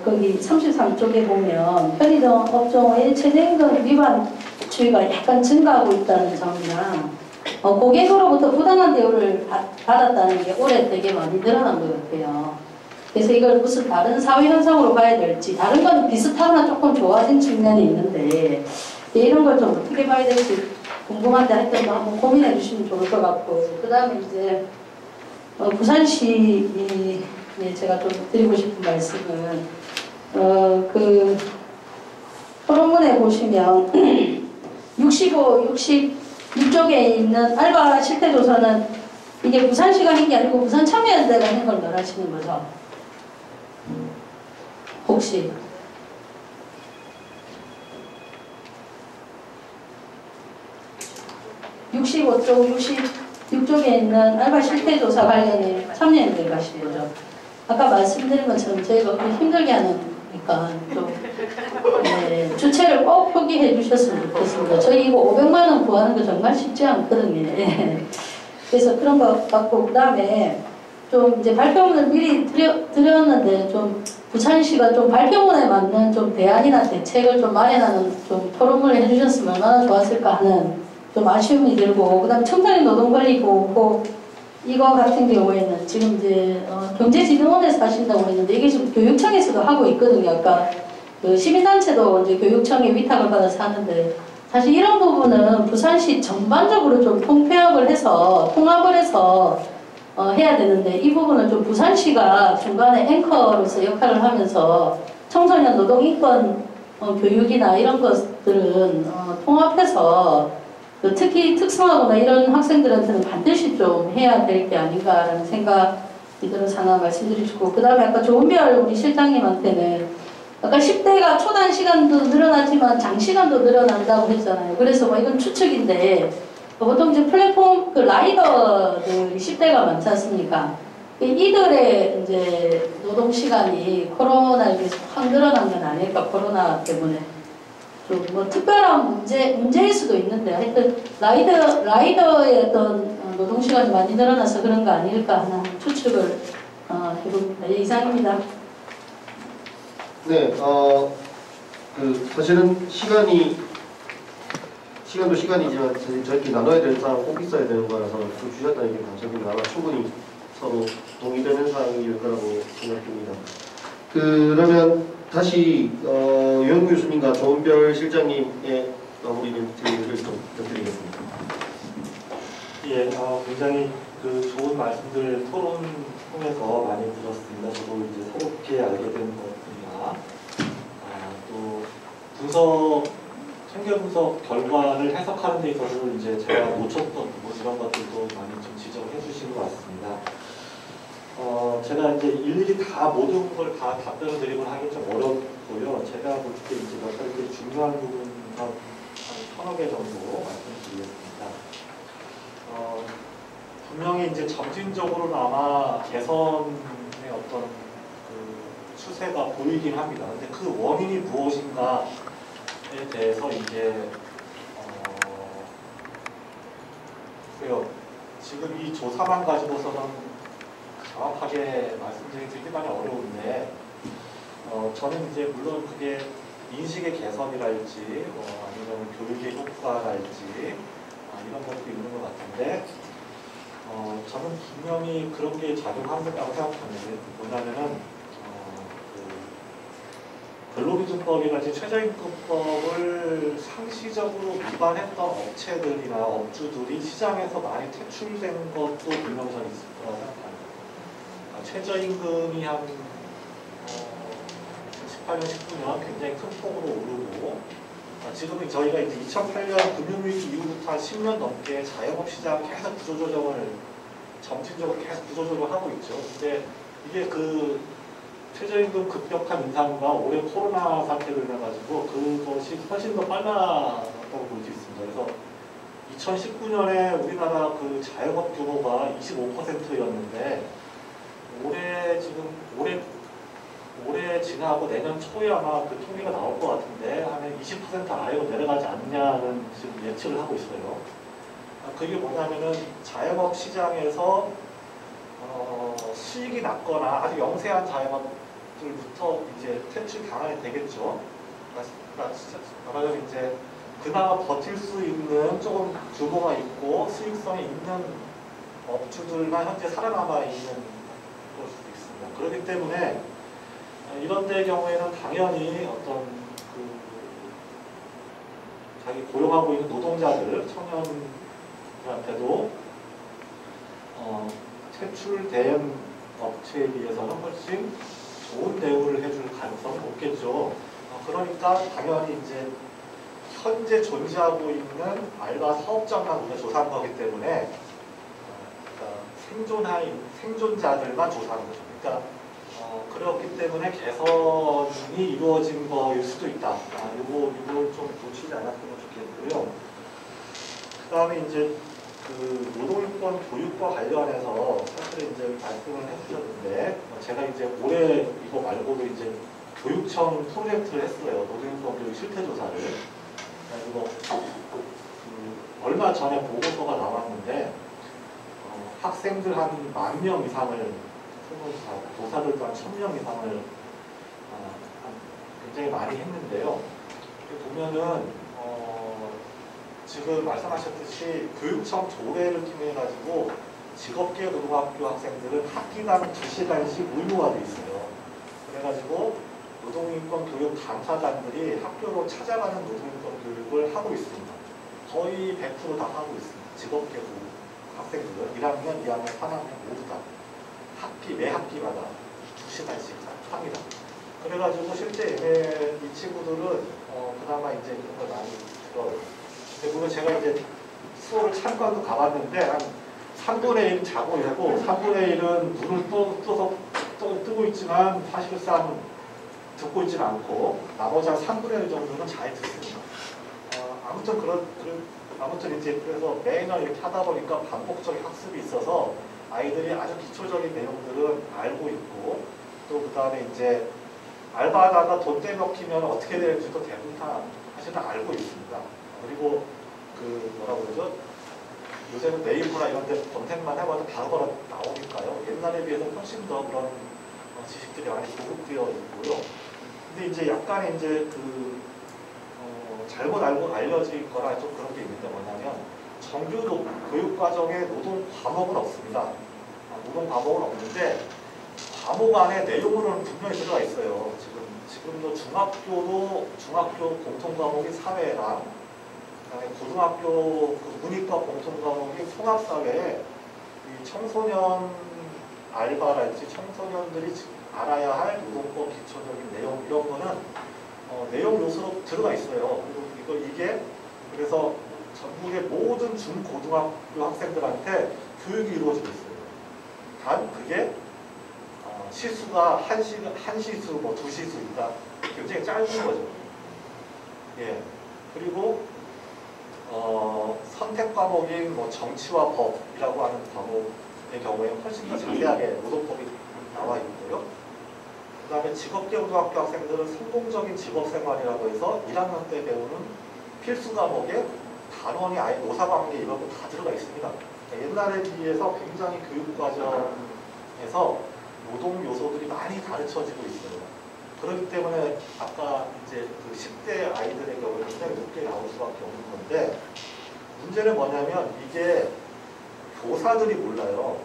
거기 33쪽에 보면 편의점 업종의 최저임금 위반 추이가 약간 증가하고 있다는 점이랑 고객으로부터 부당한 대우를 받았다는 게 올해 되게 많이 늘어난 것 같아요. 그래서 이걸 무슨 다른 사회 현상으로 봐야 될지 다른 건 비슷하나 조금 좋아진 측면이 있는데 이런 걸 좀 어떻게 봐야 될지 궁금한데 하여튼 한번 고민해 주시면 좋을 것 같고 그 다음에 이제 부산시 제가 좀 드리고 싶은 말씀은 그 토론문에 보시면 65, 60 이쪽에 있는 알바 실태 조사는 이게 부산시가 한 게 아니고 부산 참여연대가 한 걸 말하시는 거죠? 혹시? (65쪽) (66쪽에) 있는 알바 실태 조사 관련해 참여연대 가신 거죠? 아까 말씀드린 것처럼 저희가 그렇게 힘들게 하니까 좀 주체를 꼭 표기해 주셨으면 좋겠습니다. 저희 이거 500만 원 구하는 거 정말 쉽지 않거든요. 그래서 그런 거 갖고 그다음에 좀 이제 발표문을 미리 드렸는데 좀 부산시가 좀 발표문에 맞는 좀 대안이나 대책을 좀 마련하는 좀 토론을 해주셨으면 얼마나 좋았을까 하는 좀 아쉬움이 들고 그다음 청소년 노동관리보호법 이거 같은 경우에는 지금 이제 경제진흥원에서 하신다고 했는데 이게 지금 교육청에서도 하고 있거든요. 아까 그 시민단체도 이제 교육청에 위탁을 받아서 하는데 사실 이런 부분은 부산시 전반적으로 좀 통폐합을 해서 통합을 해서 해야 되는데 이 부분은 좀 부산시가 중간에 앵커로서 역할을 하면서 청소년 노동인권 교육이나 이런 것들은 통합해서 특히 특성화거나 이런 학생들한테는 반드시 좀 해야 될 게 아닌가라는 생각이 들어서 하나 말씀드리고 그 다음에 아까 조은별 우리 실장님한테는 아까 10대가 초단 시간도 늘어나지만 장시간도 늘어난다고 했잖아요. 그래서 뭐 이건 추측인데 보통 이제 플랫폼 그 라이더들이 10대가 많지 않습니까? 이들의 이제 노동 시간이 코로나에 비해서 확 늘어난 건 아닐까 코로나 때문에 좀 뭐 특별한 문제일 수도 있는데 하여튼 라이더의 어떤 노동 시간이 많이 늘어나서 그런 거 아닐까 하는 추측을 해봅니다. 이상입니다. 네, 그 사실은 시간도 시간이지만 저희끼리 나눠야 되는 사항 꼭 있어야 되는 거라서 좀 주셨다는 게 감사드립니다. 아마 충분히 서로 동의되는 사항일 거라고 생각됩니다. 그러면 다시 유영구 교수님과 조은별 실장님의 마무리 멘트를 좀 부탁드리겠습니다. 예, 굉장히 그 좋은 말씀들 토론 통해서 많이 들었습니다. 저도 이제 새롭게 알게 된 것들이나 또 분석 통계 분석 결과를 해석하는 데 있어서 이제 제가 놓쳤던 부분 이런 것들도 많이 좀 지적해 주신 것 같습니다. 제가 이제 일일이 다 모든 걸 다 답변을 드리고 하기 좀 어렵고요. 제가 볼 때 이제 몇 가지 중요한 부분 한 서너 개 정도 말씀드리겠습니다. 분명히 이제 점진적으로는 아마 개선의 어떤 그 추세가 보이긴 합니다. 근데 그 원인이 무엇인가에 대해서 이제 글쎄요. 지금 이 조사만 가지고서는 정확하게 말씀드리기 많이 어려운데 저는 이제 물론 그게 인식의 개선이랄지 아니면 교육의 효과랄지 이런 것도 있는 것 같은데 저는 분명히 그런 게 작용한다고 생각하는데 뭐냐면은 근로기준법이라든지 최저임금법을 상시적으로 위반했던 업체들이나 업주들이 시장에서 많이 퇴출된 것도 분명히 저는 있을 거라고 생각합니다. 최저임금이 한 18년, 19년 굉장히 큰 폭으로 오르고 지금은 저희가 이제 2008년 금융위기 이후부터 한 10년 넘게 자영업 시장 계속 구조조정을 점진적으로 계속 구조조정을 하고 있죠. 근데 이게 그 최저임금 급격한 인상과 올해 코로나 사태로 인해가지고 그것이 훨씬 더 빨랐다고 볼 수 있습니다. 그래서 2019년에 우리나라 그 자영업 규모가 25%였는데 올해 지나고 내년 초에 아마 그 통계가 나올 것 같은데 한 20% 아래로 내려가지 않냐는 지금 예측을 하고 있어요. 그게 뭐냐면은 자영업 시장에서 수익이 낮거나 아주 영세한 자영업들부터 이제 퇴출 당하게 되겠죠. 그러니까 이제 그나마 버틸 수 있는 조금 규모가 있고 수익성이 있는 업주들만 현재 살아남아 있는 걸 수도 있습니다. 그렇기 때문에 이런 데 경우에는 당연히 어떤 그 자기 고용하고 있는 노동자들, 청년들한테도 퇴출된 업체에 비해서는 훨씬 좋은 대우를 해줄 가능성은 높겠죠. 그러니까 당연히 이제 현재 존재하고 있는 알바 사업장만 우리가 조사한 거기 때문에 생존자들만 조사한 거죠. 그러니까 그렇기 때문에 개선이 이루어진 거일 수도 있다. 이걸 좀 고치지 않았으면 좋겠고요. 그 다음에 이제 그 노동인권 교육과 관련해서 사실 이제 말씀을 해주셨는데 제가 이제 올해 이거 말고도 이제 교육청 프로젝트를 했어요. 노동인권 교육 실태조사를. 그리고 얼마 전에 보고서가 나왔는데 학생들 한 10,000명 이상을 교사들도 한 1,000명 이상을 굉장히 많이 했는데요. 보면은 지금 말씀하셨듯이 교육청 조례를 통해 가지고 직업계 고등학교 학생들은 학기당 2시간씩 의무화 돼 있어요. 그래가지고 노동인권 교육 강사단들이 학교로 찾아가는 노동인권 교육을 하고 있습니다. 거의 100% 다 하고 있습니다. 직업계 학생들은 1학년, 2학년, 3학년 모두 다 매 학기마다 2시간씩 합니다. 그래가지고 실제 이 친구들은 그나마 이제 그런 걸 많이 들어요. 근데 물론 제가 이제 수업을 참관도 가봤는데 한 3분의 1 자고 있고 3분의 1은 눈을 뜨고 있지만 사실상 듣고 있지는 않고 나머지 한 3분의 1 정도는 잘 듣습니다. 아무튼 이제 그래서 매년 이렇게 하다 보니까 반복적인 학습이 있어서 아이들이 아주 기초적인 내용들은 알고 있고 또 그 다음에 이제 알바하다가 돈 떼먹히면 어떻게 될지도 대부분 다 사실은 알고 있습니다. 그리고 그 뭐라고 그러죠? 요새는 네이버나 이런 데 검색만 해봐도 바로바로 나오니까요. 옛날에 비해서 훨씬 더 그런 지식들이 많이 보급되어 있고요. 근데 이제 약간의 이제 잘못 알려진 거나 좀 그런 게 있는데 뭐냐면 정규 교육 과정에 노동 과목은 없습니다. 노동 과목은 없는데 과목 안에 내용으로는 분명히 들어가 있어요. 지금도 중학교 공통 과목이 사회랑 그다음에 고등학교 문이과 공통 과목이 통합사회에 이 청소년 알바랄지 청소년들이 알아야 할 노동법 기초적인 내용 이런 거는 내용 요소로 들어가 있어요. 그리고 이게 그래서 전국의 모든 중고등학교 학생들한테 교육이 이루어지고 있어요. 단 그게 시수가 한 시수, 뭐 2시수 있다. 굉장히 짧은 거죠. 예. 그리고 선택 과목인 뭐 정치와 법이라고 하는 과목의 경우에 훨씬 더 자세하게 노동법이 나와 있고요. 그 다음에 직업계 고등학교 학생들은 성공적인 직업생활이라고 해서 1학년 때 배우는 필수 과목에 단원이 아예 노사관계 이런 거 다 들어가 있습니다. 옛날에 비해서 굉장히 교육과정에서 노동 요소들이 많이 가르쳐지고 있어요. 그렇기 때문에 아까 이제 그 10대 아이들의 경우에 굉장히 높게 나올 수밖에 없는 건데 문제는 뭐냐면 이게 교사들이 몰라요.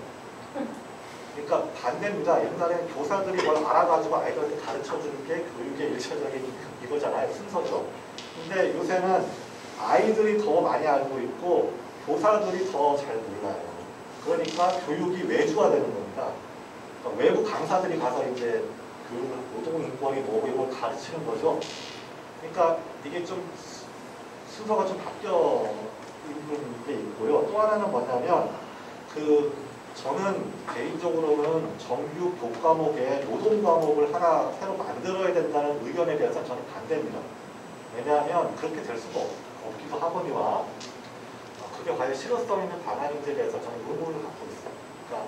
그러니까 반대입니다. 옛날에는 교사들이 뭘 알아가지고 아이들한테 가르쳐주는 게 교육의 일차적인 이거잖아요. 순서죠. 근데 요새는 아이들이 더 많이 알고 있고 교사들이 더 잘 몰라요. 그러니까 교육이 외주화되는 겁니다. 그러니까 외부 강사들이 가서 이제 노동인권이 뭐고 이걸 가르치는 거죠. 그러니까 이게 좀 순서가 좀 바뀌어 있는 게 있고요. 또 하나는 뭐냐면 저는 개인적으로는 정규 교과목에 노동 과목을 하나 새로 만들어야 된다는 의견에 대해서 저는 반대입니다. 왜냐하면 그렇게 될 수가 없기도 하거니와 그게 과연 실효성 있는 방안인지에 대해서 저는 의문을 갖고 있어요. 그러니까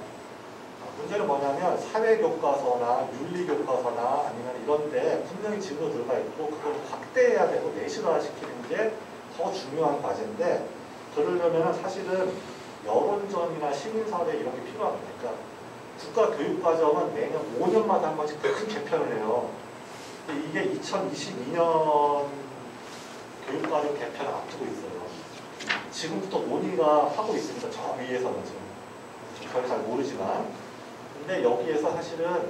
문제는 뭐냐면 사회교과서나 윤리교과서나 아니면 이런 데 분명히 진로 들어가 있고 그걸 확대해야 되고 내실화시키는 게 더 중요한 과제인데 그러려면 사실은 여론전이나 시민사회 이런 게 필요합니다. 그러니까 국가교육과정은 매년 5년마다 한 번씩 큰 개편을 해요. 근데 이게 2022년 교육과정 개편을 앞두고 있어요. 지금부터 논의가 하고 있습니다. 저 위에서는 지금. 저는 잘 모르지만. 근데 여기에서 사실은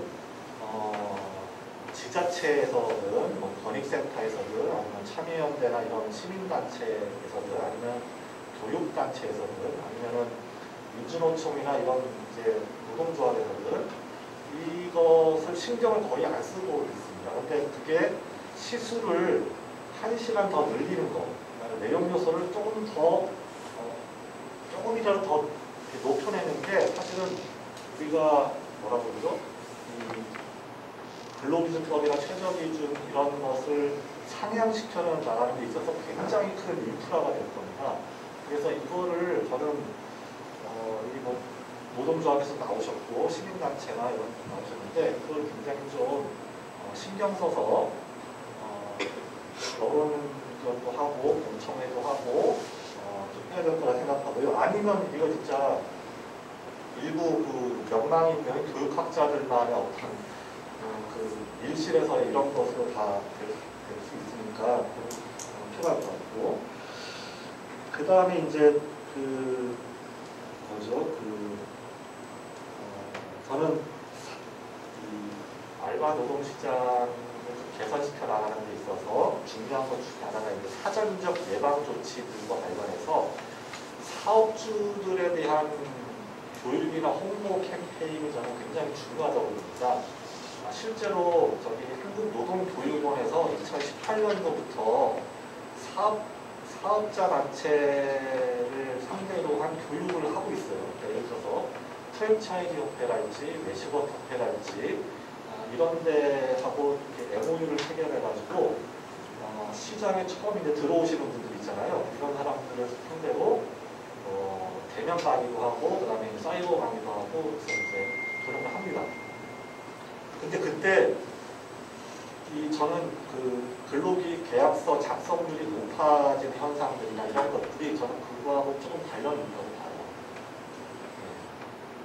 지자체에서든 뭐 권익센터에서든 아니면 참여연대나 이런 시민단체에서든 아니면 교육단체에서든 아니면은 민주노총이나 이런 이제 노동조합에서든 이것을 신경을 거의 안 쓰고 있습니다. 근데 그게 시수를 1시간 더 늘리는 거 내용 요소를 조금이라도 더 이렇게 높여내는 게 사실은 우리가 뭐라고 그러죠? 근로기준법이나 최저기준 이런 것을 상향시켜 나가는 데 있어서 굉장히 큰 인프라가 될 겁니다. 그래서 이거를 저는 노동조합에서 나오셨고 시민단체나 이런 데 나오셨는데 그걸 굉장히 좀 신경 써서 여론전도 하고 공청회도 하고 좀 해야 될 거라 생각하고요. 아니면 이거 진짜 일부 그 명망 있는 교육학자들만의 어떤 그 일실에서 이런 것으로 다 될 수 있으니까 필요할 것 같고, 그 다음에 이제 저는 이 알바 노동시장을 좀 개선시켜 나가는 데 있어서 중요한 것 중에 하나가 이제 사전적 예방 조치들과 관련해서 사업주들에 대한 교육이나 홍보 캠페인이 저는 굉장히 중요하다고 봅니다. 실제로 한국노동교육원에서 2018년도부터 사업자 단체를 상대로 한 교육을 하고 있어요. 예를 들어서 프랜차이즈 협회랄지 외식업 협회랄지 이런 데하고 MOU를 체결해가지고 시장에 처음 이제 들어오시는 분들 있잖아요. 이런 사람들을 상대로 대면 강의도 하고 그다음에 사이버 강의도 하고 그래서 이제 그런 걸 합니다. 근데 그때 저는 그 근로기 계약서 작성률이 높아진 현상들이나 이런 것들이 저는 그거하고 조금 관련이 있다고 봐요.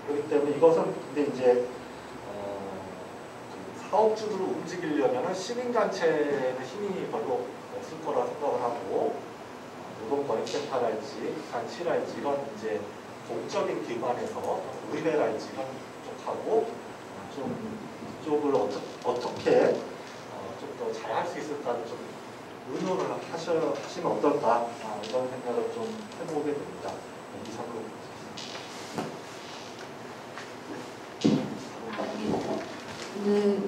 그렇기 때문에 이것은 근데 이제 사업주들을 움직이려면 시민단체는 힘이 별로 없을 거라 생각을 하고 노동권익센터랄지 단체랄지 이런 이제 공적인 기관에서 의회랄지 이런 쪽하고 좀 이쪽을 어떻게 좀 더 잘 할 수 있을까를 좀 의논을 하시면 어떨까 이런 생각을 좀 해보게 됩니다. 이상으로. 네,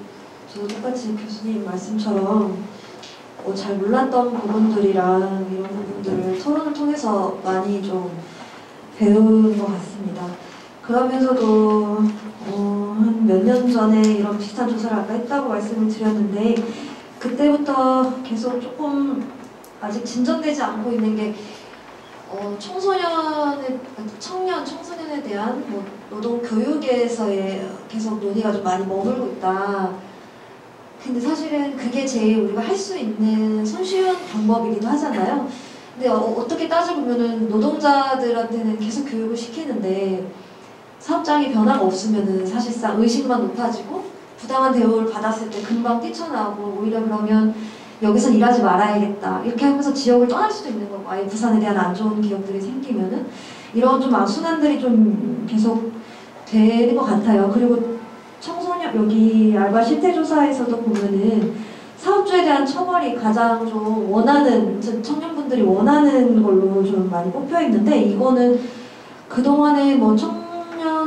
저도 똑같이 교수님 말씀처럼 잘 몰랐던 부분들이랑 이런 부분들을 토론을 통해서 많이 좀 배운 것 같습니다. 그러면서도 한 몇 년 전에 이런 비슷한 조사를 아까 했다고 말씀을 드렸는데 그때부터 계속 조금 아직 진전되지 않고 있는 게 청소년에 대한 노동 교육에서의 계속 논의가 좀 많이 머물고 있다. 근데 사실은 그게 제일 우리가 할 수 있는 손쉬운 방법이기도 하잖아요. 근데 어떻게 따지고 보면은 노동자들한테는 계속 교육을 시키는데 사업장에 변화가 없으면은 사실상 의식만 높아지고 부당한 대우를 받았을 때 금방 뛰쳐나오고 오히려 그러면 여기선 일하지 말아야겠다 이렇게 하면서 지역을 떠날 수도 있는 거고 아예 부산에 대한 안 좋은 기억들이 생기면은 이런 좀 악순환들이 좀 계속 되는 것 같아요. 그리고 청소년 여기 알바 실태조사에서도 보면은 사업주에 대한 처벌이 가장 좀 원하는 청년분들이 원하는 걸로 좀 많이 뽑혀 있는데 이거는 그동안에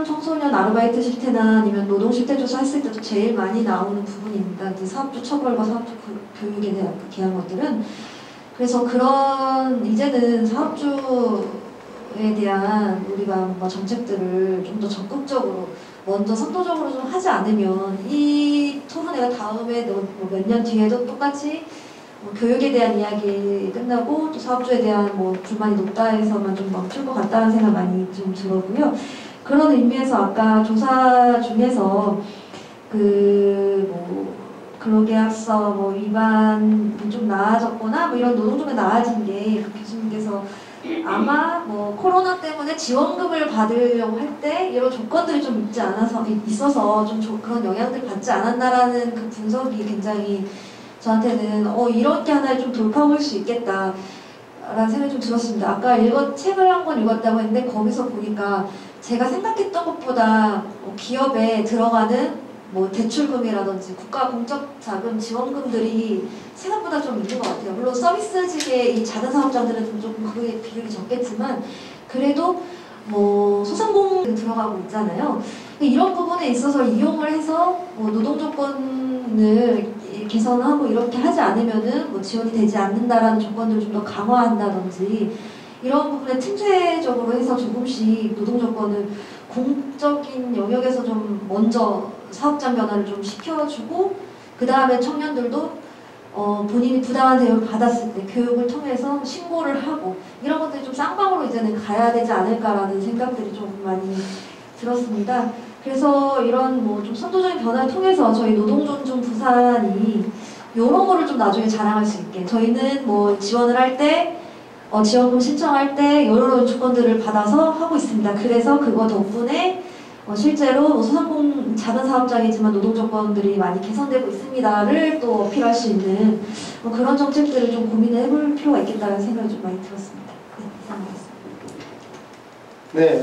청소년 아르바이트 실태나 아니면 노동 실태 조사했을 때도 제일 많이 나오는 부분입니다. 사업주 처벌과 사업주 교육에 대한 기한 것들은 그래서 그런 이제는 사업주에 대한 우리가 뭔가 정책들을 좀 더 적극적으로 먼저 선도적으로 좀 하지 않으면 이 토론회가 다음에 몇 년 뒤에도 똑같이 교육에 대한 이야기 끝나고 또 사업주에 대한 불만이 높다 해서만 좀 멈출 것 같다는 생각 많이 좀 들었고요. 그런 의미에서 아까 조사 중에서 근로계약서 위반이 좀 나아졌거나 이런 노동조건이 나아진 게 교수님께서 아마 코로나 때문에 지원금을 받으려고 할 때 이런 조건들이 좀 있어서 좀 그런 영향들을 받지 않았나라는 그 분석이 굉장히 저한테는 이런 게 하나의 좀 돌파올 수 있겠다 라는 생각이 좀 들었습니다. 아까 책을 한 권 읽었다고 했는데 거기서 보니까 제가 생각했던 것보다 기업에 들어가는 대출금이라든지 국가 공적 자금 지원금들이 생각보다 좀 있는 것 같아요. 물론 서비스직의 이 작은 사업자들은 좀 그의 비율이 적겠지만 그래도 뭐 소상공 들어가고 있잖아요. 이런 부분에 있어서 이용을 해서 뭐 노동 조건을 개선하고 이렇게 하지 않으면은 뭐 지원이 되지 않는다라는 조건들을 좀 더 강화한다든지 이런 부분에 틈새적으로 해서 조금씩 노동 조건을 공적인 영역에서 좀 먼저 사업장 변화를 좀 시켜주고 그 다음에 청년들도 본인이 부당한 대우를 받았을 때 교육을 통해서 신고를 하고 이런 것들이 좀 쌍방으로 이제는 가야 되지 않을까라는 생각들이 좀 많이 들었습니다. 그래서 이런 뭐 좀 선도적인 변화를 통해서 저희 노동존중 부산이 이런 거를 좀 나중에 자랑할 수 있게 저희는 뭐 지원을 할 때 지원금 신청할 때 이런 조건들을 받아서 하고 있습니다. 그래서 그거 덕분에 실제로 소상공 작은 사업장이지만 노동 조건들이 많이 개선되고 있습니다를 또 어필할 수 있는 그런 정책들을 좀 고민을 해볼 필요가 있겠다는 생각이 좀 많이 들었습니다. 네, 이상하겠습니다. 네,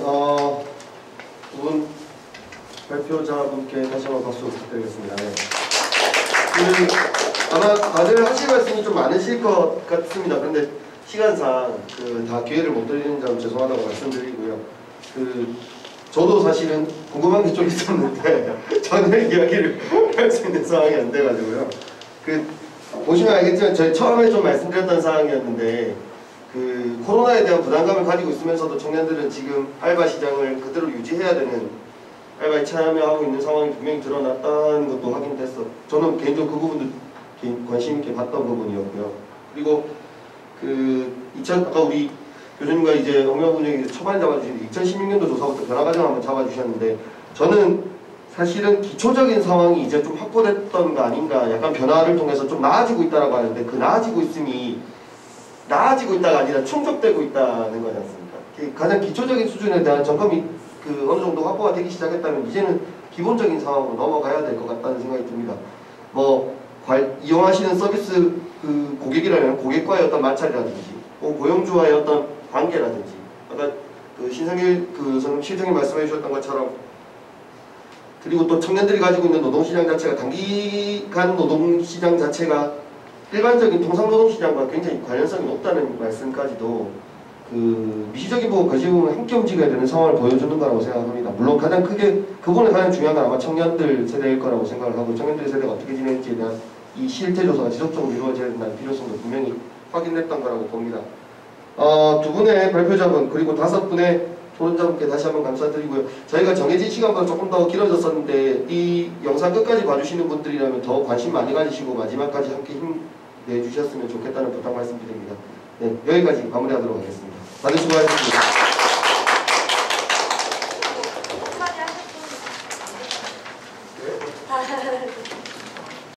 두 분 발표자분께 다시 한번 박수 부탁드리겠습니다. 네. 아마 다들 하실 말씀이 좀 많으실 것 같습니다. 그런데 시간상 다 기회를 못 드리는 점 죄송하다고 말씀드리고요. 저도 사실은 궁금한 게 좀 있었는데 전혀 이야기를 할 수 있는 상황이 안 돼가지고요. 보시면 알겠지만 저희 처음에 좀 말씀드렸던 사항이었는데 코로나에 대한 부담감을 가지고 있으면서도 청년들은 지금 알바 시장을 그대로 유지해야 되는 알바에 참여하고 있는 상황이 분명히 드러났다는 것도 확인됐어. 저는 개인적으로 그 부분도 관심 있게 봤던 부분이었고요. 그리고 아까 우리 교수님과 이제 홍명분이 초반에 잡아주신 2016년도 조사부터 변화 과정 한번 잡아주셨는데 저는 사실은 기초적인 상황이 이제 좀 확보됐던 거 아닌가 약간 변화를 통해서 좀 나아지고 있다라고 하는데 그 나아지고 있음이 나아지고 있다가 아니라 충족되고 있다는 거지 않습니까? 가장 기초적인 수준에 대한 점검이 어느 정도 확보가 되기 시작했다면 이제는 기본적인 상황으로 넘어가야 될 것 같다는 생각이 듭니다. 이용하시는 서비스 고객이라면 고객과의 어떤 마찰이라든지 고용주와의 어떤 관계라든지 아까 신성일 실장님 말씀해 주셨던 것처럼 그리고 또 청년들이 가지고 있는 노동시장 자체가 단기간 노동시장 자체가 일반적인 통상노동시장과 굉장히 관련성이 높다는 말씀까지도 미시적인 부분, 거시적인 부분 함께 움직여야 되는 상황을 보여주는 거라고 생각합니다. 물론 가장 크게 그분에 가장 중요한 건 아마 청년들 세대일 거라고 생각을 하고 청년들 세대가 어떻게 지낼지에 대한 이 실태 조사가 지속적으로 이루어져야 된다는 필요성도 분명히 확인됐던 거라고 봅니다. 두 분의 발표자분 그리고 5분의 토론자분께 다시 한번 감사드리고요. 저희가 정해진 시간보다 조금 더 길어졌었는데 이 영상 끝까지 봐주시는 분들이라면 더 관심 많이 가지시고 마지막까지 함께 힘내주셨으면 좋겠다는 부탁 말씀드립니다. 네, 여기까지 마무리하도록 하겠습니다. 다들 수고하셨습니다.